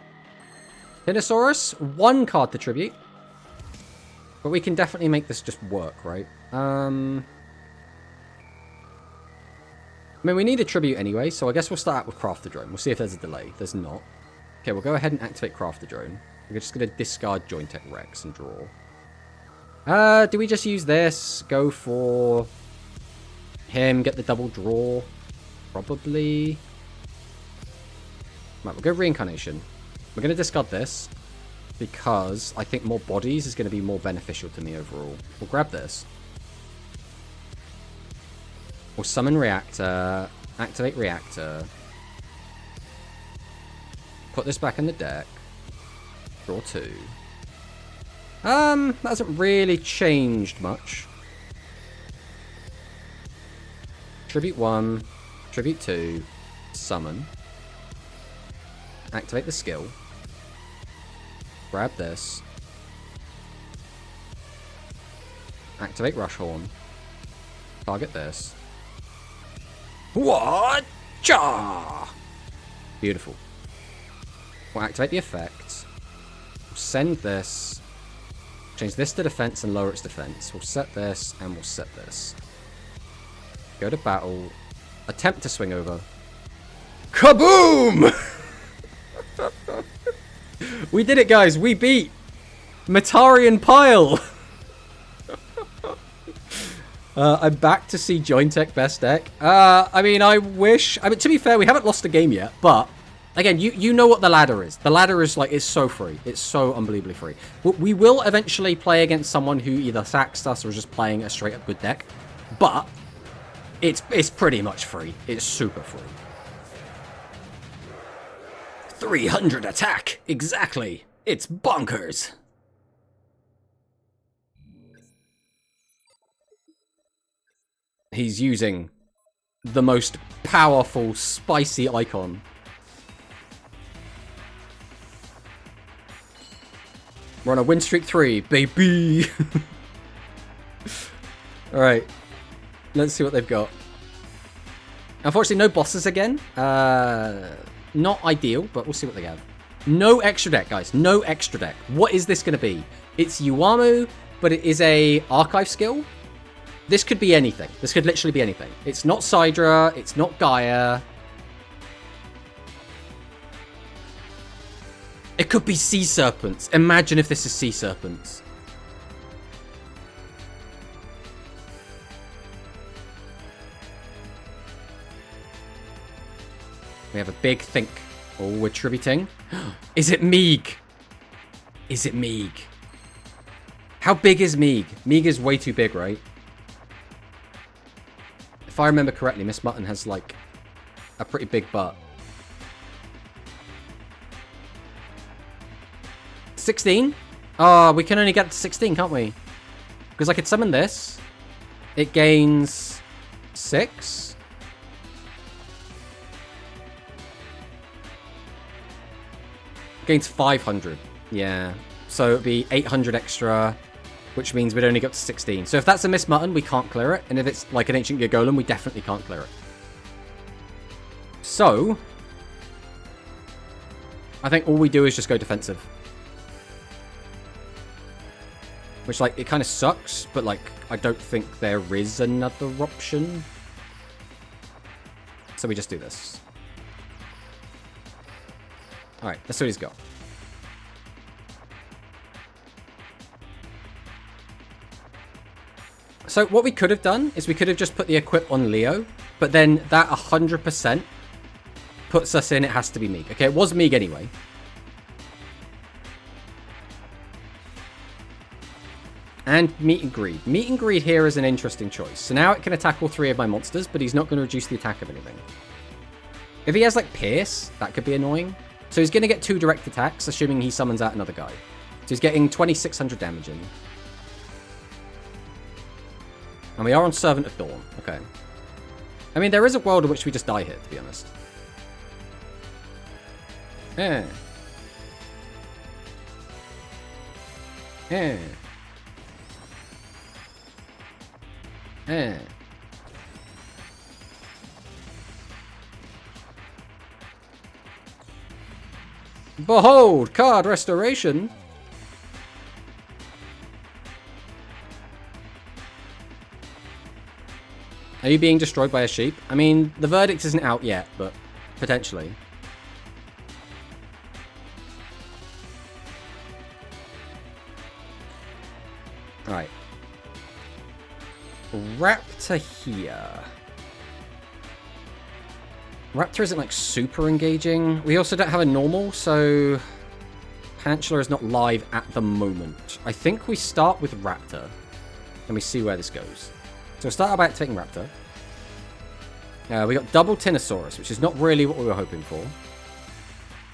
Tyrannosaurus, 1 card to tribute. But we can definitely make this just work, right? I mean, we need a tribute anyway, so I guess we'll start out with Craft the Drone. We'll see if there's a delay. There's not. Okay, we'll go ahead and activate Craft the Drone. We're just going to discard Jointech Rex and draw. Do we just use this? Go for him, get the double draw? Probably. Right, we'll go Reincarnation. We're going to discard this because I think more bodies is going to be more beneficial to me overall. We'll grab this. We'll summon Reactor, activate Reactor, put this back in the deck, draw 2. That hasn't really changed much. Tribute 1, Tribute 2, summon, activate the skill, grab this, activate Rush Horn, target this. What? Cha! Beautiful. We'll activate the effect. We'll send this. Change this to defense and lower its defense. We'll set this and we'll set this. Go to battle. Attempt to swing over. Kaboom! We did it, guys. We beat Metarian Pile. I'm back to see Jointech best deck. I mean, I wish... I mean, to be fair, we haven't lost a game yet, but... Again, you know what the ladder is. The ladder is, like, it's so free. It's so unbelievably free. We will eventually play against someone who either sacks us or is just playing a straight-up good deck. But it's pretty much free. It's super free. 300 attack! Exactly! It's bonkers! He's using the most powerful, spicy icon. We're on a win streak 3, baby! Alright. Let's see what they've got. Unfortunately, no bosses again. Not ideal, but we'll see what they have. No extra deck, guys. No extra deck. What is this going to be? It's Yuamu, but it is a archive skill. This could be anything. This could literally be anything. It's not Sidra. It's not Gaia. It could be Sea Serpents. Imagine if this is Sea Serpents. We have a big think. Oh, we're tributing. Is it Meeg? Is it Meeg? How big is Meeg? Meeg is way too big, right? If I remember correctly, Miss Mutton has, like, a pretty big butt. 16? Oh, we can only get to 16, can't we? Because I could summon this. It gains 6. Gains 500. Yeah. So it'd be 800 extra, which means we'd only get to 16. So if that's a Miss Mutton, we can't clear it. And if it's like an Ancient Gear Golem, we definitely can't clear it. So I think all we do is just go defensive. Which, like, it kind of sucks, but, like, I don't think there is another option. So we just do this. Alright, let's see what he's got. So what we could have done is we could have just put the equip on Leo, but then that 100% puts us in it has to be Meeg. Okay, it was Meeg anyway. And Meet and Greed. Meet and Greed here is an interesting choice. So now it can attack all 3 of my monsters, but he's not going to reduce the attack of anything. If he has, like, Pierce, that could be annoying. So he's going to get 2 direct attacks, assuming he summons out another guy. So he's getting 2,600 damage in. And we are on Servant of Dawn. Okay. I mean, there is a world in which we just die here, to be honest. Eh. Eh. Eh. Behold, card restoration. Are you being destroyed by a sheep? I mean, the verdict isn't out yet, but potentially. Alright. Raptor here. Raptor isn't, like, super engaging. We also don't have a normal, so Pantula is not live at the moment. I think we start with Raptor, and we see where this goes. So we'll start by activating Raptor. We got double Tinosaurus, which is not really what we were hoping for.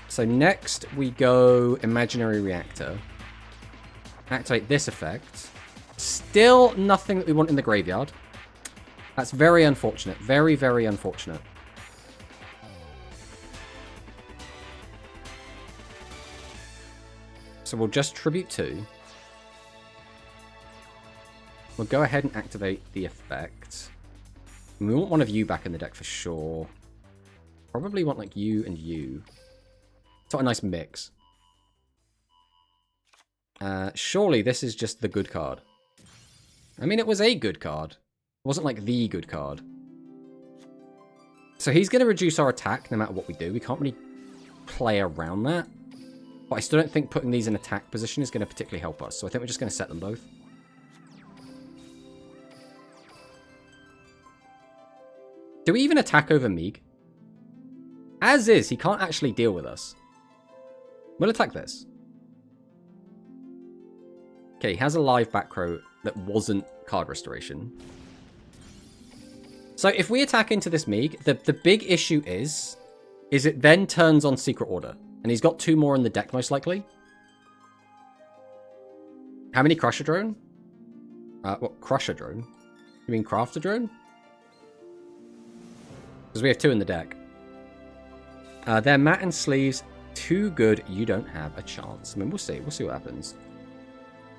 So next we go Imaginary Reactor. Activate this effect. Still nothing that we want in the graveyard. That's very unfortunate. Very, very unfortunate. So we'll just Tribute 2. We'll go ahead and activate the effect. And we want one of you back in the deck for sure. Probably want, like, you and you. It's not a nice mix. Surely this is just the good card. I mean, it was a good card. It wasn't, like, the good card. So he's going to reduce our attack no matter what we do. We can't really play around that. But I still don't think putting these in attack position is going to particularly help us. So I think we're just going to set them both. Do we even attack over Meeg? As is, he can't actually deal with us. We'll attack this. Okay, he has a live back row that wasn't card restoration. So if we attack into this Meeg, the big issue is it then turns on Secret Order. And he's got 2 more in the deck, most likely. How many Crusher Drone? What, Crusher Drone? You mean Crafter Drone? Because we have 2 in the deck. They're Mat and Sleeves. Too good, you don't have a chance. I mean, we'll see. We'll see what happens.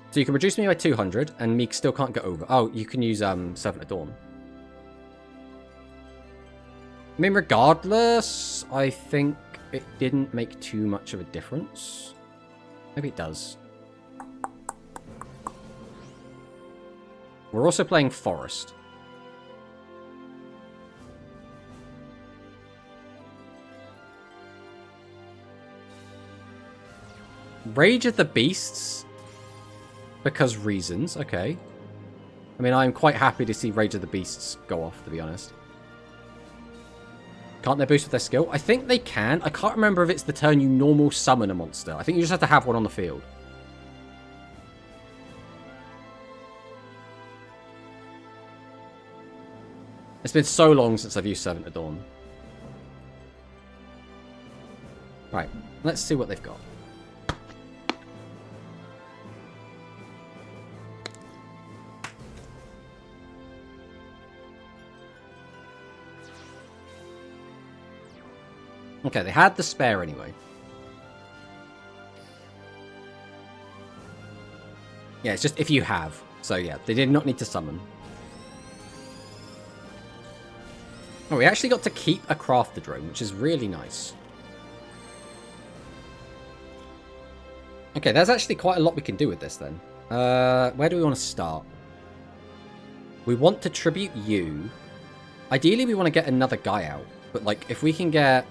So you can reduce me by 200, and Meek still can't get over. Oh, you can use Servant of Dawn. I mean, regardless, I think it didn't make too much of a difference. Maybe it does. We're also playing Forest. Rage of the Beasts. Because reasons, okay. I mean, I'm quite happy to see Rage of the Beasts go off, to be honest. Can't they boost with their skill? I think they can. I can't remember if it's the turn you normal summon a monster. I think you just have to have one on the field. It's been so long since I've used Servant of Dawn. Right, let's see what they've got. Okay, they had the spare anyway. Yeah, it's just if you have. So yeah, they did not need to summon. Oh, we actually got to keep a Crafter Drone, which is really nice. Okay, there's actually quite a lot we can do with this then. Where do we want to start? We want to tribute you. Ideally, we want to get another guy out. But, like, if we can get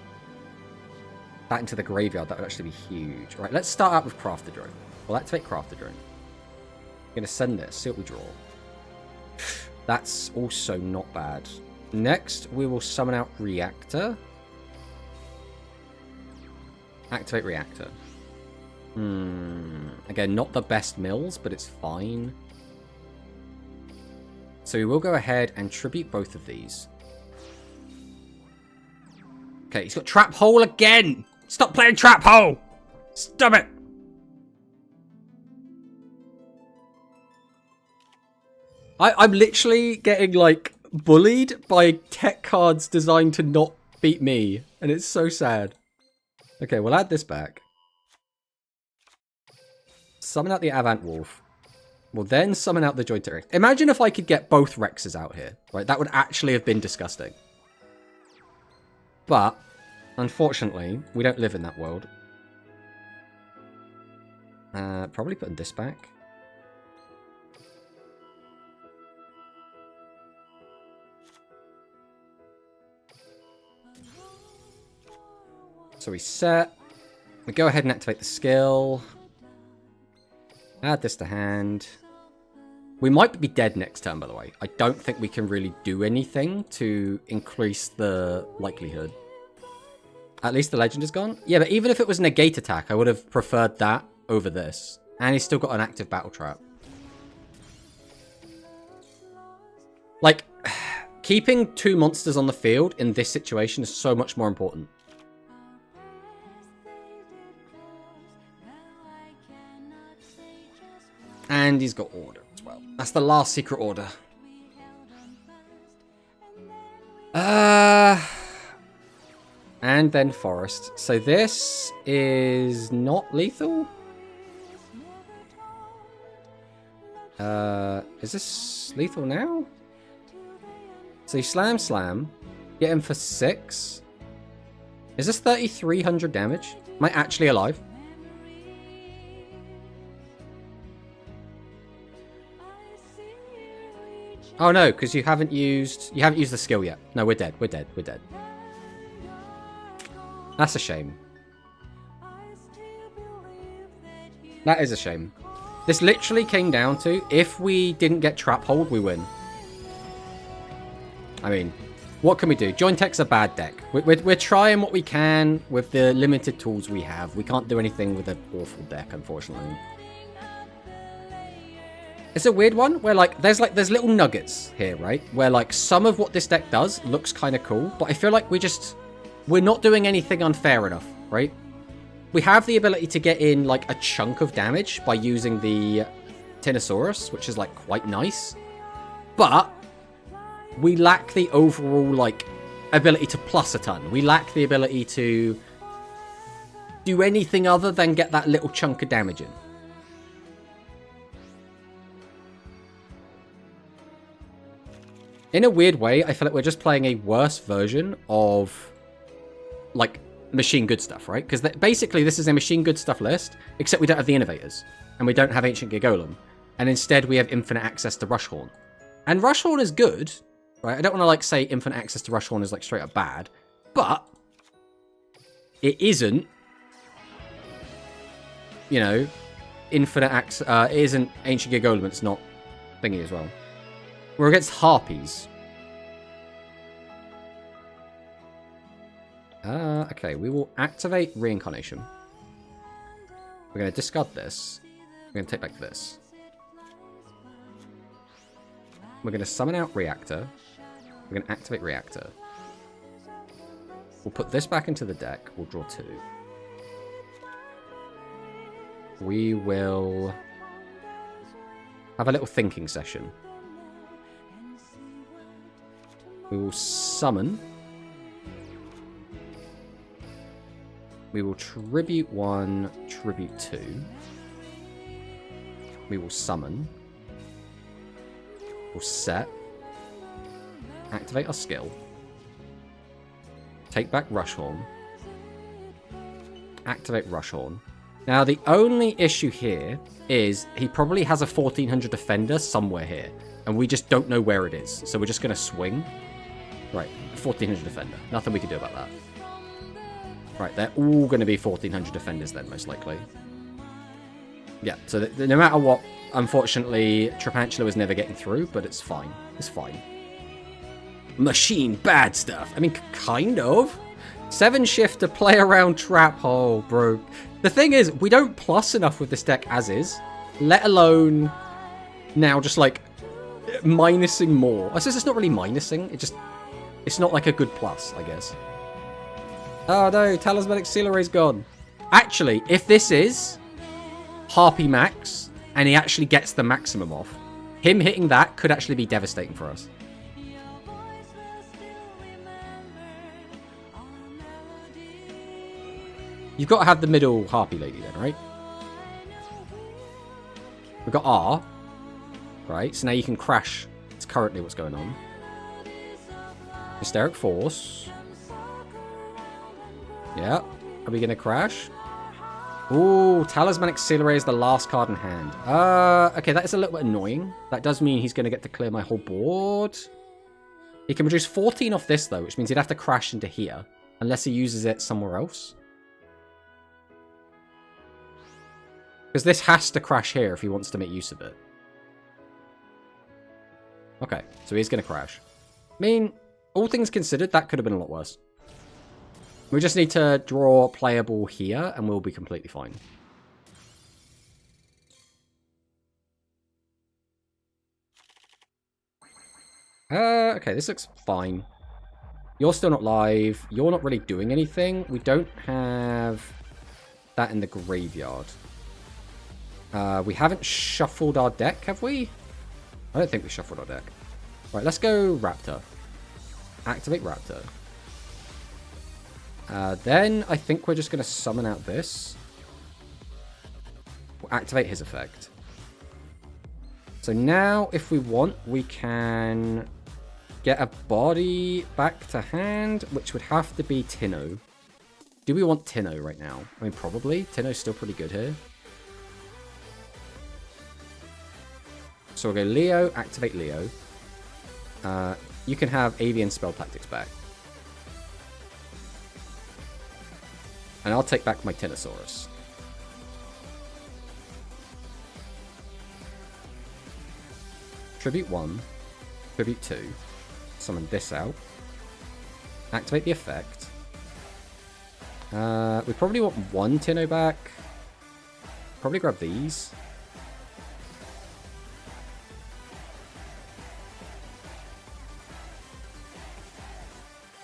that into the graveyard, that would actually be huge. Right, let's start out with Crafter Drone. We'll activate Crafter Drone. I'm going to send this. See what we draw. That's also not bad. Next, we will summon out Reactor. Activate Reactor. Again, not the best mills, but it's fine. So we will go ahead and tribute both of these. Okay, he's got Trap Hole again! Stop playing Trap Hole! Stop it! I'm literally getting, like, bullied by tech cards designed to not beat me. And it's so sad. Okay, we'll add this back. Summon out the Avant Wolf. We'll then summon out the Jointed Rex. Imagine if I could get both Rexes out here. Right, that would actually have been disgusting. But, unfortunately, we don't live in that world. Probably putting this back. So we set. We go ahead and activate the skill. Add this to hand. We might be dead next turn, by the way. I don't think we can really do anything to increase the likelihood. At least the legend is gone. Yeah, but even if it was negate attack, I would have preferred that over this. And he's still got an active battle trap. Like, keeping 2 monsters on the field in this situation is so much more important. And he's got order as well. That's the last secret order. And then forest. So this is not lethal? Is this lethal now? So you slam, get him for 6. Is this 3,300 damage? Am I actually alive? Oh no, because you haven't used the skill yet. No, we're dead. We're dead. We're dead. That's a shame. That is a shame. This literally came down to, if we didn't get Trap Hold, we win. I mean, what can we do? Jointek's a bad deck. We're trying what we can with the limited tools we have. We can't do anything with an awful deck, unfortunately. It's a weird one where, like, there's little nuggets here, right? Where, like, some of what this deck does looks kind of cool, but I feel like we're not doing anything unfair enough, right? We have the ability to get in, like, a chunk of damage by using the Tyrannosaurus, which is, like, quite nice. But we lack the overall, like, ability to plus a ton. We lack the ability to do anything other than get that little chunk of damage in. In a weird way, I feel like we're just playing a worse version of, like, Machine Good Stuff, right? Because basically this is a Machine Good Stuff list, except we don't have the Innovators, and we don't have Ancient Gear Golem, and instead we have infinite access to Rushhorn. And Rushhorn is good, right? I don't want to, like, say infinite access to Rushhorn is, like, straight up bad, but it isn't, you know, infinite access, it isn't Ancient Gear Golem, it's not thingy as well. We're against Harpies. Okay, we will activate Reincarnation. We're going to discard this. We're going to take back this. We're going to summon out Reactor. We're going to activate Reactor. We'll put this back into the deck. We'll draw 2. We will have a little thinking session. We will summon. We will tribute 1, tribute 2. We will summon. We'll set. Activate our skill. Take back Rushhorn. Activate Rushhorn. Now, the only issue here is he probably has a 1400 defender somewhere here. And we just don't know where it is. So we're just going to swing. Right, 1400 defender. Nothing we can do about that. Right, they're all going to be 1400 defenders then, most likely. Yeah, so no matter what, unfortunately, Trapantula was never getting through, but it's fine. It's fine. Machine bad stuff. I mean, kind of. 7 shift to play around trap hole, bro. The thing is, we don't plus enough with this deck as is, let alone now just like minusing more. I suppose it's not really minusing, it's not like a good plus, I guess. Oh no, Talismanic Seal Array's gone. Actually, if this is Harpy Max, and he actually gets the maximum off, him hitting that could actually be devastating for us. You've got to have the middle Harpy Lady then, right? We've got R. Right, so now you can crash. It's currently what's going on. Hysteric Force. Yeah. Are we going to crash? Ooh, Talismanic Seal Array is the last card in hand. Okay, that is a little bit annoying. That does mean he's going to get to clear my whole board. He can reduce 14 off this, though, which means he'd have to crash into here. Unless he uses it somewhere else. Because this has to crash here if he wants to make use of it. Okay, so he's going to crash. I mean, all things considered, that could have been a lot worse. We just need to draw playable here, and we'll be completely fine. Okay, this looks fine. You're still not live. You're not really doing anything. We don't have that in the graveyard. We haven't shuffled our deck, have we? I don't think we shuffled our deck. Right, let's go Raptor. Activate Raptor. Then I think we're just going to summon out this. We'll activate his effect. So now, if we want, we can get a body back to hand, which would have to be Tinno. Do we want Tinno right now? I mean, probably. Tinno's still pretty good here. So we'll go Leo, activate Leo. You can have Avian Spell Tactics back. And I'll take back my Tinosaurus. Tribute 1. Tribute 2. Summon this out. Activate the effect. We probably want 1 Tinno back. Probably grab these.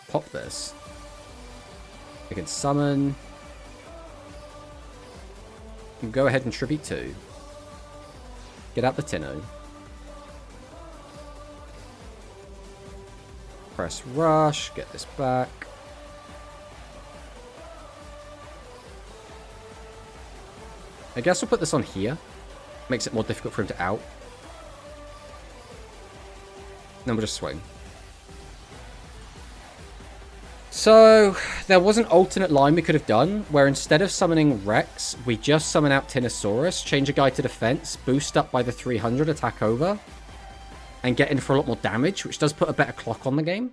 Pop this. We can summon. And go ahead and tribute 2. Get out the Tinno. Press rush. Get this back. I guess we'll put this on here. Makes it more difficult for him to out. Then we'll just swing. So, there was an alternate line we could have done, where instead of summoning Rex, we just summon out Tinosaurus, change a guy to defense, boost up by the 300, attack over, and get in for a lot more damage, which does put a better clock on the game.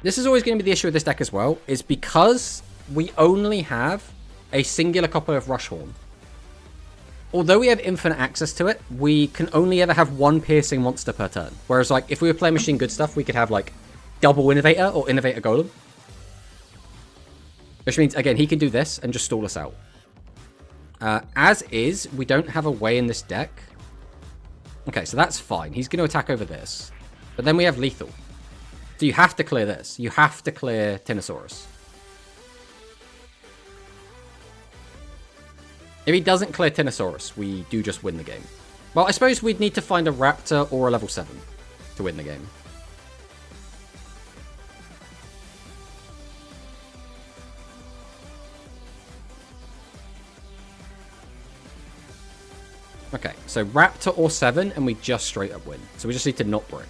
This is always going to be the issue with this deck as well, is because we only have a singular copy of Rushhorn. Although we have infinite access to it, we can only ever have 1 piercing monster per turn. Whereas, like, if we were playing Machine Good stuff, we could have, like, double Innovator or Innovator Golem. Which means, again, he can do this and just stall us out. As is, we don't have a way in this deck. Okay, so that's fine. He's going to attack over this. But then we have Lethal. So you have to clear this. You have to clear Tinosaurus. If he doesn't clear Tinosaurus, we do just win the game. Well, I suppose we'd need to find a Raptor or a level 7 to win the game. Okay, so Raptor or 7, and we just straight up win. So we just need to not brick.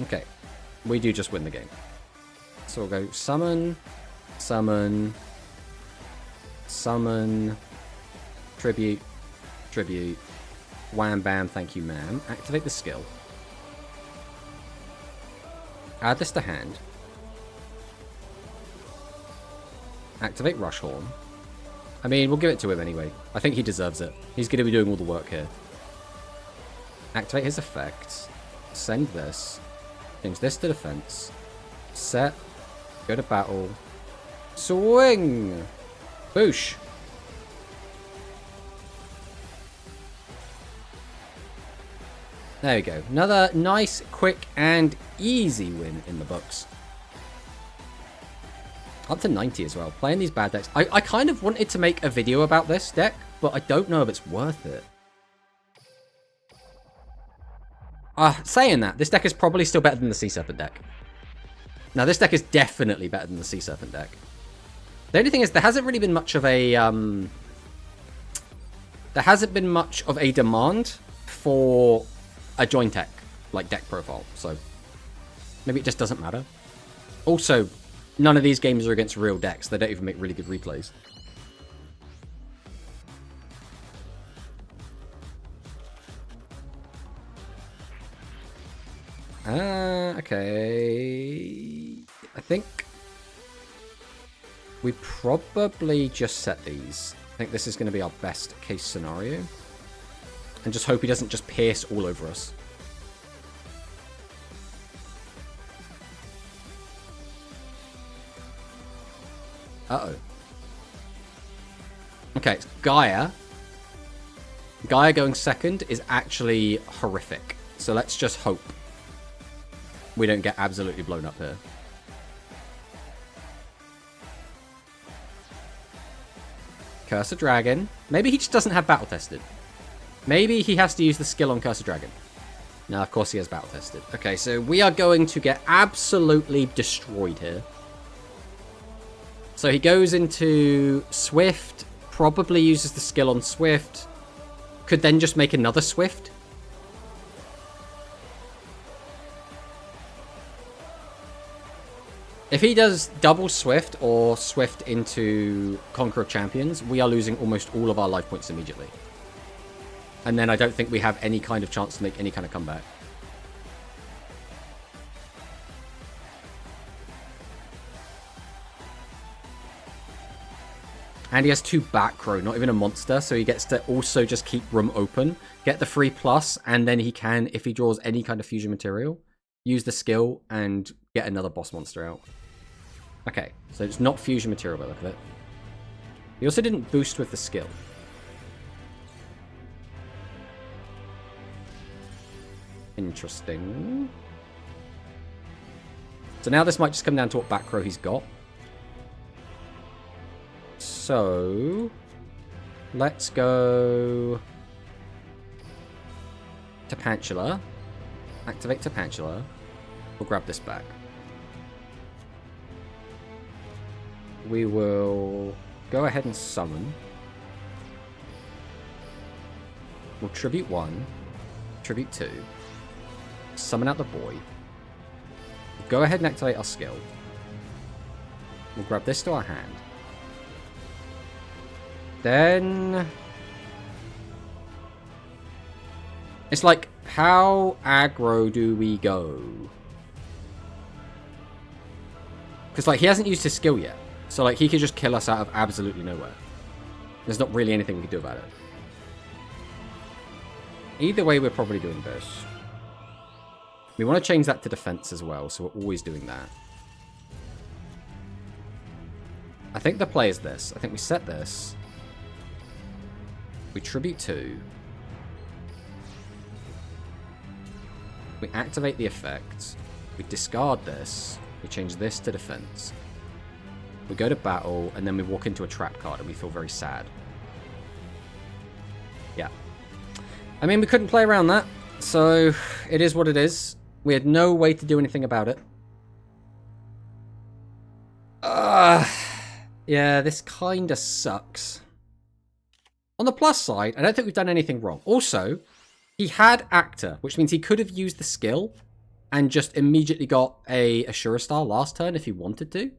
Okay. we do just win the game. So we'll go summon, summon, summon, tribute, tribute, wham bam, thank you ma'am. Activate the skill. Add this to hand. Activate Rush Horn. I mean, we'll give it to him anyway. I think he deserves it. He's going to be doing all the work here. Activate his effects. Send this. Change this to defense. Set. Go to battle. Swing! Boosh! There we go. Another nice, quick, and easy win in the books. Up to 90 as well. Playing these bad decks. I kind of wanted to make a video about this deck, but I don't know if it's worth it. Saying that, this deck is probably still better than the Sea Serpent deck. Now, this deck is definitely better than the Sea Serpent deck. The only thing is, there hasn't really been much of a... there hasn't been much of a demand for a joint tech, like deck profile, so maybe it just doesn't matter. Also, none of these games are against real decks. They don't even make really good replays. Okay. I think we probably just set these. I think this is going to be our best case scenario. And just hope he doesn't just pierce all over us. Uh-oh. Okay, it's Gaia. Gaia going second is actually horrific. So let's just hope we don't get absolutely blown up here. Curse a Dragon. Maybe he just doesn't have Battle Tested. Maybe he has to use the skill on Curse a Dragon. No, of course he has Battle Tested. Okay, so we are going to get absolutely destroyed here. So he goes into Swift, probably uses the skill on Swift, could then just make another Swift. If he does double Swift or Swift into Conqueror of Champions, we are losing almost all of our life points immediately. And then I don't think we have any kind of chance to make any kind of comeback. And he has 2 back row, not even a monster, so he gets to also just keep room open, get the free plus, and then he can, if he draws any kind of fusion material, use the skill and get another boss monster out. Okay, so it's not fusion material by the look of it. He also didn't boost with the skill. Interesting. So now this might just come down to what back row he's got. So let's go Tarantula. Activate Tarantula. We'll grab this back. We will go ahead and summon. We'll tribute 1, tribute 2, summon out the boy. Go ahead and activate our skill. We'll grab this to our hand. Then it's like, how aggro do we go? Because like he hasn't used his skill yet, so like he could just kill us out of absolutely nowhere. There's not really anything we can do about it. Either way, we're probably doing this. We want to change that to defense as well, so we're always doing that. I think the play is this. I think we set this. We tribute 2. We activate the effect. We discard this. We change this to defense. We go to battle, and then we walk into a trap card, and we feel very sad. Yeah. I mean, we couldn't play around that, so it is what it is. We had no way to do anything about it. Yeah, this kinda sucks. On the plus side, I don't think we've done anything wrong. Also, he had Actor, which means he could have used the skill and just immediately got a Assura Star last turn if he wanted to.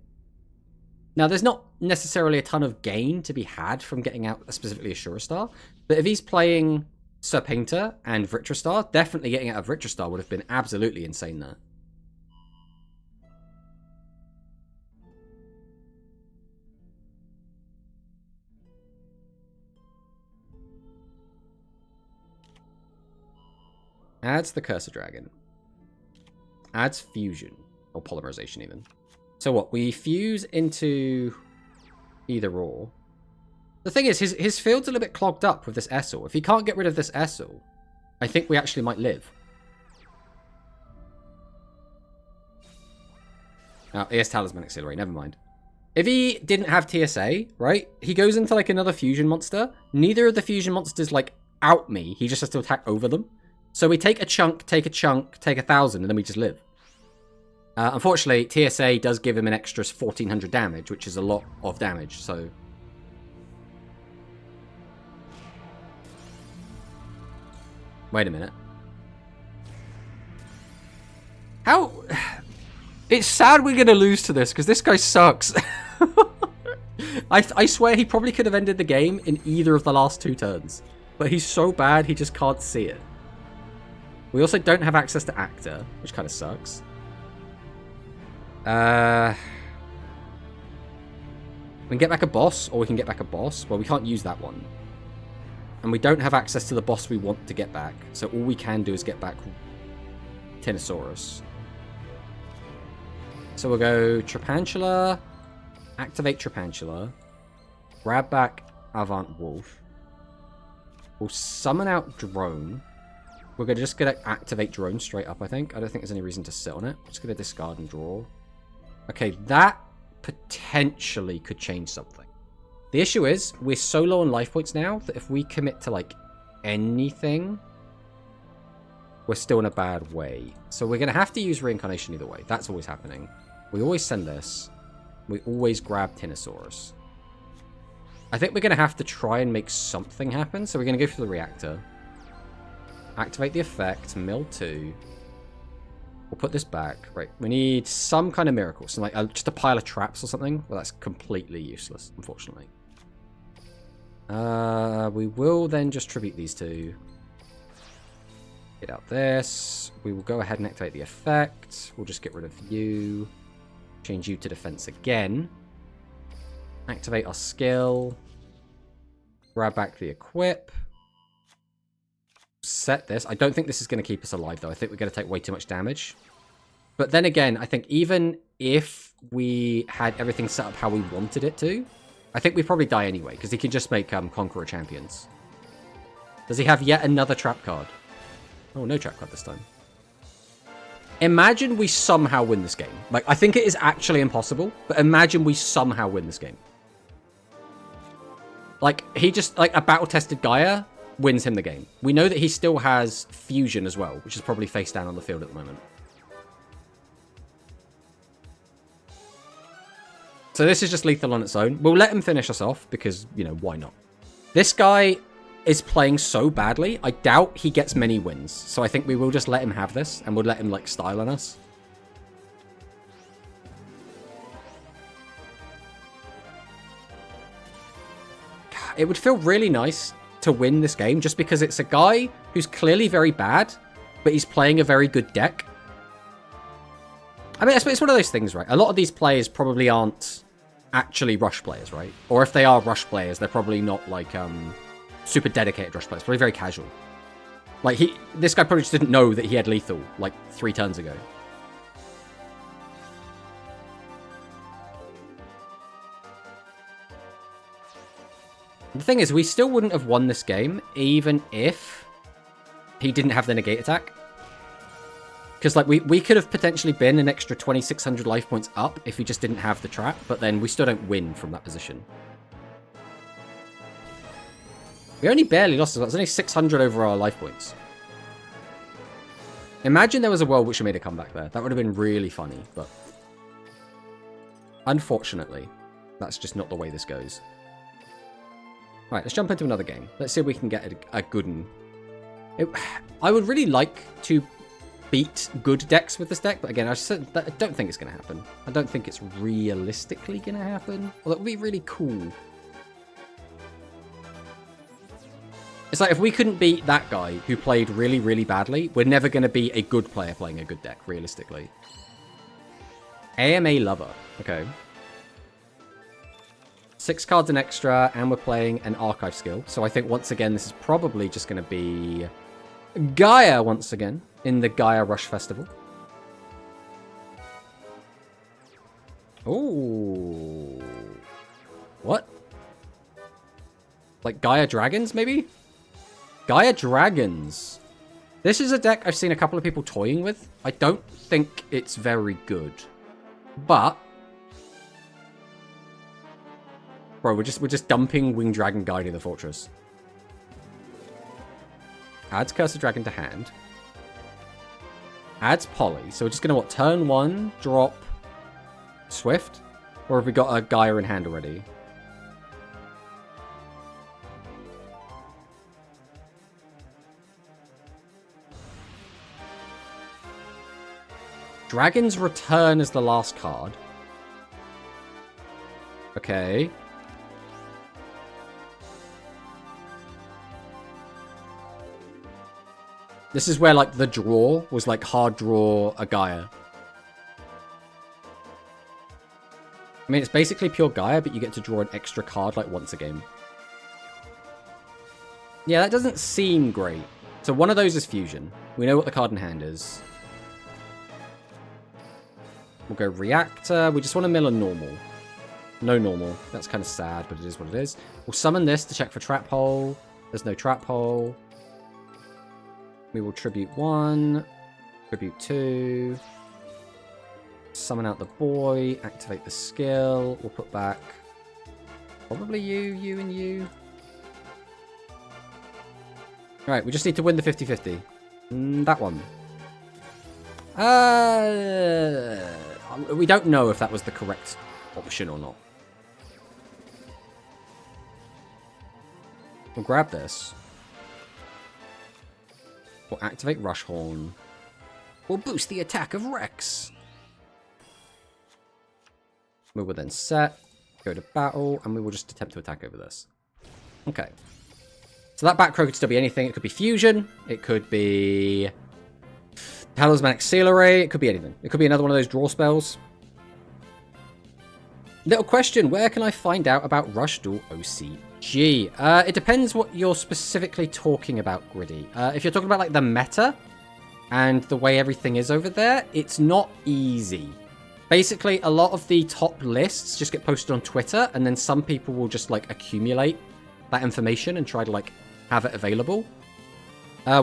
Now, there's not necessarily a ton of gain to be had from getting out specifically Assura Star, but if he's playing Serpenta and Vritra Star, definitely getting out of Vritra Star would have been absolutely insane there. Adds the Cursor Dragon. Adds Fusion. Or Polymerization, even. So what? We fuse into either or. The thing is, his field's a little bit clogged up with this Essel. If he can't get rid of this Essel, I think we actually might live. Oh, he has Talisman Auxiliary. Never mind. If he didn't have TSA, right, he goes into, like, another fusion monster. Neither of the fusion monsters, like, out me. He just has to attack over them. So we take a chunk, take 1,000, and then we just live. Unfortunately, TSA does give him an extra 1,400 damage, which is a lot of damage, so... Wait a minute. How... It's sad we're going to lose to this, because this guy sucks. I swear he probably could have ended the game in either of the last 2 turns. But he's so bad, he just can't see it. We also don't have access to Actor, which kind of sucks. We can get back a boss, or we can get back a boss. Well, we can't use that one. And we don't have access to the boss we want to get back. So all we can do is get back Tinosaurus. So we'll go Trapantula, activate Trapantula, grab back Avant Wolf. We'll summon out Drone. We're just going to activate Drone straight up, I think. I don't think there's any reason to sit on it. I'm just going to discard and draw. Okay, that potentially could change something. The issue is, we're so low on life points now that if we commit to, like, anything, we're still in a bad way. So we're going to have to use Reincarnation either way. That's always happening. We always send this. We always grab Tinosaurus. I think we're going to have to try and make something happen. So we're going to go for the reactor. Activate the effect. Mill 2. We'll put this back. Right. We need some kind of miracle. So like just a pile of traps or something. Well, that's completely useless, unfortunately. We will then just tribute these two. Get out this. We will go ahead and activate the effect. We'll just get rid of you. Change you to defense again. Activate our skill. Grab back the equip. Set this. I don't think this is going to keep us alive, though. I think we're going to take way too much damage. But then again, I think even if we had everything set up how we wanted it to, I think we'd probably die anyway, because he can just make Conqueror champions. Does he have yet another trap card? Oh, no trap card this time. Imagine we somehow win this game. Like, I think it is actually impossible, but imagine we somehow win this game. Like, he just, like, a battle-tested Gaia wins him the game. We know that he still has Fusion as well, which is probably face down on the field at the moment. So this is just lethal on its own. We'll let him finish us off because, you know, why not? This guy is playing so badly, I doubt he gets many wins. So I think we will just let him have this and we'll let him, like, style on us. It would feel really nice to win this game just because it's a guy who's clearly very bad, but he's playing a very good deck. I mean, it's one of those things, right? A lot of these players probably aren't actually Rush players, right? Or if they are Rush players, they're probably not, like, super dedicated Rush players. Probably very casual. Like, this guy probably just didn't know that he had lethal, like, 3 turns ago. The thing is, we still wouldn't have won this game, even if he didn't have the negate attack. Because, like, we could have potentially been an extra 2,600 life points up if we just didn't have the trap, but then we still don't win from that position. We only barely lost as well. It's only 600 over our life points. Imagine there was a world which made a comeback there. That would have been really funny, but unfortunately, that's just not the way this goes. Right, let's jump into another game. Let's see if we can get a good one. I would really like to beat good decks with this deck, but again, I don't think it's going to happen. I don't think it's realistically going to happen. Well, that would be really cool. It's like, if we couldn't beat that guy who played really, really badly, we're never going to be a good player playing a good deck, realistically. AMA Lover. Okay. 6 cards an extra, and we're playing an Archive skill. So I think, once again, this is probably just going to be Gaia once again in the Gaia Rush Festival. Oh. What? Like Gaia Dragons, maybe? Gaia Dragons. This is a deck I've seen a couple of people toying with. I don't think it's very good. But... Bro, we're just dumping Winged Dragon Guiding the Fortress. Adds Curse of Dragon to hand. Adds Poly. So we're just going to, what, turn 1, drop Swift? Or have we got a Gaia in hand already? Dragon's Return is the last card. Okay. This is where, like, the draw was, like, hard draw a Gaia. I mean, it's basically pure Gaia, but you get to draw an extra card, like, once a game. Yeah, that doesn't seem great. So one of those is Fusion. We know what the card in hand is. We'll go Reactor. We just want to mill a normal. No normal. That's kind of sad, but it is what it is. We'll summon this to check for Trap Hole. There's no Trap Hole. We will Tribute 1. Tribute 2. Summon out the boy. Activate the skill. We'll put back... probably you, and you. Alright, we just need to win the 50-50. That one. We don't know if that was the correct option or not. We'll grab this. We'll activate Rush Horn. We'll boost the attack of Rex. We will then set, go to battle, and we will just attempt to attack over this. Okay. So that back row could still be anything. It could be Fusion. It could be Talismanic Seal Array. It could be anything. It could be another one of those draw spells. Little question, where can I find out about Rush Duel OCG? It depends what you're specifically talking about, Griddy. If you're talking about, like, the meta and the way everything is over there, it's not easy. Basically, a lot of the top lists just get posted on Twitter, and then some people will just, like, accumulate that information and try to, like, have it available.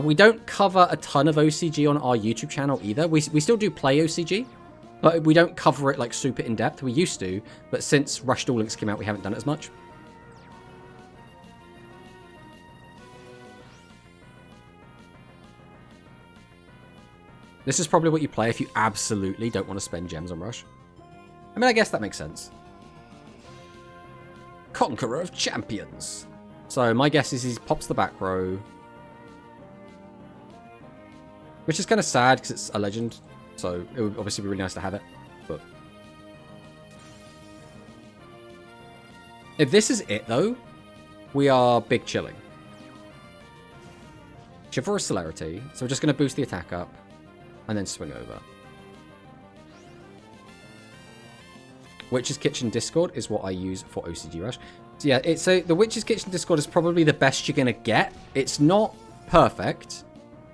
We don't cover a ton of OCG on our YouTube channel either. We still do play OCG, but we don't cover it, like, super in-depth. We used to, but since Rush Duel Links came out, we haven't done it as much. This is probably what you play if you absolutely don't want to spend gems on Rush. I mean, I guess that makes sense. Conqueror of Champions. So my guess is he pops the back row. Which is kind of sad because it's a legend. So it would obviously be really nice to have it. But if this is it, though, we are big chilling. Chivalrous Celerity. So we're just going to boost the attack up. And then swing over. Witch's Kitchen Discord is what I use for OCG Rush. So yeah, so the Witch's Kitchen Discord is probably the best you're going to get. It's not perfect.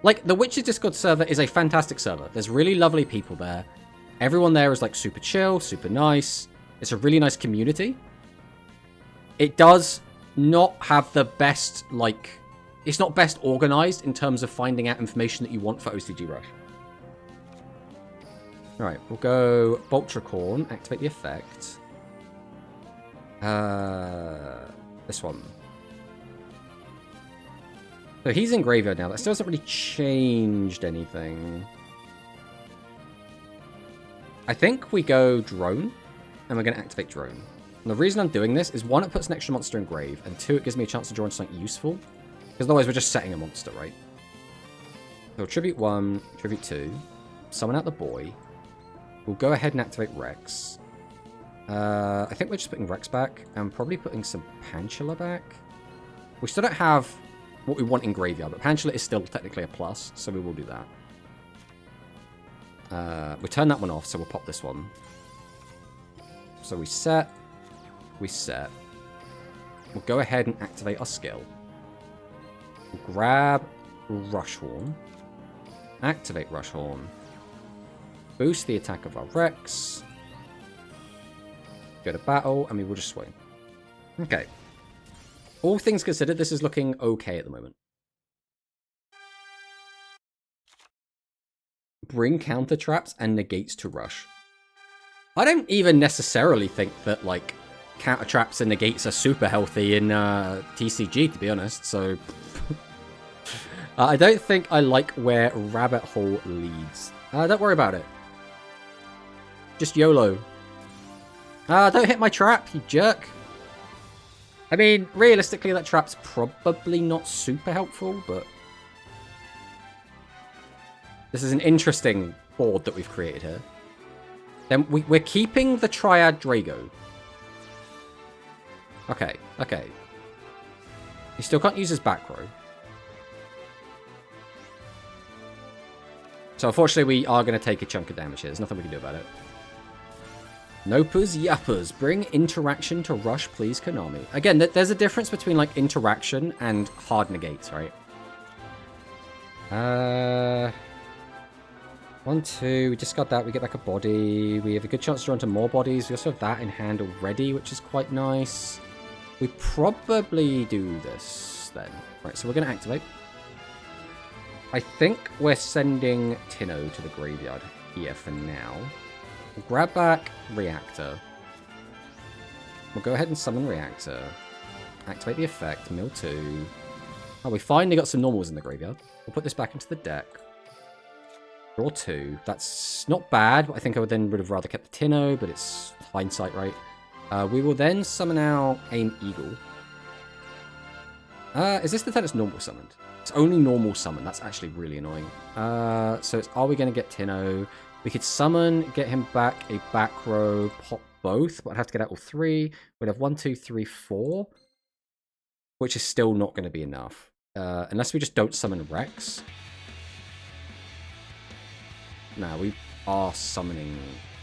Like, the Witch's Discord server is a fantastic server. There's really lovely people there. Everyone there is, like, super chill, super nice. It's a really nice community. It does not have the best, like... It's not best organized in terms of finding out information that you want for OCG Rush. Alright, we'll go Boltracorn, activate the effect. This one. So he's in graveyard now. That still hasn't really changed anything. I think we go Drone, and we're going to activate Drone. And the reason I'm doing this is, 1, it puts an extra monster in grave, and 2, it gives me a chance to draw into something useful. Because otherwise we're just setting a monster, right? So tribute 1, tribute 2. Summon out the boy. We'll go ahead and activate Rex. I think we're just putting Rex back and probably putting some Pantula back. We still don't have what we want in Graveyard, but Pantula is still technically a plus, so we will do that. We turn that one off, so we'll pop this one. So we set. We set. We'll go ahead and activate our skill. We'll grab Rush Horn. Activate Rush Horn. Boost the attack of our Rex. Go to battle, and we will just swing. Okay. All things considered, this is looking okay at the moment. Bring counter traps and negates to rush. I don't even necessarily think that, like, counter traps and negates are super healthy in TCG, to be honest, so... I don't think I like where Rabbit Hole leads. Don't worry about it. Just YOLO. Don't hit my trap, you jerk. I mean, realistically, that trap's probably not super helpful, but... This is an interesting board that we've created here. Then we're keeping the Triad Drago. Okay, okay. He still can't use his back row. So unfortunately, we are going to take a chunk of damage here. There's nothing we can do about it. Nopas Yappers. Bring interaction to rush, please, Konami. Again, there's a difference between, like, interaction and hard negates, right? 1, 2. We just got that. We get back a body. We have a good chance to draw into more bodies. We also have that in hand already, which is quite nice. We probably do this then. Right, so we're going to activate. I think we're sending Tinno to the graveyard here for now. We'll grab back Reactor. We'll go ahead and summon Reactor. Activate the effect. Mill 2. Oh, we finally got some normals in the graveyard. We'll put this back into the deck. Draw 2. That's not bad, but I think I would have rather kept the Tinno, but it's hindsight, right? We will then summon out Aim Eagle. Is this the turn it's normal summoned? It's only normal summon. That's actually really annoying. So it's, are we going to get Tinno? We could summon, get him back a back row, pop both, but I'd have to get out all 3. We'd have 1, 2, 3, 4, which is still not going to be enough. Unless we just don't summon Rex. Nah, we are summoning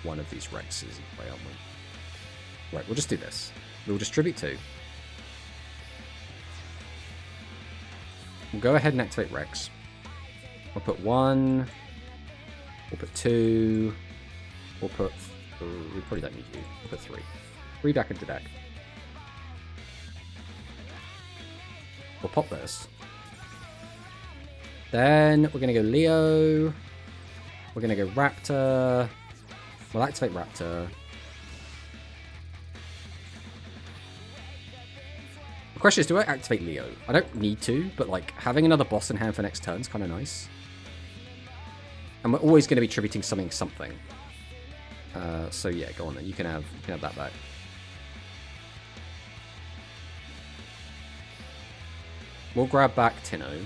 one of these Rexes in play, aren't we? Right, we'll just do this. We'll distribute 2. We'll go ahead and activate Rex. We'll put 1. We'll put 2. We'll put... we probably don't need you. We'll put 3. 3 back into deck. We'll pop this. Then we're going to go Leo. We're going to go Raptor. We'll activate Raptor. The question is, do I activate Leo? I don't need to, but like having another boss in hand for next turn is kind of nice. And we're always going to be tributing something. So yeah, go on then. You can have that back. We'll grab back Tinno.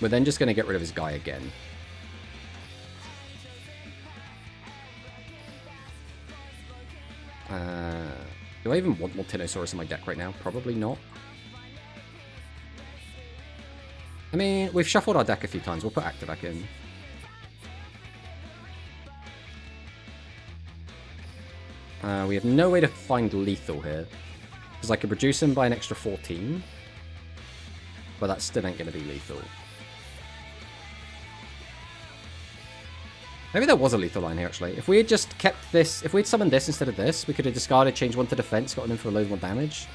We're then just going to get rid of his guy again. Do I even want more Tinosaurus in my deck right now? Probably not. I mean, we've shuffled our deck a few times. We'll put Actor back in. We have no way to find lethal here. Because I could reduce him by an extra 14. But that still ain't going to be lethal. Maybe there was a lethal line here, actually. If we had just kept this... If we'd summoned this instead of this, we could have discarded, changed 1 to defense, gotten in for a load more damage.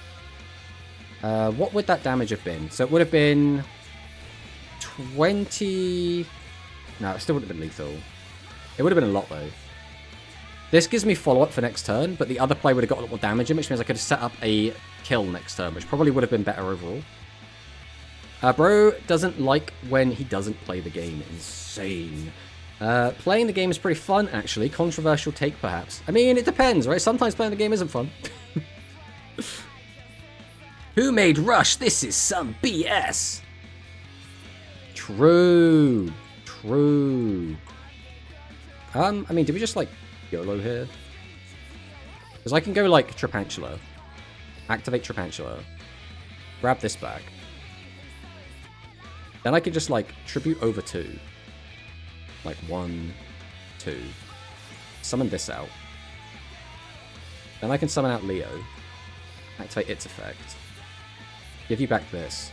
What would that damage have been? So it would have been... 20... No, it still wouldn't have been lethal. It would have been a lot, though. This gives me follow-up for next turn, but the other play would have got a lot more damage in, which means I could have set up a kill next turn, which probably would have been better overall. Bro doesn't like when he doesn't play the game. Insane. Playing the game is pretty fun, actually. Controversial take, perhaps. I mean, it depends, right? Sometimes playing the game isn't fun. Who made Rush? This is some BS. True. True. I mean, did we just, like, YOLO here? Because I can go, like, Trapantula. Activate Trapantula. Grab this back. Then I could just, like, tribute over 2. Like, 1, 2. Summon this out. Then I can summon out Leo. Activate its effect. Give you back this.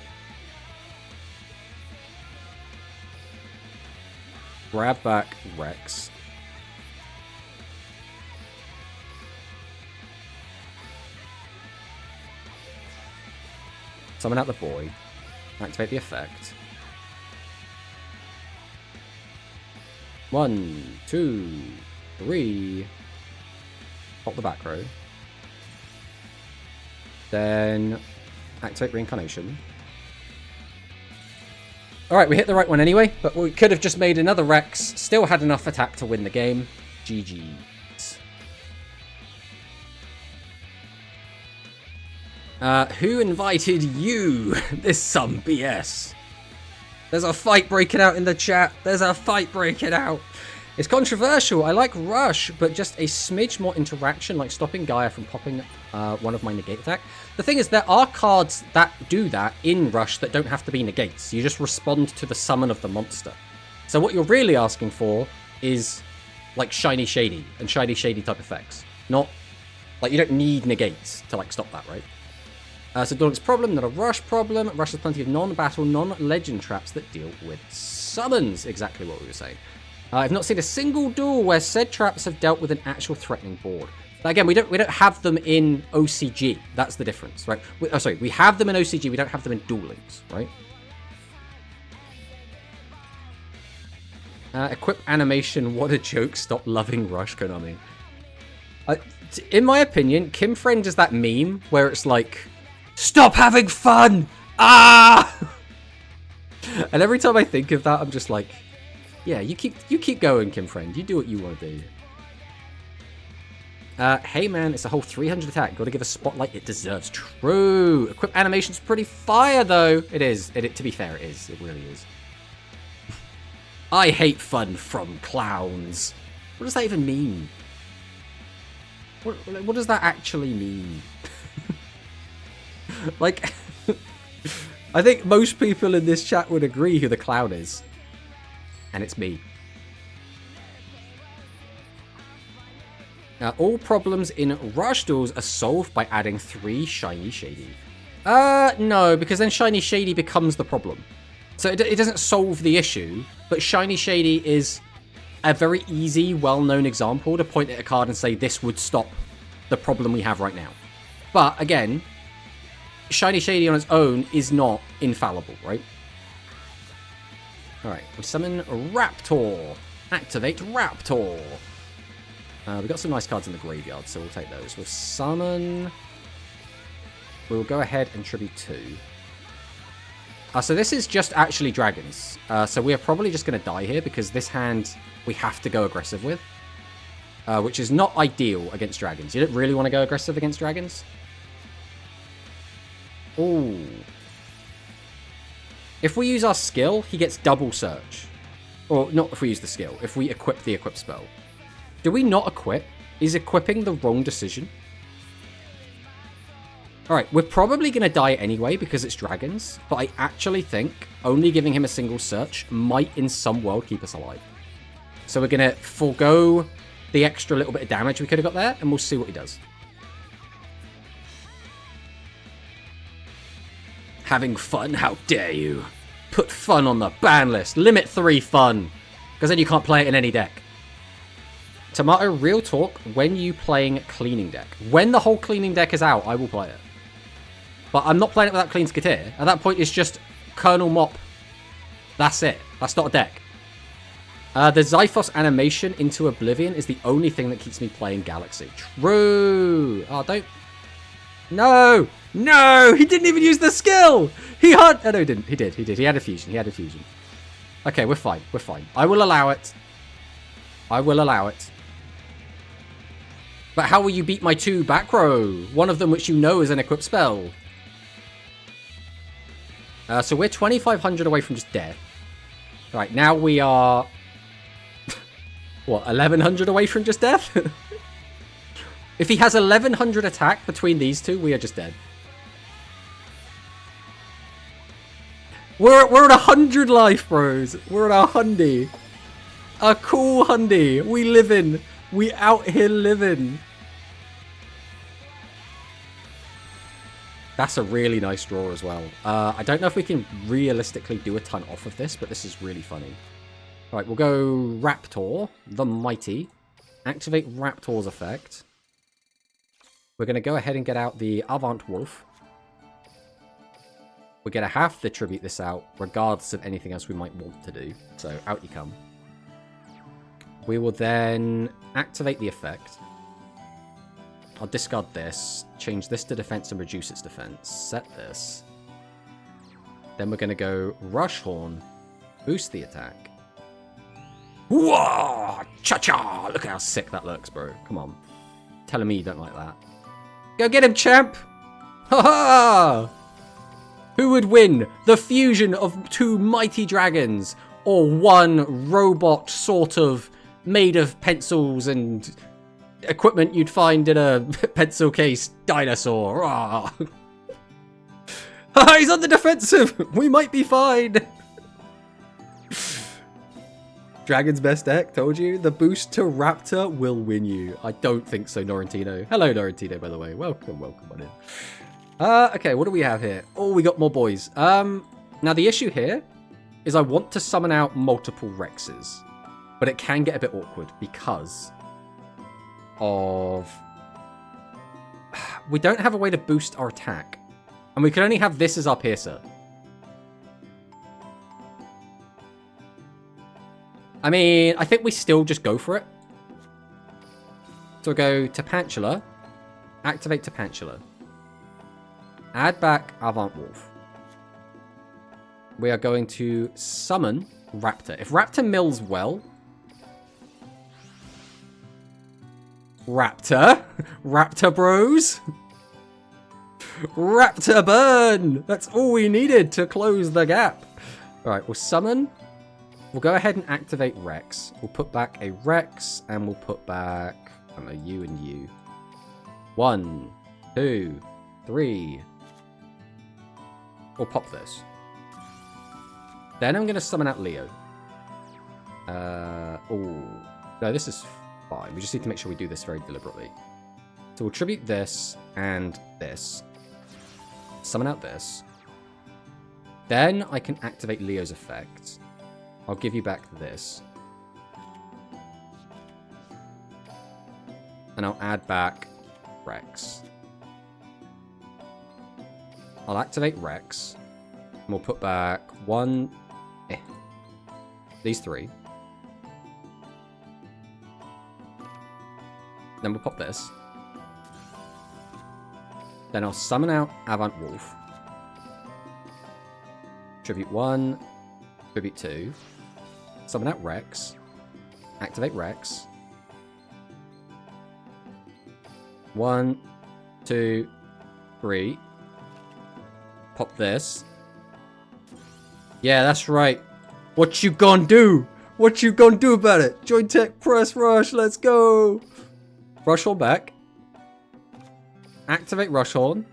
Grab back Rex. Summon out the boy. Activate the effect. 1, 2, 3. Pop the back row. Then activate reincarnation. Alright, we hit the right one anyway, but we could have just made another Rex. Still had enough attack to win the game. GG's. Who invited you? This some BS. There's a fight breaking out in the chat. There's a fight breaking out. It's controversial. I like Rush, but just a smidge more interaction, like stopping Gaia from popping one of my negate attack. The thing is, there are cards that do that in Rush that don't have to be negates. You just respond to the summon of the monster. So what you're really asking for is like Shiny Shady and Shiny Shady type effects. Not, like, you don't need negates to, like, stop that, right? So Dawn's problem, not a Rush problem. Rush has plenty of non-battle, non-legend traps that deal with summons. Exactly what we were saying. I've not seen a single duel where said traps have dealt with an actual threatening board. But again, we don't have them in OCG. That's the difference, right? We have them in OCG. We don't have them in Duel Links, right? Equip animation. What a joke. Stop loving Rush, Konami. In my opinion, Kim Friend is that meme where it's like, stop having fun! Ah! And every time I think of that, I'm just like, yeah, you keep going, Kim Friend. You do what you want to do. Hey man, it's a whole 300 attack. Got to give a spotlight it deserves. True. Equip animation's pretty fire though. It is. To be fair, it is. It really is. I hate fun from clowns. What does that even mean? What does that actually mean? Like, I think most people in this chat would agree who the clown is. And it's me. All problems in Rush duels are solved by adding 3 Shiny Shady. No, because then Shiny Shady becomes the problem. So it doesn't solve the issue, but Shiny Shady is a very easy, well-known example to point at a card and say this would stop the problem we have right now. But again, Shiny Shady on its own is not infallible, right? Alright, we summon Raptor. Activate Raptor. We've got some nice cards in the graveyard, so we'll take those. We'll summon. We'll go ahead and tribute 2. So this is just actually dragons. So we are probably just going to die here because this hand we have to go aggressive with. Which is not ideal against dragons. You don't really want to go aggressive against dragons. Ooh. If we use our skill, he gets double search. Or not if we use the skill, if we equip the equip spell. Do we not equip? Is equipping the wrong decision? Alright, we're probably going to die anyway because it's dragons, but I actually think only giving him a single search might in some world keep us alive. So we're going to forego the extra little bit of damage we could have got there, and we'll see what he does. Having fun? How dare you? Put fun on the ban list. Limit 3 fun. Because then you can't play it in any deck. Tomato, real talk, when you playing cleaning deck. When the whole cleaning deck is out, I will play it. But I'm not playing it without Clean Skatir. At that point, it's just Colonel Mop. That's it. That's not a deck. The Zyphos animation into Oblivion is the only thing that keeps me playing Galaxy. True. Oh, don't... No! No! He didn't even use the skill! He had... Oh, no, he didn't. He did. He had a fusion. Okay, we're fine. I will allow it. But how will you beat my 2 back row? One of them which you know is an equip spell. So we're 2,500 away from just death. Right, now we are... what, 1100 away from just death? If he has 1100 attack between these two, we are just dead. We're at 100 life, bros. We're at our hundy. A cool hundy. We living. We out here living. That's a really nice draw as well. I don't know if we can realistically do a ton off of this, but this is really funny. All right, we'll go Raptor, the Mighty. Activate Raptor's effect. We're going to go ahead and get out the Avant Wolf. We're going to have to tribute this out, regardless of anything else we might want to do. So, out you come. We will then activate the effect. I'll discard this, change this to defense and reduce its defense. Set this. Then we're going to go Rush Horn, boost the attack. Whoa! Cha-cha! Look at how sick that looks, bro. Come on. Telling me you don't like that. Go get him, champ! Ha-ha! Who would win? The fusion of two mighty dragons, or one robot sort of made of pencils and equipment you'd find in a pencil case dinosaur? Ah. He's on the defensive! We might be fine! Dragon's best deck, told you. The boost to Raptor will win you. I don't think so, Norrentino. Hello, Norrentino, by the way. Welcome on in. Okay, what do we have here? Oh, we got more boys. Now, the issue here is I want to summon out multiple Rexes. But it can get a bit awkward because of... we don't have a way to boost our attack. And we can only have this as our Piercer. I mean, I think we still just go for it. So we'll go Tarantula, activate Tarantula, add back Avant Wolf. We are going to summon Raptor. If Raptor mills well... Raptor! Raptor bros! Raptor burn! That's all we needed to close the gap. Alright, we'll summon... We'll go ahead and activate Rex. We'll put back a Rex, and we'll put back, I don't know, you and you. 1, 2, 3. We'll pop this. Then I'm going to summon out Leo. Oh, no, this is fine. We just need to make sure we do this very deliberately. So we'll tribute this and this. Summon out this. Then I can activate Leo's effect. I'll give you back this. And I'll add back Rex. I'll activate Rex. And we'll put back one... these three. Then we'll pop this. Then I'll summon out Avant Wolf. Tribute 1. Tribute 2. Summon out Rex. Activate Rex. 1, 2, 3. Pop this. Yeah, that's right. What you gonna do? What you gonna do about it? Join tech, press rush, let's go. Rush Horn back. Activate Rush Horn.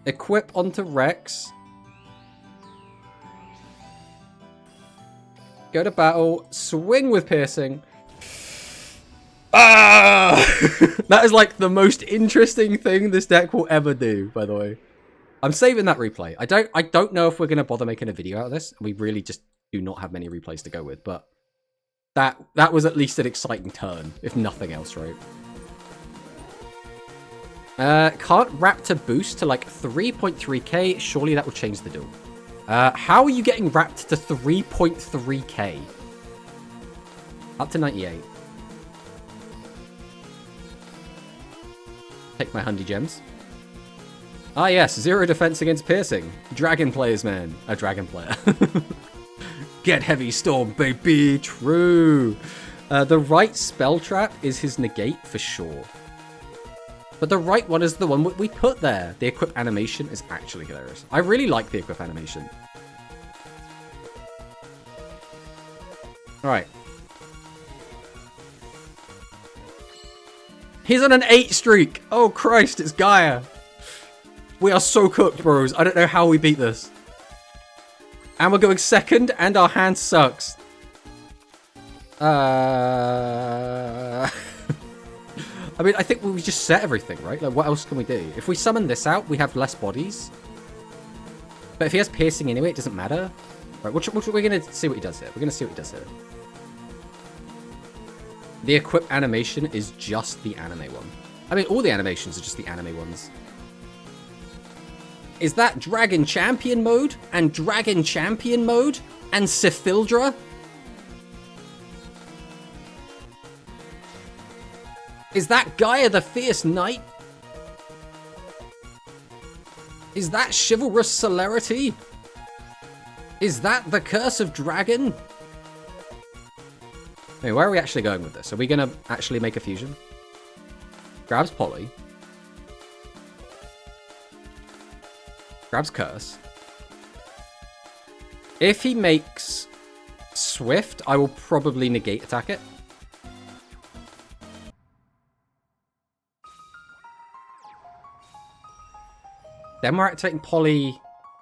Equip onto Rex. Go to battle. Swing with piercing. Ah! That is like the most interesting thing this deck will ever do, by the way. I'm saving that replay. I don't know if we're going to bother making a video out of this. We really just do not have many replays to go with, but that was at least an exciting turn, if nothing else, right? Can't Raptor boost to like 3.3k? Surely that will change the deal. How are you getting wrapped to 3.3k? Up to 98. Take my Hundy Gems. Ah yes, 0 defense against piercing. Dragon players, man. A dragon player. Get Heavy Storm, baby. True. The right spell trap is his negate for sure. But the right one is the one we put there. The equip animation is actually hilarious. I really like the equip animation. Alright. He's on an 8 streak. Oh, Christ, it's Gaia. We are so cooked, bros. I don't know how we beat this. And we're going second, and our hand sucks. I mean, I think we just set everything, right? Like, what else can we do? If we summon this out, we have less bodies. But if he has piercing anyway, it doesn't matter. Right, we're going to see what he does here. We're going to see what he does here. The equip animation is just the anime one. I mean, all the animations are just the anime ones. Is that Dragon Champion mode? And Dragon Champion mode? And Sifildra? Is that Gaia the Fierce Knight? Is that Chivalrous Celerity? Is that the Curse of Dragon? Hey, where are we actually going with this? Are we going to actually make a fusion? Grabs Polly. Grabs Curse. If he makes Swift, I will probably negate attack it. Then we're activating Polly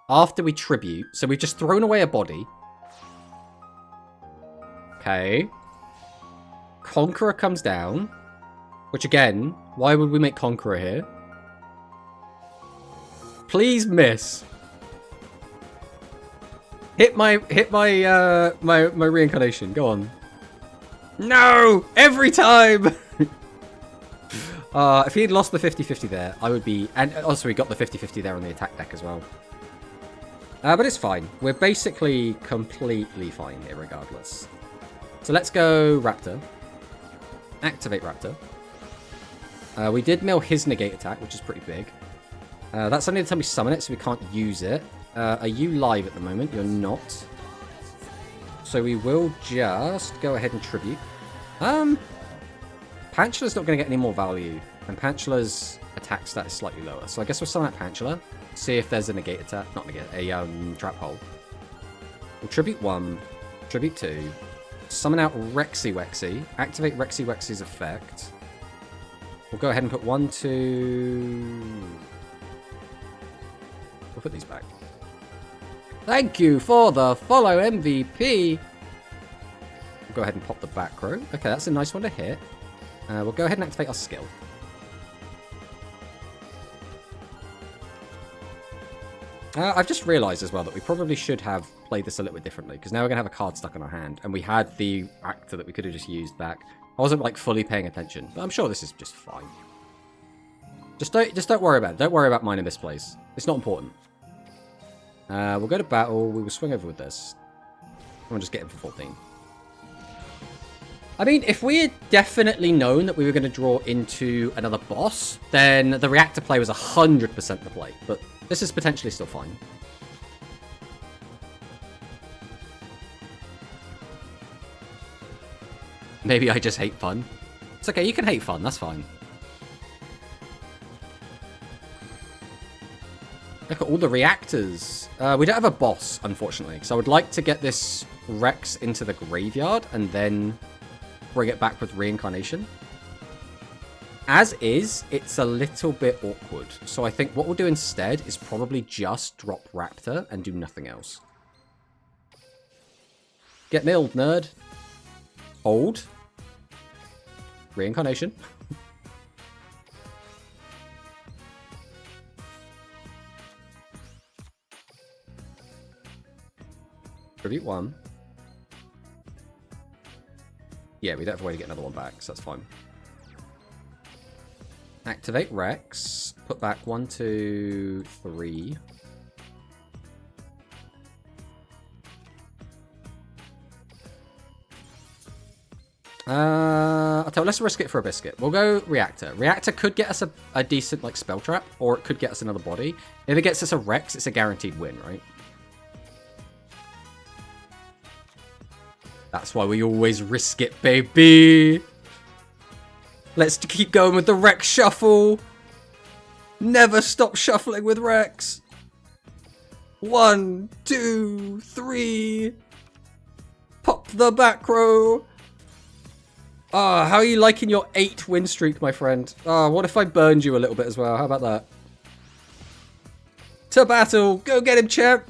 after we tribute. So we've just thrown away a body. Okay. Conqueror comes down. Which again, why would we make Conqueror here? Please miss. Hit my reincarnation. Go on. No! Every time! If he had lost the 50-50 there, I would be... And also, we got the 50-50 there on the attack deck as well. But it's fine. We're basically completely fine here, regardless. So let's go Raptor. Activate Raptor. We did mill his negate attack, which is pretty big. That's only the time we summon it, so we can't use it. Are you live at the moment? You're not. So we will just go ahead and tribute. Pantula's not going to get any more value, and Pantula's attack stat is slightly lower. So I guess we'll summon out Pantula, see if there's a negate attack. Not negate, a trap hole. We'll tribute 1, tribute 2, summon out Rexy Wexy, activate Rexy Wexy's effect. We'll go ahead and put 1, 2... We'll put these back. Thank you for the follow, MVP! We'll go ahead and pop the back row. Okay, that's a nice one to hit. We'll go ahead and activate our skill. I've just realised as well that we probably should have played this a little bit differently, because now we're going to have a card stuck on our hand, and we had the actor that we could have just used back. I wasn't like fully paying attention, but I'm sure this is just fine. Just don't worry about it. Don't worry about mining this place. It's not important. We'll go to battle. We will swing over with this. We'll just get him for 14. I mean, if we had definitely known that we were going to draw into another boss, then the reactor play was 100% the play. But this is potentially still fine. Maybe I just hate fun. It's okay, you can hate fun, that's fine. Look at all the reactors. We don't have a boss, unfortunately, because I would like to get this Rex into the graveyard and then bring it back with reincarnation. As is, it's a little bit awkward. So I think what we'll do instead is probably just drop Raptor and do nothing else. Get milled, nerd. Hold. Reincarnation. Tribute 1. Yeah, we don't have a way to get another one back, so that's fine. Activate Rex. Put back 1, 2, 3. I'll tell you, let's risk it for a biscuit. We'll go Reactor. Reactor could get us a decent like spell trap, or it could get us another body. If it gets us a Rex, it's a guaranteed win, right? That's why we always risk it, baby. Let's keep going with the Rex shuffle. Never stop shuffling with Rex. 1, 2, 3. Pop the back row. How are you liking your 8 win streak, my friend? What if I burned you a little bit as well? How about that? To battle. Go get him, champ.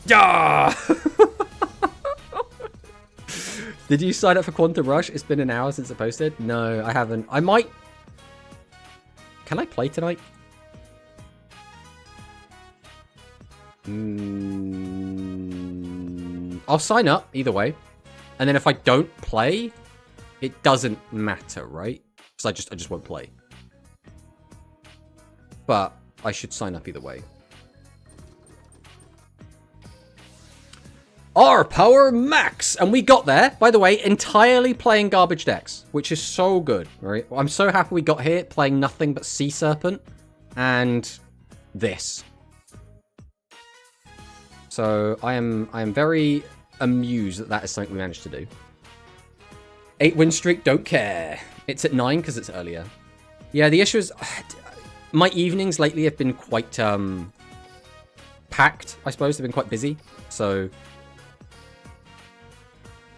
Yeah. Did you sign up for Quantum Rush? It's been an hour since I posted. No, I haven't. I might. Can I play tonight? I'll sign up either way. And then if I don't play, it doesn't matter, right? Because I just won't play. But I should sign up either way. Our power max! And we got there, by the way, entirely playing garbage decks, which is so good, right? I'm so happy we got here playing nothing but Sea Serpent and this. So I am very amused that that is something we managed to do. 8 win streak, don't care. It's at 9 because it's earlier. Yeah, the issue is my evenings lately have been quite packed, I suppose. They've been quite busy, so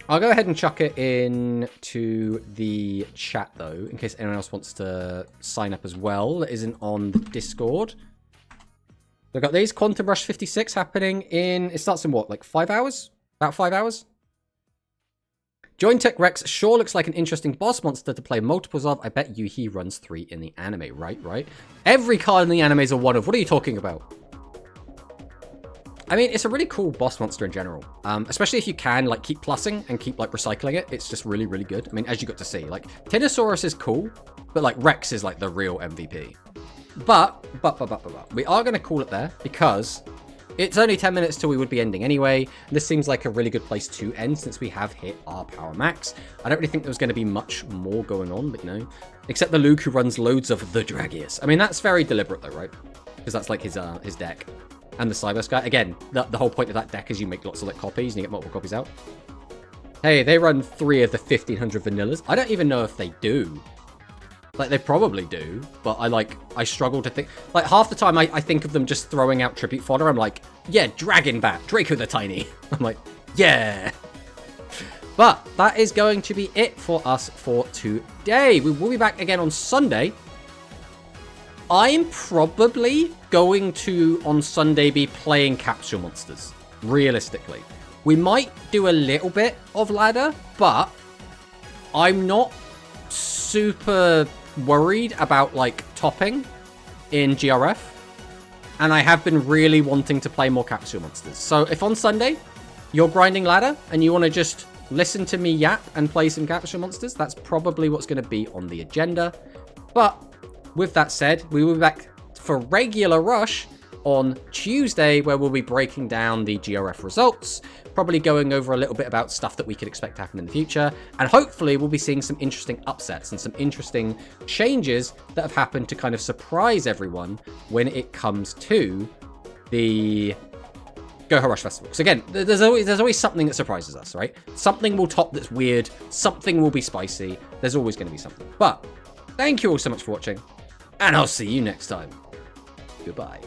I'll go ahead and chuck it in to the chat, though, in case anyone else wants to sign up as well that isn't on the Discord. We've got these. Quantum Rush 56 happening in... It starts in what, like 5 hours? About 5 hours? Join Tech Rex sure looks like an interesting boss monster to play multiples of. I bet you he runs 3 in the anime. Right. Every card in the anime is a 1 of. What are you talking about? I mean, it's a really cool boss monster in general. Especially if you can, like, keep plussing and keep, like, recycling it. It's just really, really good. I mean, as you got to see, like, Tinosaurus is cool, but, like, Rex is, like, the real MVP. But, we are going to call it there because it's only 10 minutes till we would be ending anyway. This seems like a really good place to end since we have hit our power max. I don't really think there was going to be much more going on, but, you know, except the Luke who runs loads of the Dragius. I mean, that's very deliberate, though, right? Because that's, like, his deck. And the Cyber guy. Again, the whole point of that deck is you make lots of like copies and you get multiple copies out. Hey, they run 3 of the 1500 vanillas. I don't even know if they do. Like, they probably do, but I struggle to think. Like, half the time I think of them just throwing out tribute fodder. I'm like, yeah, Dragon Bat, Draco the Tiny. I'm like, yeah. But that is going to be it for us for today. We will be back again on Sunday. I'm probably going to, on Sunday, be playing Capsule Monsters, realistically. We might do a little bit of ladder, but I'm not super worried about, like, topping in GRF. And I have been really wanting to play more Capsule Monsters. So if on Sunday you're grinding ladder and you want to just listen to me yap and play some Capsule Monsters, that's probably what's going to be on the agenda. But with that said, we will be back for regular Rush on Tuesday, where we'll be breaking down the GRF results, probably going over a little bit about stuff that we could expect to happen in the future, and hopefully we'll be seeing some interesting upsets and some interesting changes that have happened to kind of surprise everyone when it comes to the Go Rush Festival. Because again, there's always something that surprises us, right? Something will top that's weird, something will be spicy, there's always going to be something. But thank you all so much for watching, and I'll see you next time. Goodbye.